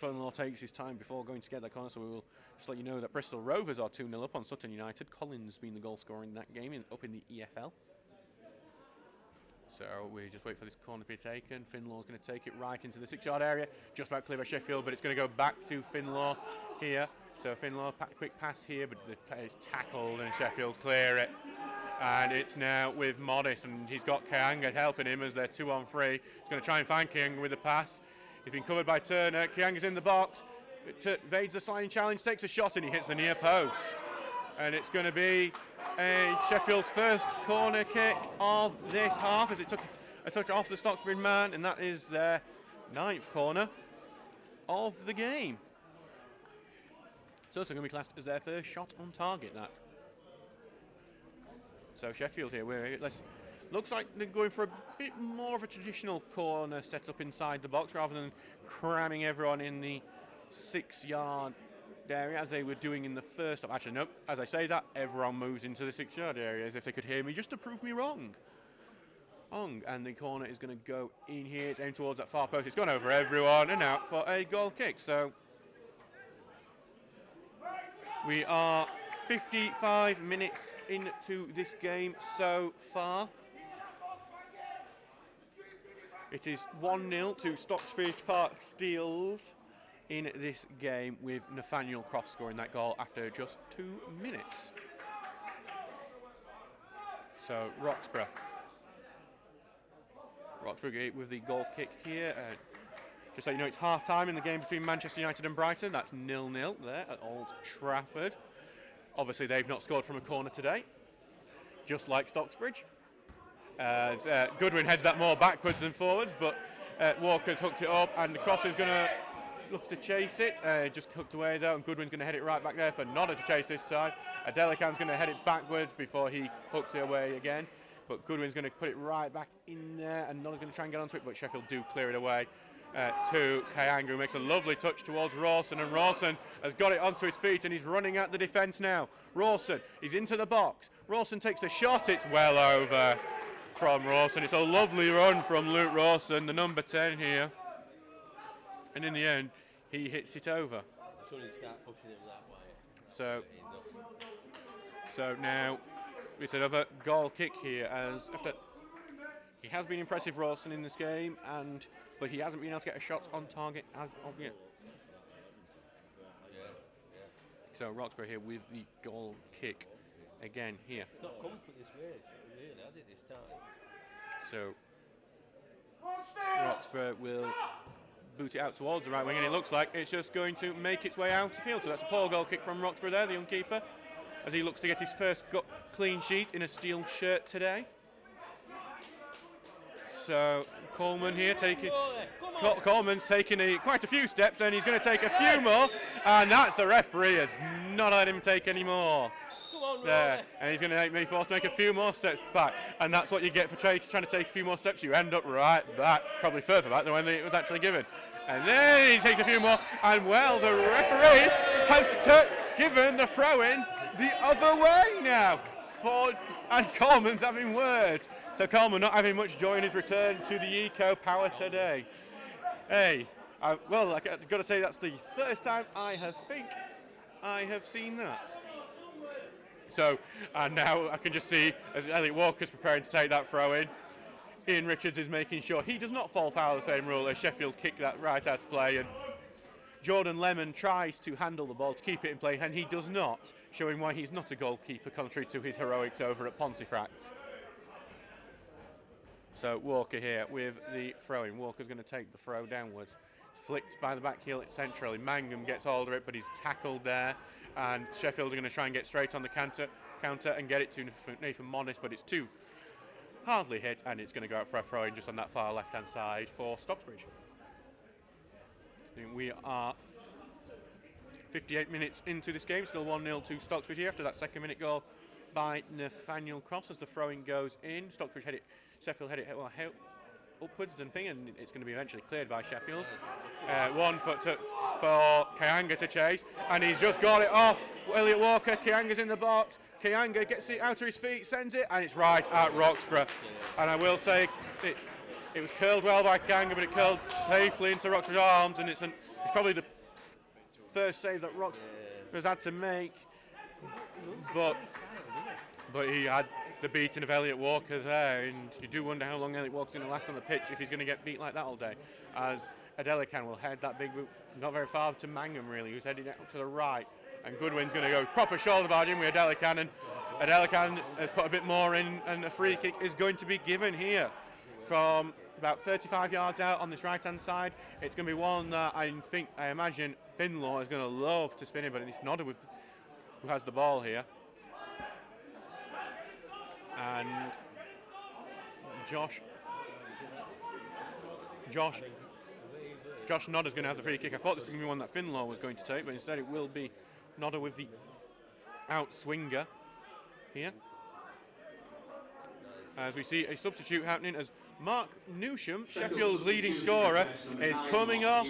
Finlaw takes his time before going to get that corner, so we will just let you know that Bristol Rovers are 2-0 up on Sutton United. Collins being the goal scorer in that game up in the EFL. So we just wait for this corner to be taken. Finlaw's going to take it right into the 6-yard area, just about clear by Sheffield, but it's going to go back to Finlaw here. So Finlaw, quick pass here, but the player is tackled and Sheffield clear it. And it's now with Modest, and he's got Kianga helping him as they're 2-on-3. He's going to try and find Kianga with the pass. He's been covered by Turner. Kianga's in the box. Evades the sliding challenge, takes a shot, and he hits the near post. And it's going to be Sheffield's first corner kick of this half, as it took a touch off the Stocksbridge man, and that is their 9th corner of the game. It's also going to be classed as their first shot on target, that. So Sheffield here, looks like they're going for a bit more of a traditional corner set up inside the box rather than cramming everyone in the 6-yard area as they were doing in the first half. Actually, no, as I say that, everyone moves into the 6-yard area as if they could hear me just to prove me wrong. And the corner is going to go in here. It's aimed towards that far post. It's gone over everyone and out for a goal kick. So we are 55 minutes into this game so far. It is 1-0 to Stocksbridge Park Steels in this game, with Nathaniel Croft scoring that goal after just 2 minutes. So Roxburgh with the goal kick here. Just so you know, it's half-time in the game between Manchester United and Brighton. That's 0-0 there at Old Trafford. Obviously, they've not scored from a corner today, just like Stocksbridge. As Goodwin heads that more backwards than forwards, but Walker's hooked it up, and the cross is going to look to chase it. Just hooked away though, and Goodwin's going to head it right back there for Nodder to chase this time. Adelican's going to head it backwards before he hooks it away again. But Goodwin's going to put it right back in there, and Nodder's going to try and get onto it, but Sheffield do clear it away to Kianga, who makes a lovely touch towards Rawson, and Rawson has got it onto his feet and he's running at the defence now. Rawson, he's into the box. Rawson takes a shot, it's well over from Rawson. It's a lovely run from Luke Rawson, the number 10 here. And in the end, he hits it over. Start pushing him that way. So now it's another goal kick here, as after he has been impressive, Rawson, in this game, but he hasn't been able to get a shot on target as of yet. So Roxburgh here with the goal kick again here. It's not come for this race, really, has it, this time? So Roxburgh will boot it out towards the right wing, and it looks like it's just going to make its way out of the field. So that's a poor goal kick from Roxburgh there, the young keeper, as he looks to get his first clean sheet in a steel shirt today. So Coleman here Coleman's taking quite a few steps, and he's going to take a few more, and that's the referee has not let him take any more. There, and he's going to be forced to make a few more steps back, and that's what you get for trying to take a few more steps. You end up right back, probably further back than when it was actually given. And then he takes a few more, and well, the referee has given the throw-in the other way now. And Coleman's having words. So Coleman not having much joy in his return to the Eco Power today. Hey, I've got to say that's the first time I have seen that. So, and now I can just see as Elliot Walker's preparing to take that throw in, Ian Richards is making sure he does not fall foul of the same rule as Sheffield kick that right out of play, and Jordan Lemon tries to handle the ball to keep it in play, and he does not, showing why he's not a goalkeeper, contrary to his heroics over at Pontefract. So Walker here with the throw-in. Walker's going to take the throw downwards. Flicked by the back heel centrally. Mangum gets hold of it, but he's tackled there. And Sheffield are going to try and get straight on the counter and get it to Nathan Modest, but it's too hardly hit, and it's going to go out for a throw-in just on that far left-hand side for Stocksbridge. We are 58 minutes into this game, still 1-0 to Stocksbridge here after that second-minute goal by Nathaniel Cross as the throw-in goes in. Sheffield head it upwards and it's going to be eventually cleared by Sheffield. 1 foot for Kianga to chase, and he's just got it off Elliot Walker. Kianga's in the box. Kianga gets it out of his feet, sends it, and it's right at Roxburgh. And I will say it was curled well by Kianga, but it curled safely into Roxburgh's arms, and it's probably the first save that Roxburgh has had to make. But he had the beating of Elliot Walker there, and you do wonder how long Elliot Walker's going to last on the pitch if he's going to get beat like that all day. As Adelican will head that big boot not very far to Mangum, really, who's heading out to the right, and Goodwin's going to go proper shoulder barge in with Adelican, and Adelakan has put a bit more in, and a free kick is going to be given here from about 35 yards out on this right-hand side. It's going to be one that I imagine Finlaw is going to love to spin in, but it's Nodder who has the ball here. And Josh Nodder's going to have the free kick. I thought this was going to be one that Finlaw was going to take, but instead it will be Nodder with the outswinger here. As we see a substitute happening as Mark Newsham, Sheffield's leading scorer, is coming off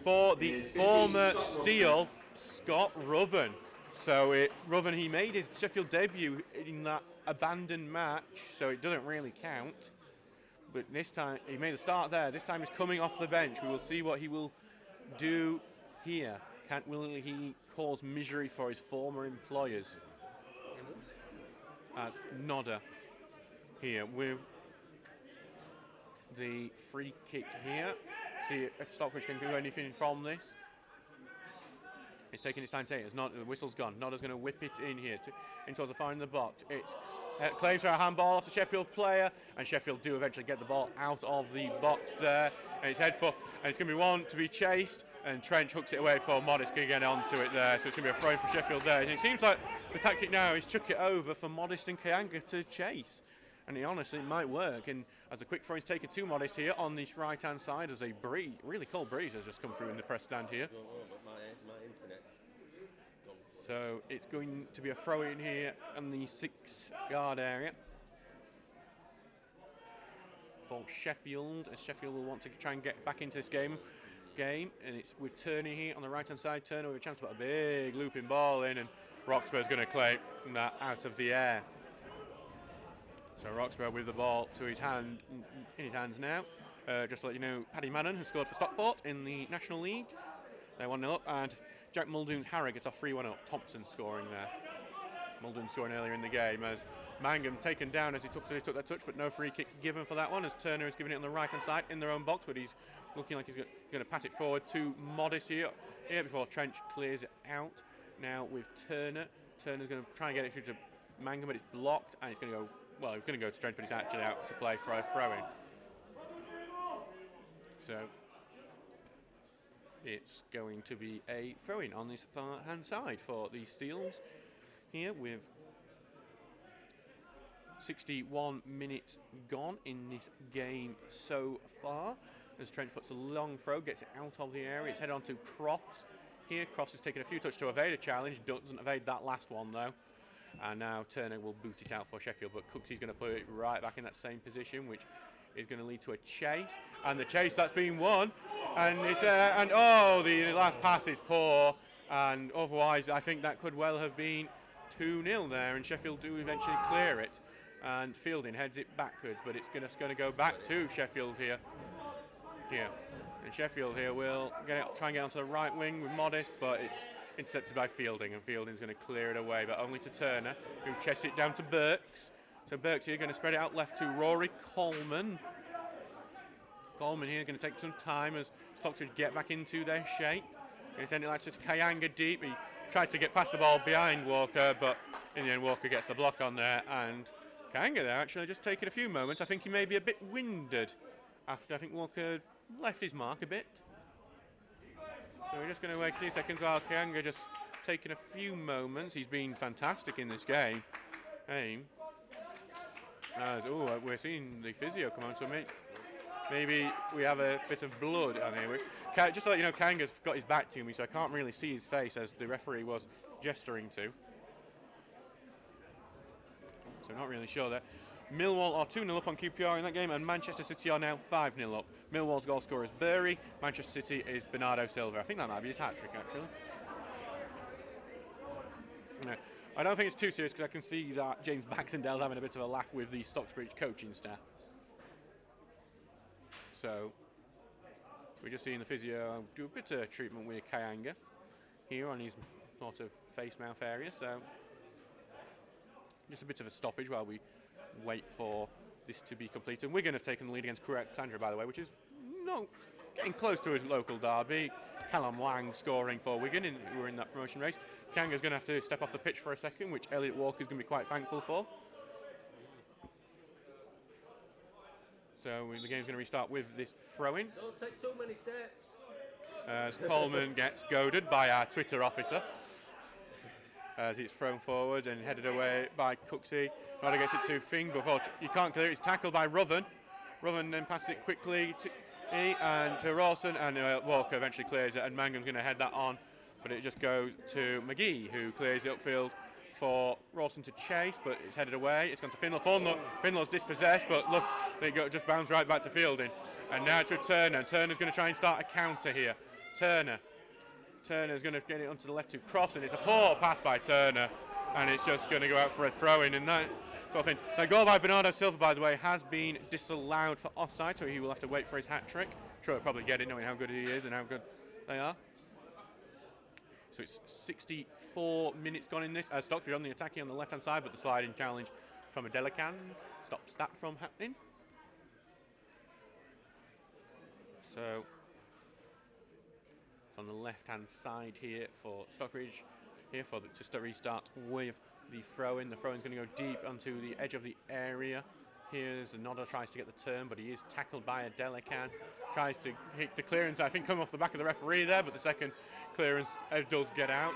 for the former Steel, Scott Ruven. So Ruven, he made his Sheffield debut in that abandoned match, so it doesn't really count. But this time, he made a start there. This time he's coming off the bench. We will see what he will do here. Will he cause misery for his former employers? As Nodder here with the free kick here. See if Stockbridge can do anything from this. It's taking his time to take it. The whistle's gone. Nodder's going to whip it in here in towards the far end of the box. It's claims for a handball off the Sheffield player, and Sheffield do eventually get the ball out of the box there. And it's head for, and it's going to be one to be chased, and Trench hooks it away before Modest can get onto it there. So it's going to be a throw for Sheffield there. And it seems like the tactic now is chuck it over for Modest and Kayanga to chase. And honestly, it might work. And as the quick throw is taken to Modest here on this right-hand side, as a really cold breeze has just come through in the press stand here. So it's going to be a throw in here in the 6-yard area for Sheffield, as Sheffield will want to try and get back into this game. And it's with Turner here on the right-hand side. Turner with a chance to put a big looping ball in, and Roxburgh's going to claim that out of the air. So Roxburgh with the ball to his hand, in his hands now. Just to let you know, Paddy Madden has scored for Stockport in the National League. They're 1-0 up, and Jack Muldoon's Harry gets off 3-1 up. Thompson scoring there. Muldoon scoring earlier in the game as Mangum taken down as he took that touch, but no free kick given for that one, as Turner is giving it on the right-hand side in their own box, but he's looking like he's going to pass it forward to Modest here before Trench clears it out. Now with Turner. Turner's going to try and get it through to Mangum, but it's blocked, and it's going to go, well, it's going to go to Trench, but it's actually out to play for a throw-in. So it's going to be a throw-in on this far-hand side for the Steels here with 61 minutes gone in this game so far. As Trench puts a long throw, gets it out of the area. It's headed on to Crofts here. Crofts has taken a few touches to evade a challenge, doesn't evade that last one though. And now Turner will boot it out for Sheffield, but Cooksy's going to put it right back in that same position, which is going to lead to a chase. And the chase that's been won, and it's and oh, the last pass is poor, and otherwise I think that could well have been 2-0 there, and Sheffield do eventually clear it, and Fielding heads it backwards, but it's going to go back to Sheffield here. And Sheffield here will try and get onto the right wing with Modest, but it's intercepted by Fielding, and Fielding's going to clear it away, but only to Turner, who chests it down to Burks. So Burks here going to spread it out left to Rory Coleman. Coleman here going to take some time as Stocksbridge get back into their shape. Going to send it like to Kayanga deep. He tries to get past the ball behind Walker, but in the end Walker gets the block on there, and Kayanga there actually just taking a few moments. I think he may be a bit winded after I think Walker left his mark a bit. So we're just going to wait a few seconds while Kayanga just taking a few moments. He's been fantastic in this game. We're seeing the physio come on, so maybe we have a bit of blood on here. Just to let you know, Kayanga's got his back to me, so I can't really see his face as the referee was gesturing to. So not really sure there. Millwall are 2-0 up on QPR in that game, and Manchester City are now 5-0 up. Millwall's goal scorer is Bury. Manchester City is Bernardo Silva. I think that might be his hat-trick, actually. No, I don't think it's too serious, because I can see that James Baxendale's having a bit of a laugh with the Stocksbridge coaching staff. So we're just seeing the physio do a bit of treatment with Kayanga here on his sort of face-mouth area. So just a bit of a stoppage while we wait for this to be completed. Wigan have taken the lead against Correct Sandra, by the way, which is getting close to a local derby. Callum Lang scoring for Wigan, who were in that promotion race. Kanga's going to have to step off the pitch for a second, which Elliot Walker's going to be quite thankful for. So the game's going to restart with this throw-in. Don't take too many steps. As Coleman gets goaded by our Twitter officer. As it's thrown forward and headed away by Cooksey. Ryder gets it to Fing before you can't clear it. It's tackled by Ruven. Ruven then passes it quickly to Rawson, and Walker eventually clears it, and Mangum's going to head that on, but it just goes to McGee, who clears it upfield for Rawson to chase, but it's headed away. It's gone to Finlaw. Finlaw's dispossessed, but look, they just bounce right back to fielding. And now to Turner. Turner's going to try and start a counter here. Turner's going to get it onto the left to Cross, and it's a poor pass by Turner, and it's just going to go out for a throw-in, and that sort of thing. That goal by Bernardo Silva, by the way, has been disallowed for offside, so he will have to wait for his hat-trick. Sure, he'll probably get it, knowing how good he is and how good they are. So it's 64 minutes gone in this. Stocksbridge on the attacking on the left-hand side, but the sliding challenge from Adelacan stops that from happening. So it's on the left-hand side here for Stockbridge, here for just to restart with the throw-in. The throw-in's going to go deep onto the edge of the area. Here's Nodder, tries to get the turn, but he is tackled by Adelacan. Tries to hit the clearance, I think, coming off the back of the referee there, but the second clearance does get out.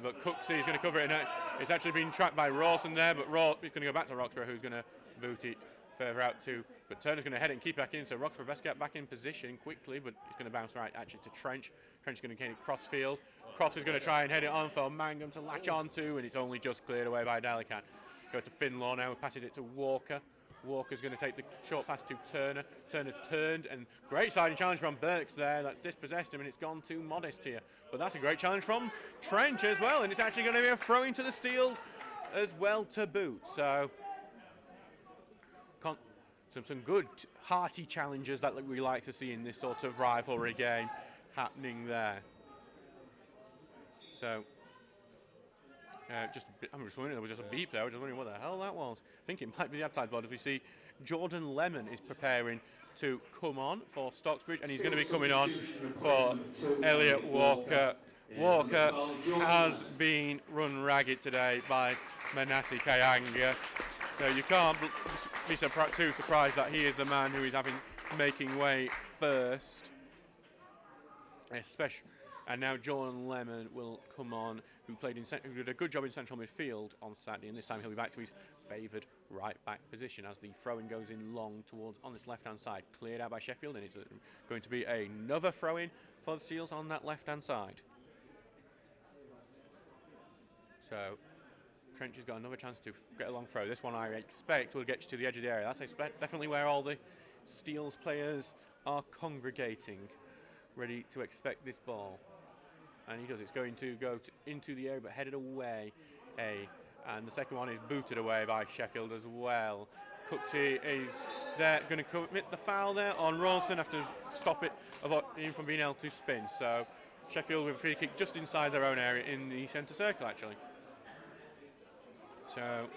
But Cooksey is going to cover it, and it's actually been trapped by Rawson there, but it's going to go back to Roxburgh, who's going to boot it further out too. But Turner's going to head it and keep back in, so Roxburgh best get back in position quickly, but it's going to bounce right actually to Trench. Trench is going to get it cross field. Cross is going to try and head it on for Mangum to latch on to, and it's only just cleared away by Adelacan. Go to Finlaw now, passes it to Walker. Walker's going to take the short pass to Turner. Turner turned, and great siding challenge from Burks there that dispossessed him, and it's gone too modest here. But that's a great challenge from Trench as well, and it's actually going to be a throw into the Steels as well to boot. So some good hearty challenges that we like to see in this sort of rivalry game happening there. So I'm just wondering, there was just a beep there. I was just wondering what the hell that was. I think it might be the advertised board. As we see, Jordan Lemon is preparing to come on for Stocksbridge, and he's going to be coming on for Elliot Walker. Walker has been run ragged today by Manasi Kayanga, so you can't be too surprised that he is the man who is making way first, especially. And now Jordan Lemon will come on, who did a good job in central midfield on Saturday, and this time he'll be back to his favoured right-back position as the throw-in goes in long towards on this left-hand side, cleared out by Sheffield, and it's going to be another throw-in for the Seals on that left-hand side. So Trench has got another chance to get a long throw. This one I expect will get you to the edge of the area. That's definitely where all the Steels players are congregating, ready to expect this ball. And he does. It's going to go into the area, but headed away. And the second one is booted away by Sheffield as well. Cooksey is there, going to commit the foul there on Rawson after stop it him from being able to spin. So Sheffield with a free kick just inside their own area in the centre circle, actually. So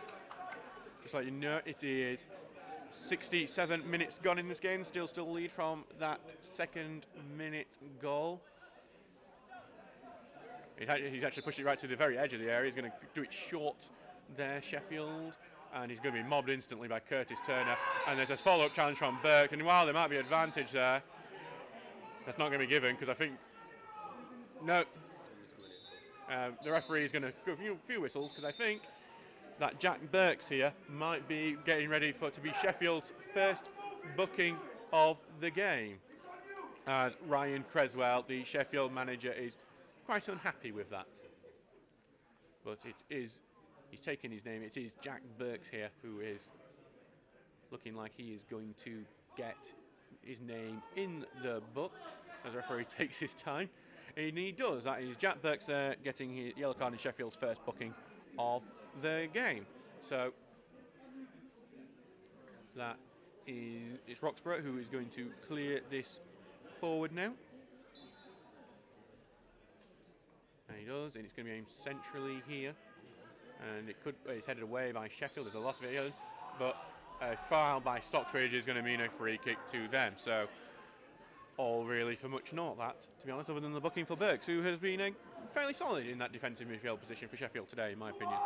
just let you know, it is 67 minutes gone in this game. Still lead from that second minute goal. He's actually pushed it right to the very edge of the area. He's going to do it short there, Sheffield. And he's going to be mobbed instantly by Curtis Turner. And there's a follow-up challenge from Burke. And while there might be advantage there, that's not going to be given, because I think... No. The referee is going to go a few whistles, because I think that Jack Burks here might be getting ready to be Sheffield's first booking of the game. As Ryan Creswell, the Sheffield manager, is quite unhappy with that. But he's taken his name. It is Jack Burks here who is looking like he is going to get his name in the book as the referee takes his time. And he does. That is Jack Burks there getting his yellow card in Sheffield's first booking of the game. So that is it's Roxburgh who is going to clear this forward now. And he does, and it's going to be aimed centrally here. And it's headed away by Sheffield. There's a lot of it here, but a foul by Stocksbridge is going to mean a free kick to them. So all really for much naught, that, to be honest, other than the booking for Burks, who has been fairly solid in that defensive midfield position for Sheffield today, in my opinion.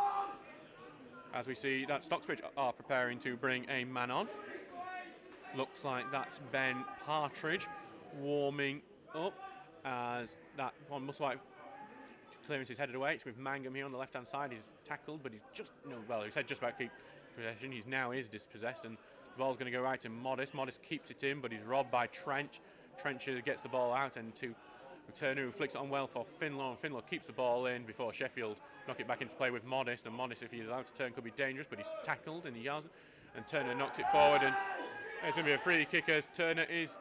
As we see that Stocksbridge are preparing to bring a man on. Looks like that's Ben Partridge warming up, as that one Musselwhite clearance is headed away. It's with Mangum here on the left-hand side. He's tackled, but he's just, he's had just about keep possession. He now is dispossessed, and the ball's going to go right to Modest. Modest keeps it in, but he's robbed by Trench. Trench gets the ball out, and to Turner, who flicks it on well for Finlaw, and Finlaw keeps the ball in before Sheffield knock it back into play with Modest, and Modest, if he's allowed to turn, could be dangerous, but he's tackled, and he hasn't, and Turner knocks it forward, and it's going to be a free kick as Turner is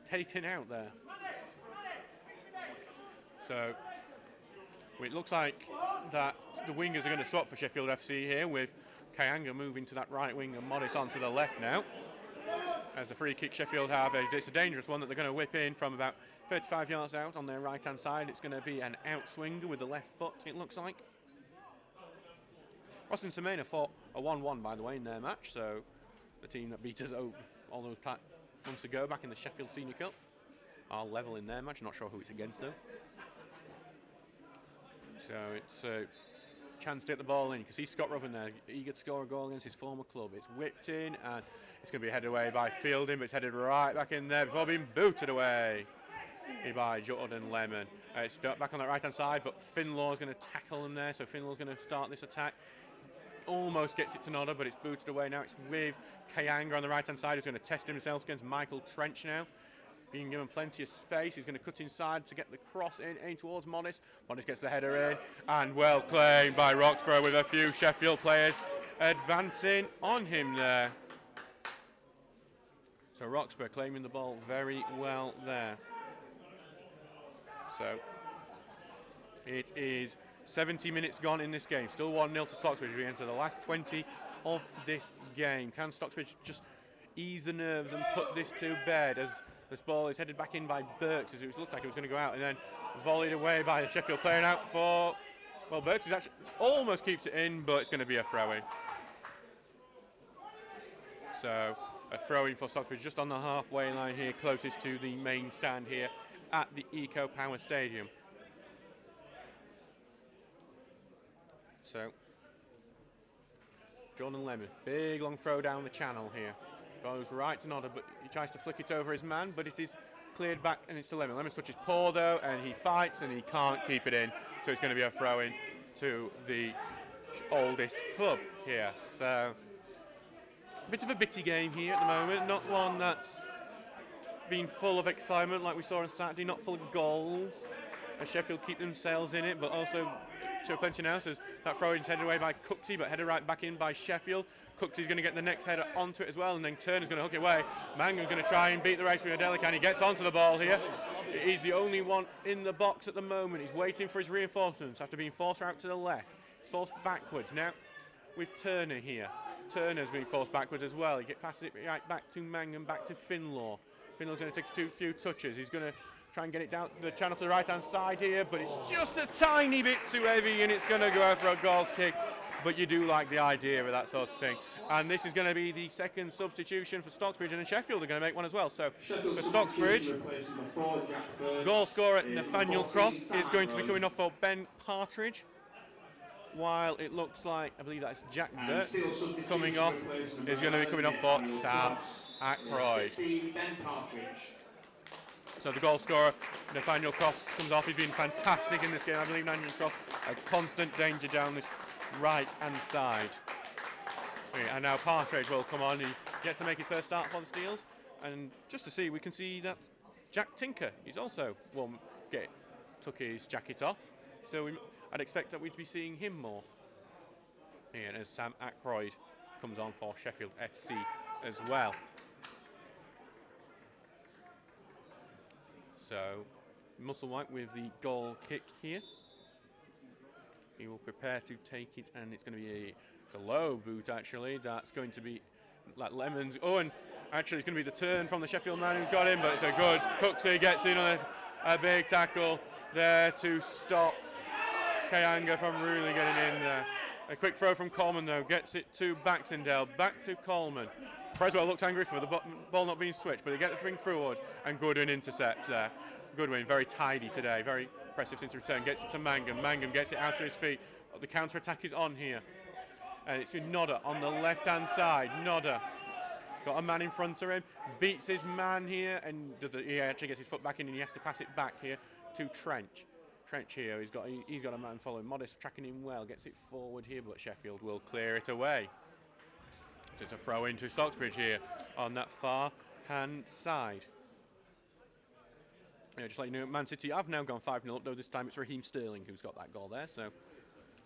taken out there. So it looks like that the wingers are going to swap for Sheffield FC here, with Kayanga moving to that right wing and Modest onto the left now. As the free kick Sheffield have, it's a dangerous one that they're going to whip in from about 35 yards out on their right-hand side. It's going to be an outswinger with the left foot, it looks like. Ross and Semaina fought a 1-1, by the way, in their match, so the team that beat us all those months ago back in the Sheffield Senior Cup are level in their match. Not sure who it's against, though. So it's a chance to get the ball in. You can see Scott Ruffin there, eager to score a goal against his former club. It's whipped in, and it's going to be headed away by Fielding, but it's headed right back in there before being booted away by Jordan Lemon. It's back on that right-hand side, but Finlaw's going to tackle him there, so Finlaw's going to start this attack. Almost gets it to Nodder, but it's booted away now. It's with Kayanga on the right-hand side, who's going to test himself against Michael Trench now. Being given plenty of space, he's going to cut inside to get the cross in towards Modest. Modest gets the header in, and well claimed by Roxburgh, with a few Sheffield players advancing on him there. So Roxburgh claiming the ball very well there. So it is 70 minutes gone in this game. Still 1-0 to Stocksbridge. We enter the last 20 of this game. Can Stocksbridge just ease the nerves and put this to bed, as this ball is headed back in by Burks, as it looked like it was going to go out, and then volleyed away by the Sheffield player, and out for, well, Burks is actually almost keeps it in, but it's going to be a throw-in. So a throw-in for Stocksbridge just on the halfway line here, closest to the main stand here at the Eco Power Stadium. So Jordan Lemon, big long throw down the channel here. Goes right to Nodder, but he tries to flick it over his man, but it is cleared back, and it's to Lemon. Lemon's touch is poor though, and he fights, and he can't keep it in, so it's going to be a throw-in to the oldest club here. So a bit of a bitty game here at the moment, not one that's been full of excitement like we saw on Saturday, not full of goals, as Sheffield keep themselves in it, but also show plenty now, as that throw-in is headed away by Cooksey, but headed right back in by Sheffield. Cooksey's going to get the next header onto it as well, and then Turner's going to hook it away. Mangum's going to try and beat the race with Adelic, and he gets onto the ball here. He's the only one in the box at the moment. He's waiting for his reinforcements after being forced out to the left. He's forced backwards now with Turner here. Turner's being forced backwards as well. He passes it right back to Mangum, back to Finlaw. Finlaw's going to take a few touches. He's going to try and get it down the channel to the right-hand side here, but it's just a tiny bit too heavy, and it's going to go out for a goal kick. But you do like the idea of that sort of thing. And this is going to be the second substitution for Stocksbridge, and then Sheffield are going to make one as well. So for Stocksbridge, goal scorer Nathaniel Cross is going to be coming off for Ben Partridge, while it looks like, I believe that's Jack Burt coming off, is going to be coming off for Sam Ackroyd. So the goal scorer, Nathaniel Cross, comes off. He's been fantastic in this game. I believe Nathaniel Cross, a constant danger down this right-hand side. And now Partridge will come on. He gets to make his first start for the Steels. And just to see, we can see that Jack Tinker is also took his jacket off. So I'd expect that we'd be seeing him more. And as Sam Ackroyd comes on for Sheffield FC as well. So Musselwhite with the goal kick here. He will prepare to take it, and it's going to be a low boot actually. That's going to be like Lemons. Oh, and actually it's going to be the turn from the Sheffield man who's got him, but it's a good Cooksey gets in on a big tackle there to stop Kayanga from really getting in there. A quick throw from Coleman though, gets it to Baxendale, back to Coleman. Creswell looks angry for the ball not being switched, but they get the thing forward, and Goodwin intercepts there. Goodwin, very tidy today, very impressive since return, gets it to Mangum. Mangum gets it out to his feet. The counter-attack is on here. And it's with Nodder on the left-hand side. Nodder got a man in front of him, beats his man here, and he actually gets his foot back in, and he has to pass it back here to Trench. Trench here, he's got a man following. Modest tracking him well, gets it forward here, but Sheffield will clear it away. So it's a throw into Stocksbridge here on that far-hand side. Yeah, just like you know, Man City have now gone 5-0 up, though this time it's Raheem Sterling who's got that goal there, so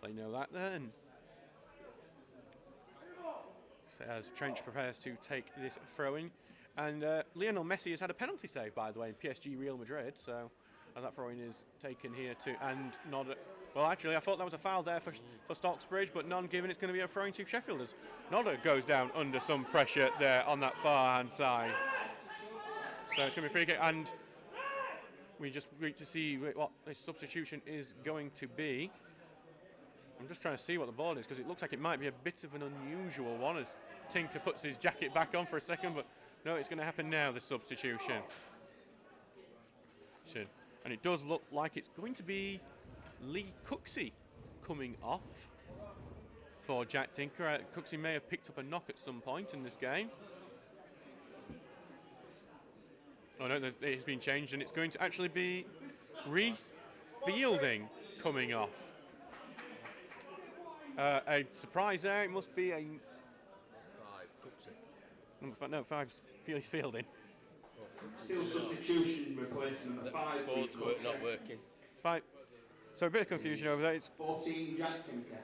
they know that then. As Trench prepares to take this throw-in. And Lionel Messi has had a penalty save, by the way, in PSG Real Madrid, so as that throw-in is taken here to, and Nodder. Well, actually, I thought that was a foul there for Stocksbridge, but none given. It's going to be a throw-in to Sheffield as Nodder goes down under some pressure there on that far-hand side. So it's going to be a free kick, and we just wait to see what this substitution is going to be. I'm just trying to see what the ball is, because it looks like it might be a bit of an unusual one as Tinker puts his jacket back on for a second, but no, it's going to happen now, the substitution. And it does look like it's going to be Lee Cooksey coming off for Jack Tinker. Cooksey may have picked up a knock at some point in this game. Oh no, it has been changed, and it's going to actually be Reece Fielding coming off. A surprise there, it must be a... 5, Cooksey. No, 5's Fielding. Still substitution replacing number 5. Board's not working. 5. So a bit of confusion over there. It's 14, Jack Tinker.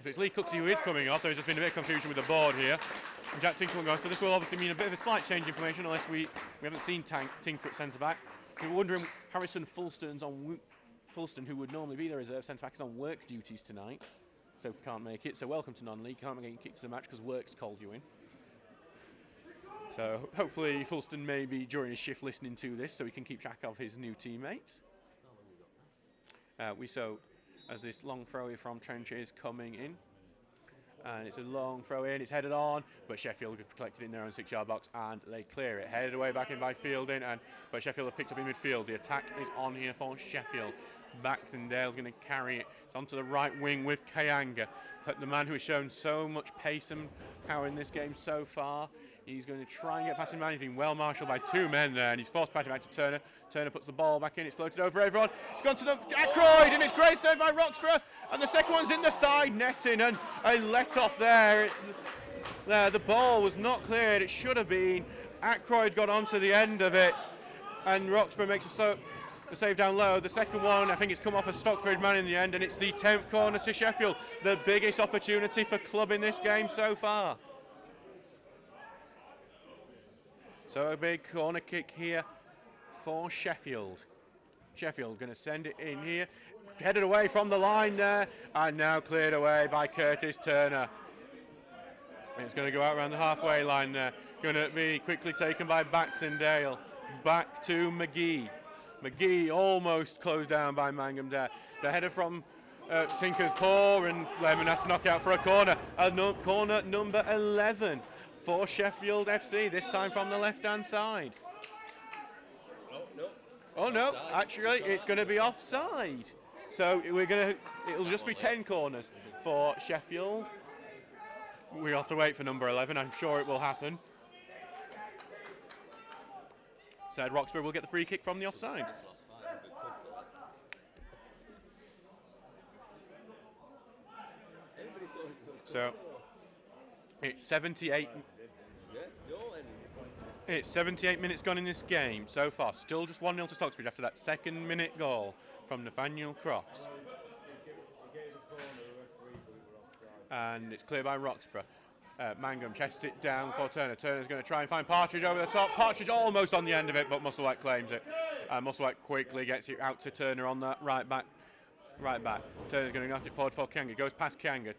So it's Lee Cooksey who is coming off. There's just been a bit of confusion with the board here. And Jack Tinker will go. So this will obviously mean a bit of a slight change in formation, unless we haven't seen Tinker at centre-back. We're wondering, Harrison Fulston, who would normally be the reserve centre-back, is on work duties tonight, so can't make it. So welcome to non-league. Can't make kick to the match because work's called you in. So hopefully Fulston may be during his shift listening to this so he can keep track of his new teammates. As this long throw from Trench is coming in. And it's a long throw in, it's headed on, but Sheffield have collected in their own 6-yard box and they clear it. Headed away back in by Fielding, but Sheffield have picked up in midfield. The attack is on here for Sheffield. Baxendale's going to carry it. It's onto the right wing with Kayanga. But the man who has shown so much pace and power in this game so far, he's going to try and get past him. He's been well marshalled by 2 men there, and he's forced past him back to Turner. Turner puts the ball back in. It's floated over everyone. It's gone to the Ackroyd, and it's great save by Roxburgh. And the second one's in the side netting, and a let off there. The ball was not cleared. It should have been. Ackroyd got onto the end of it, and Roxburgh makes a save down low. The second one, I think it's come off a Stocksbridge man in the end, and it's the 10th corner to Sheffield. The biggest opportunity for club in this game so far. So a big corner kick here for Sheffield. Sheffield going to send it in here. Headed away from the line there, and now cleared away by Curtis Turner. And it's going to go out around the halfway line there. Going to be quickly taken by Baxendale. Back to McGee. McGee almost closed down by Mangum there. The header from Tinker's paw, and Lemon has to knock out for a corner. Corner number 11 for Sheffield FC, this time from the left-hand side. Oh no, actually it's going to be offside. So it'll just be 10 corners for Sheffield. We'll have to wait for number 11, I'm sure it will happen. Said Roxburgh will get the free kick from the offside. So it's 78 minutes gone in this game so far. Still just 1-0 to Stocksbridge after that second-minute goal from Nathaniel Crofts. And it's cleared by Roxburgh. Mangum chests it down for Turner. Turner's going to try and find Partridge over the top. Partridge almost on the end of it, but Musselwhite claims it. Musselwhite quickly gets it out to Turner on that right back. Turner's going to knock it forward for Kianga. Goes past Kianga.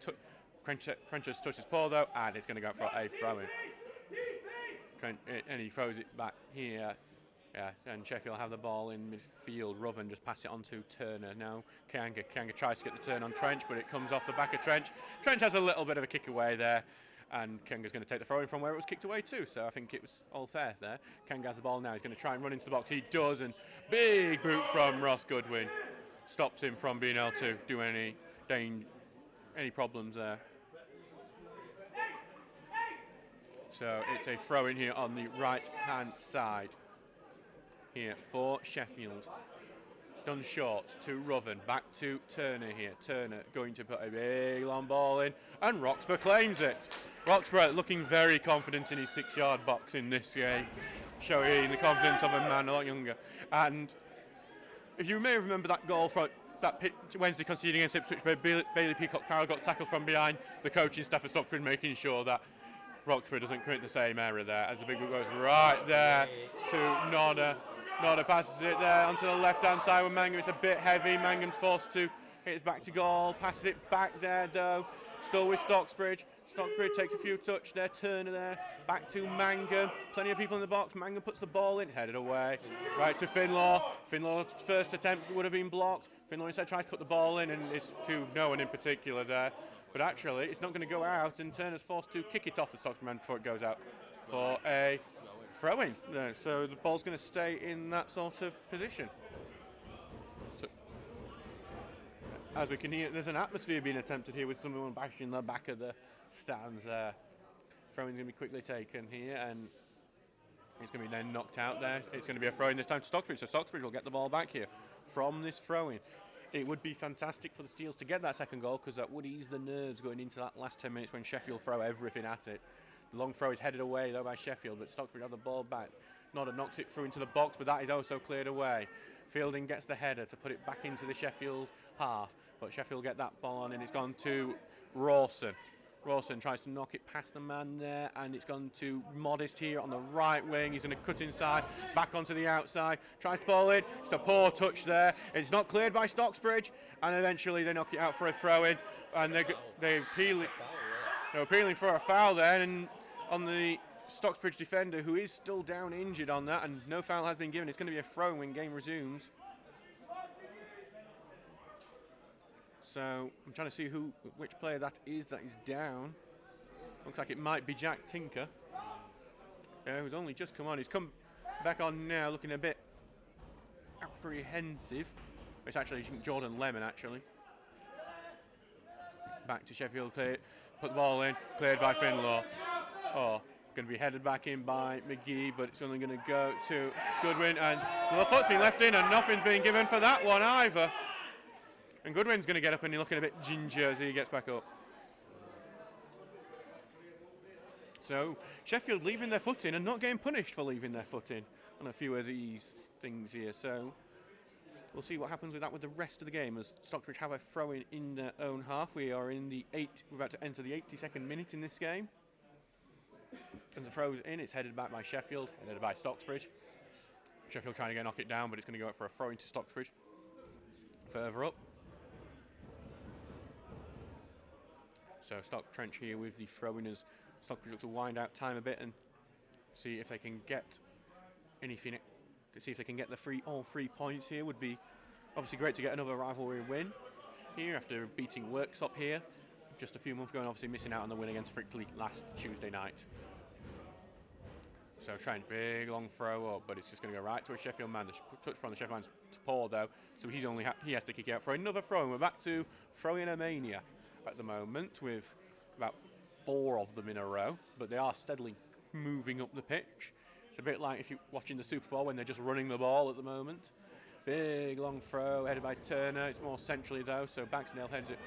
Trencher's touched his paw though, and it's going to go for a throw-in. And he throws it back here. Yeah, and Sheffield have the ball in midfield. Ruven just pass it on to Turner. Now Kanga tries to get the turn on Trench, but it comes off the back of Trench. Trench has a little bit of a kick away there, and Kanga's going to take the throw in from where it was kicked away too, so I think it was all fair there. Kanga has the ball now. He's going to try and run into the box. He does, and big boot from Ross Goodwin stops him from being able to do any problems there. So it's a throw in here on the right-hand side here for Sheffield. Done short to Ruven, back to Turner here. Turner going to put a big long ball in, and Roxburgh claims it. Roxburgh looking very confident in his 6-yard box in this game, showing the confidence of a man a lot younger. And if you may remember that goal from that Wednesday conceding against Ipswich, where Bailey Peacock-Farrell got tackled from behind, the coaching staff at Stocksbridge making sure that Roxburgh doesn't commit the same error there, as the big boot goes right there to Nodder. Nodder passes it there onto the left-hand side with Mangum. It's a bit heavy. Mangum's forced to hit it back to goal. Passes it back there, though. Still with Stocksbridge. Stocksbridge takes a few touch there. Turner there. Back to Mangum. Plenty of people in the box. Mangum puts the ball in. Headed away. Right to Finlaw. Finlaw's first attempt would have been blocked. Finlaw instead tries to put the ball in, and it's to no one in particular there. But actually, it's not going to go out, and Turner's forced to kick it off the Stocksbridge man before it goes out for a throw-in. So the ball's going to stay in that sort of position. So, as we can hear, there's an atmosphere being attempted here with someone bashing the back of the stands there. Throw-in's going to be quickly taken here, and it's going to be then knocked out there. It's going to be a throw-in this time to Stocksbridge, so Stocksbridge will get the ball back here from this throw-in. It would be fantastic for the Steels to get that second goal, because that would ease the nerves going into that last 10 minutes when Sheffield throw everything at it. The long throw is headed away though by Sheffield, but Stocksbridge have the ball back. Nodder knocks it through into the box, but that is also cleared away. Fielding gets the header to put it back into the Sheffield half, but Sheffield get that ball on, and it's gone to Rawson. Rawson tries to knock it past the man there, and it's gone to Modest here on the right wing. He's going to cut inside, back onto the outside, tries to ball in. It's a poor touch there. It's not cleared by Stocksbridge, and eventually they knock it out for a throw-in, and they're appealing for a foul there, and on the Stocksbridge defender, who is still down injured on that, and no foul has been given. It's going to be a throw-in when game resumes. So I'm trying to see which player that is down. Looks like it might be Jack Tinker, who's only just come on. He's come back on now, looking a bit apprehensive. It's actually Jordan Lemon, actually. Back to Sheffield, put the ball in, cleared by Finlaw. Oh, going to be headed back in by McGee, but it's only going to go to Goodwin, and the foot's been left in, and nothing's been given for that one either. And Goodwin's going to get up, and he's looking a bit ginger as he gets back up. So Sheffield leaving their foot in and not getting punished for leaving their foot in on a few of these things here. So we'll see what happens with that with the rest of the game, as Stockbridge have a throw in their own half. We're about to enter the 82nd minute in this game. And the throw's in, it's headed back by Sheffield, headed by Stocksbridge. Sheffield trying to knock it down, but it's going to go out for a throw into Stocksbridge. Further up. So Trench here with the throw-in, as Stockbridge look to wind out time a bit and see if they can get anything, to see if they can get all 3 points here. Would be obviously great to get another rivalry win here after beating Worksop here just a few months ago, and obviously missing out on the win against Frickley last Tuesday night. So Trench, big long throw up, but it's just going to go right to a Sheffield man. The touch from the Sheffield man's poor though, so he has to kick it out for another throw. And we're back to throw-in mania at the moment, with about 4 of them in a row, but they are steadily moving up the pitch. It's a bit like if you're watching the Super Bowl when they're just running the ball at the moment. Big long throw headed by Turner. It's more centrally though, so Baxendale heads it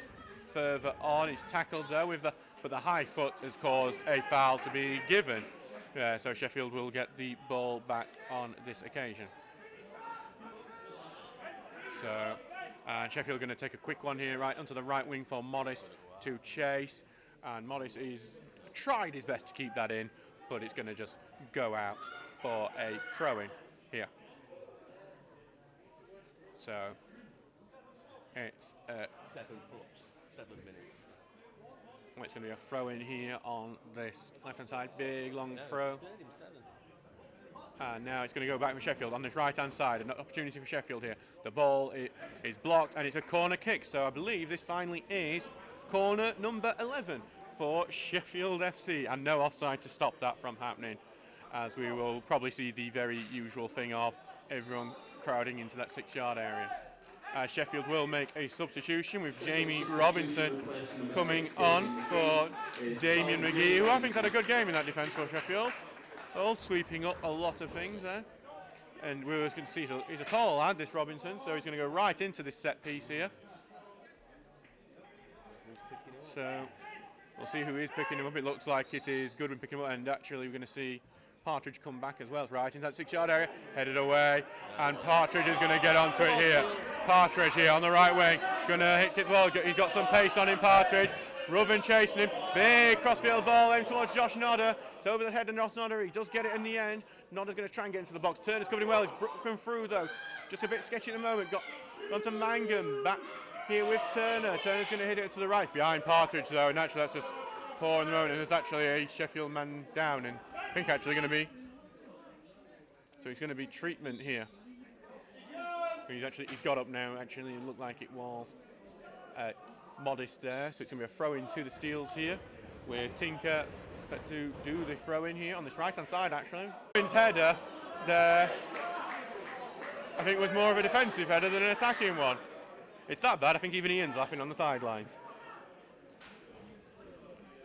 further on. He's tackled though but the high foot has caused a foul to be given. So Sheffield will get the ball back on this occasion. So Sheffield going to take a quick one here, right onto the right wing for Modest to chase. And Modest is tried his best to keep that in, but it's going to just go out for a throw-in here. So it's 7 minutes. It's going to be a throw-in here on this left-hand side. Big long throw. And now it's going to go back for Sheffield on this right-hand side. An opportunity for Sheffield here. The ball is blocked and it's a corner kick. So I believe this finally is corner number 11 for Sheffield FC. And no offside to stop that from happening, as we will probably see the very usual thing of everyone crowding into that 6-yard area. Sheffield will make a substitution with Jamie Robinson coming on for Damien McGee, who I think's had a good game in that defence for Sheffield. All sweeping up a lot of things there. And we're going to see, he's a tall lad, this Robinson, so he's going to go right into this set piece here. So we'll see who is picking him up. It looks like it is Goodwin picking him up, and actually we're going to see Partridge come back as well. It's right into that 6-yard area, headed away, and Partridge is going to get onto it here. Partridge here on the right wing, going to hit the ball. He's got some pace on him, Partridge. Ruven chasing him, big crossfield ball aimed towards Josh Nodder. It's over the head of Josh Nodder. He does get it in the end. Nodder's going to try and get into the box. Turner's coming well. He's broken through though. Just a bit sketchy at the moment. Gone to Mangum. Back here with Turner. Turner's going to hit it to the right behind Partridge though. And actually that's just poor in the moment. And there's actually a Sheffield man down. And I think actually going to be. So he's going to be treatment here. He's got up now. Actually, it looked like it was. Modest there, so it's going to be a throw-in to the Steels here, with Tinker to do the throw-in here on this right-hand side, actually. Ruben's header there, I think, was more of a defensive header than an attacking one. It's that bad, I think even Ian's laughing on the sidelines.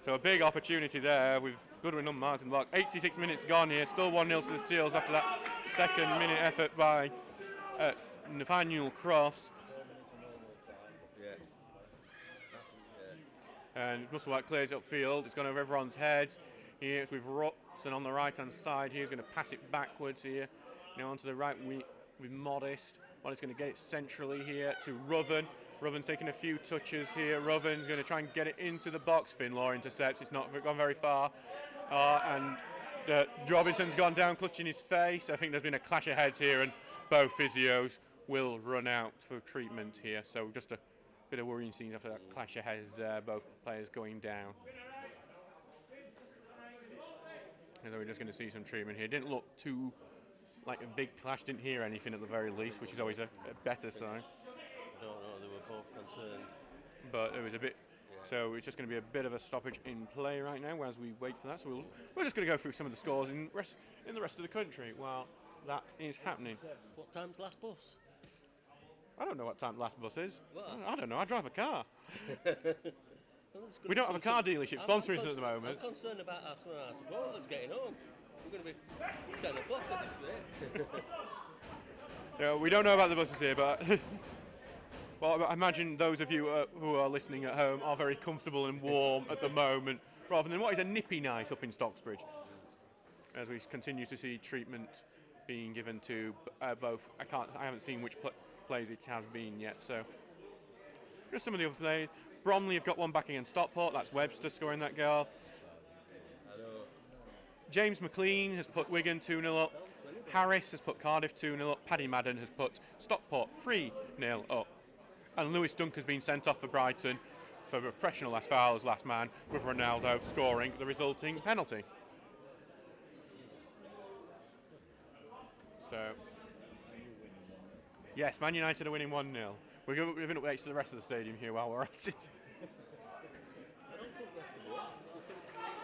So a big opportunity there with Goodwin unmarked in the box. 86 minutes gone here, still 1-0 to the Steels after that second-minute effort by Nathaniel Crofts. And Musselwhite clears upfield. It's gone over everyone's heads. Here it's with Robson on the right-hand side. He's going to pass it backwards here. Now onto the right with Modest. Modest going to get it centrally here to Ruven. Ruven's taking a few touches here. Ruven's going to try and get it into the box. Finlaw intercepts. It's not gone very far. And Robinson's gone down, clutching his face. I think there's been a clash of heads here, and both physios will run out for treatment here. So just a bit of worrying scenes after that clash of heads, both players going down. And then we're just going to see some treatment here. Didn't look too like a big clash, didn't hear anything at the very least, which is always a better sign. I don't know, they were both concerned. But it was a bit, so it's just going to be a bit of a stoppage in play right now as we wait for that. So we're just going to go through some of the scores in the rest of the country while that is happening. What time's the last bus? I don't know what time the last bus is. Well, I don't know, I drive a car. Well, We don't have a car dealership sponsoring us at the moment. I'm concerned about some of our supporters getting home. We're going to be 10 o'clock at this rate. Yeah, we don't know about the buses here, but well, I imagine those of you who are listening at home are very comfortable and warm at the moment, rather than what is a nippy night up in Stocksbridge. As we continue to see treatment being given to both. I haven't seen which plays it has been yet. So just some of the other plays. Bromley have got one back against Stockport. That's Webster scoring that goal. James McLean has put Wigan 2-0 up. Harris has put Cardiff 2-0 up. Paddy Madden has put Stockport 3-0 up. And Lewis Dunk has been sent off for Brighton for professional last foul as last man, with Ronaldo scoring the resulting penalty. So, yes, Man United are winning 1-0. We're giving updates to the rest of the stadium here while we're at it.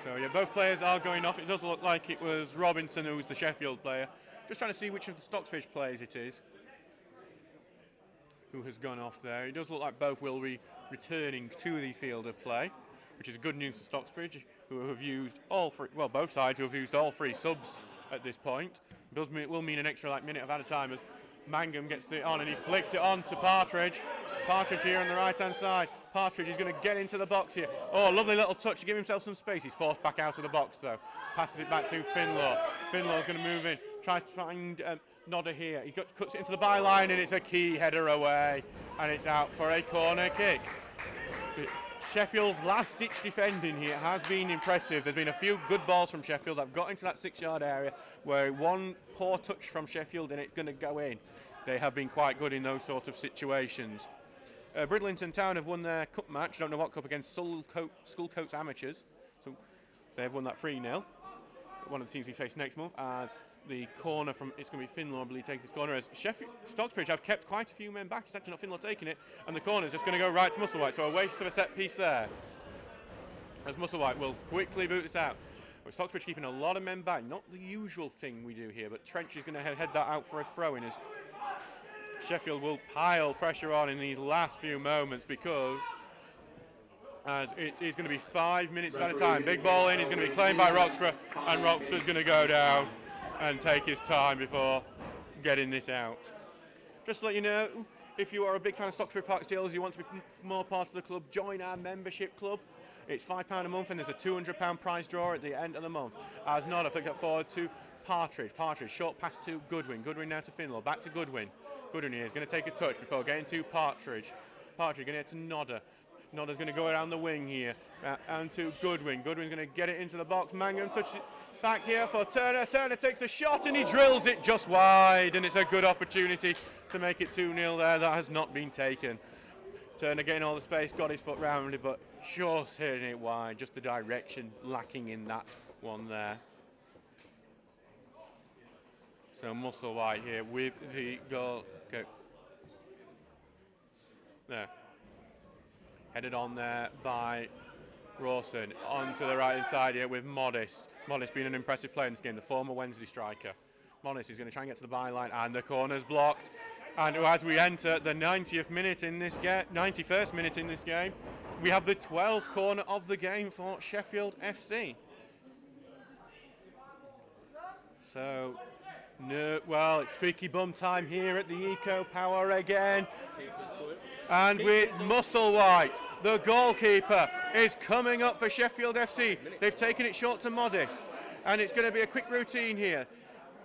So yeah, both players are going off. It does look like it was Robinson who was the Sheffield player. Just trying to see which of the Stocksbridge players it is who has gone off there. It does look like both will be returning to the field of play, which is good news for Stocksbridge, who have used all three, well, both sides who have used all three subs at this point. It will mean an extra minute of added time as Mangum gets it on and he flicks it on to Partridge. Partridge here on the right-hand side. Partridge is going to get into the box here. Oh, lovely little touch to give himself some space. He's forced back out of the box though. Passes it back to Finlaw. Finlaw's going to move in. Tries to find Nodder here. He cuts it into the byline and it's a key header away. And it's out for a corner kick. Sheffield's last-ditch defending here has been impressive. There's been a few good balls from Sheffield that have got into that 6-yard area where one poor touch from Sheffield and it's going to go in. They have been quite good in those sort of situations. Bridlington Town have won their cup match, don't know what cup, against Schoolcoats Amateurs. So they have won that 3-0. one of the teams we face next month, as the corner from, it's going to be Finlaw, I believe, taking this corner, as Stocksbridge have kept quite a few men back. It's actually not Finlaw taking it, and the corner is just going to go right to Musselwhite, so a waste of a set piece there, as Musselwhite will quickly boot this out. But Stocksbridge keeping a lot of men back, not the usual thing we do here, but Trench is going to head that out for a throw-in, as Sheffield will pile pressure on in these last few moments, because as it is going to be 5 minutes at a time. Big ball in, is going to be claimed by Roxburgh, and Roxburgh's going to go down and take his time before getting this out. Just to let you know, if you are a big fan of Stocksbridge Park Steelers, you want to be more part of the club, join our membership club. It's £5 a month, and there's a £200 prize draw at the end of the month. As not, I flick that forward to Partridge. Partridge, short pass to Goodwin. Goodwin now to Finlaw, back to Goodwin. Goodwin here is going to take a touch before getting to Partridge. Partridge going to get to Nodder. Nodder's going to go around the wing here, and to Goodwin. Goodwin's going to get it into the box. Mangum touches it back here for Turner. Turner takes the shot and he drills it just wide, and it's a good opportunity to make it 2-0 there. That has not been taken. Turner getting all the space, got his foot round it, but just hitting it wide. Just the direction lacking in that one there. So Musselwhite here with the goal. Go. There. Headed on there by Rawson. Onto the right hand side here with Modest. Modest being an impressive player in this game, the former Wednesday striker. Modest is going to try and get to the byline, and the corner's blocked. And as we enter the 90th minute in this game, 91st minute in this game, we have the 12th corner of the game for Sheffield FC. So, no, well, it's squeaky bum time here at the Eco Power again. And with Musselwhite, the goalkeeper, is coming up for Sheffield FC. They've taken it short to Modest, and it's going to be a quick routine here.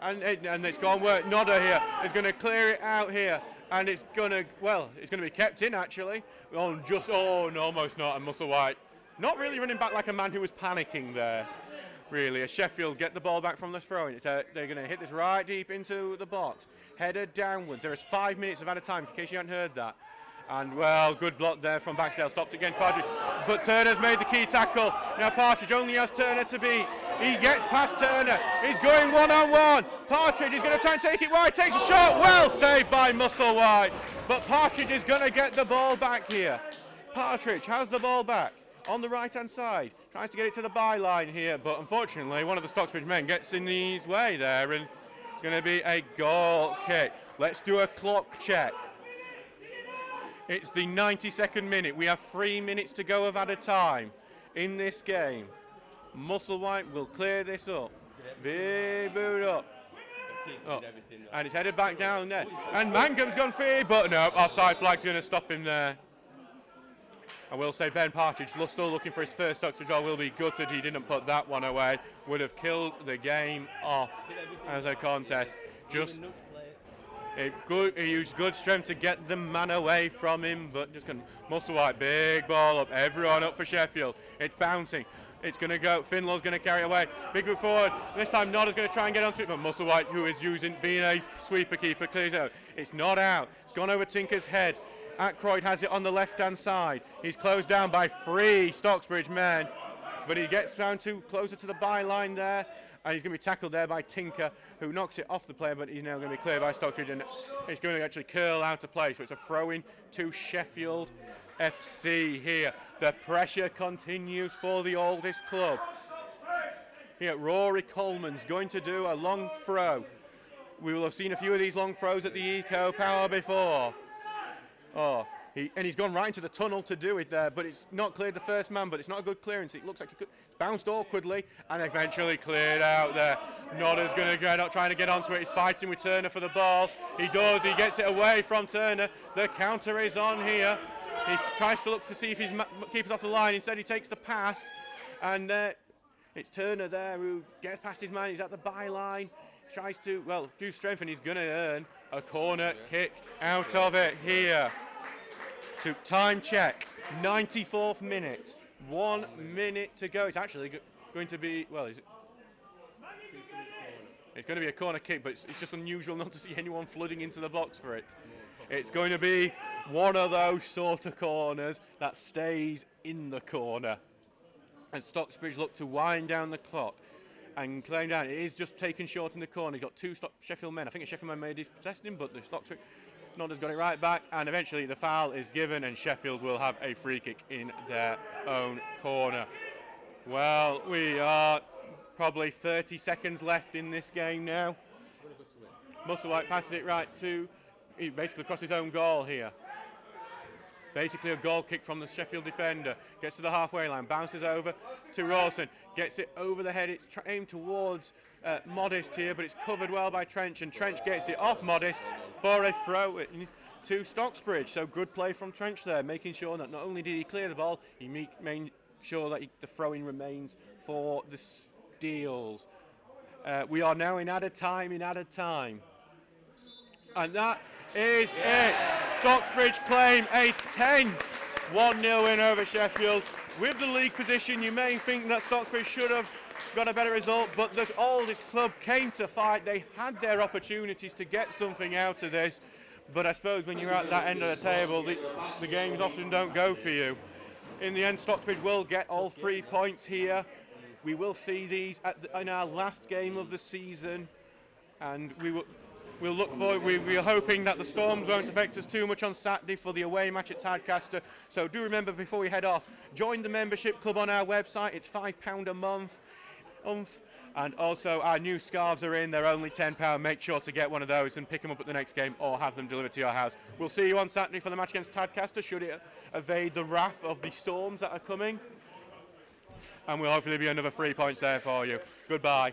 And it's gone work. Nodder here is going to clear it out here, and it's going to, well, it's going to be kept in actually. Oh, no, almost not. And Musselwhite not really running back like a man who was panicking there. Really, as Sheffield get the ball back from the throw-in. They're going to hit this right deep into the box. Headed downwards. There is 5 minutes of added time, in case you haven't heard that. And, well, good block there from Baxdale. Stopped against Partridge. But Turner's made the key tackle. Now Partridge only has Turner to beat. He gets past Turner. He's going one-on-one. Partridge is going to try and take it wide. Takes a shot. Well saved by Musselwhite. But Partridge is going to get the ball back here. Partridge has the ball back on the right-hand side. Tries to get it to the byline here. But unfortunately, one of the Stocksbridge men gets in his way there. And it's going to be a goal kick. Let's do a clock check. It's the 92nd minute. We have 3 minutes to go of added time in this game. Musselwhite will clear this up. Big boot up. Oh. And it's headed back down there. And Mangum's gone free, but no, offside flag's going to stop him there. I will say Ben Partridge, still looking for his first Stocksbridge goal, will be gutted he didn't put that one away. Would have killed the game off as a contest. Just... He used good strength to get the man away from him, but just going Musselwhite, big ball up, everyone up for Sheffield. It's bouncing, it's going to go, Finlaw's going to carry it away, big move forward, this time Nodder's going to try and get onto it, but Musselwhite, who is being a sweeper keeper, clears out. It's not out, it's gone over Tinker's head. Ackroyd has it on the left-hand side. He's closed down by 3 Stocksbridge men, but he gets down closer to the byline there. And he's going to be tackled there by Tinker, who knocks it off the player, but he's now going to be cleared by Stockbridge, and it's going to actually curl out of play. So it's a throw-in to Sheffield FC here. The pressure continues for the oldest club. Here, Rory Coleman's going to do a long throw. We will have seen a few of these long throws at the Eco Power before. Oh. He's gone right into the tunnel to do it there, but it's not cleared the first man, but it's not a good clearance. It looks like it's bounced awkwardly and eventually cleared out there. Nodder's going to go, not trying to get onto it. He's fighting with Turner for the ball. He does. He gets it away from Turner. The counter is on here. He tries to look to see if his keeper's off the line. Instead, he takes the pass, and it's Turner there who gets past his man. He's at the byline. Tries to, well, do strength, and he's going to earn a corner kick out of it here. To time check, 94th minute, 1 minute to go. It's actually going to be, well, it's going to be a corner kick, but it's just unusual not to see anyone flooding into the box for it. It's going to be one of those sort of corners that stays in the corner. And Stocksbridge look to wind down the clock. and playing down. It is just taken short in the corner. He's got two Sheffield men. I think a Sheffield man made his possessed him, but the Stocksbridge Nodder's got it right back, and eventually the foul is given, and Sheffield will have a free kick in their own corner. Well, we are probably 30 seconds left in this game now. Musselwhite passes it right to, he basically across his own goal here. Basically a goal kick from the Sheffield defender. Gets to the halfway line, bounces over to Rawson. Gets it over the head. It's aimed towards Modest here, but it's covered well by Trench. And Trench gets it off Modest for a throw to Stocksbridge. So good play from Trench there, making sure that not only did he clear the ball, he made sure that the throw-in remains for the Steels. We are now in added time. And that is it. Stocksbridge claim a tense 1-0 win over Sheffield. With the league position, you may think that Stocksbridge should have got a better result, but the oldest club came to fight. They had their opportunities to get something out of this, but I suppose when you're at that end of the table, the games often don't go for you. In the end, Stocksbridge will get all 3 points here. We will see these in our last game of the season, and we'll look forward. We are hoping that the storms won't affect us too much on Saturday for the away match at Tadcaster. So do remember, before we head off, join the membership club on our website. It's £5 a month. And also our new scarves are in. They're only £10. Make sure to get one of those and pick them up at the next game or have them delivered to your house. We'll see you on Saturday for the match against Tadcaster, should it evade the wrath of the storms that are coming. And we'll hopefully be another 3 points there for you. Goodbye.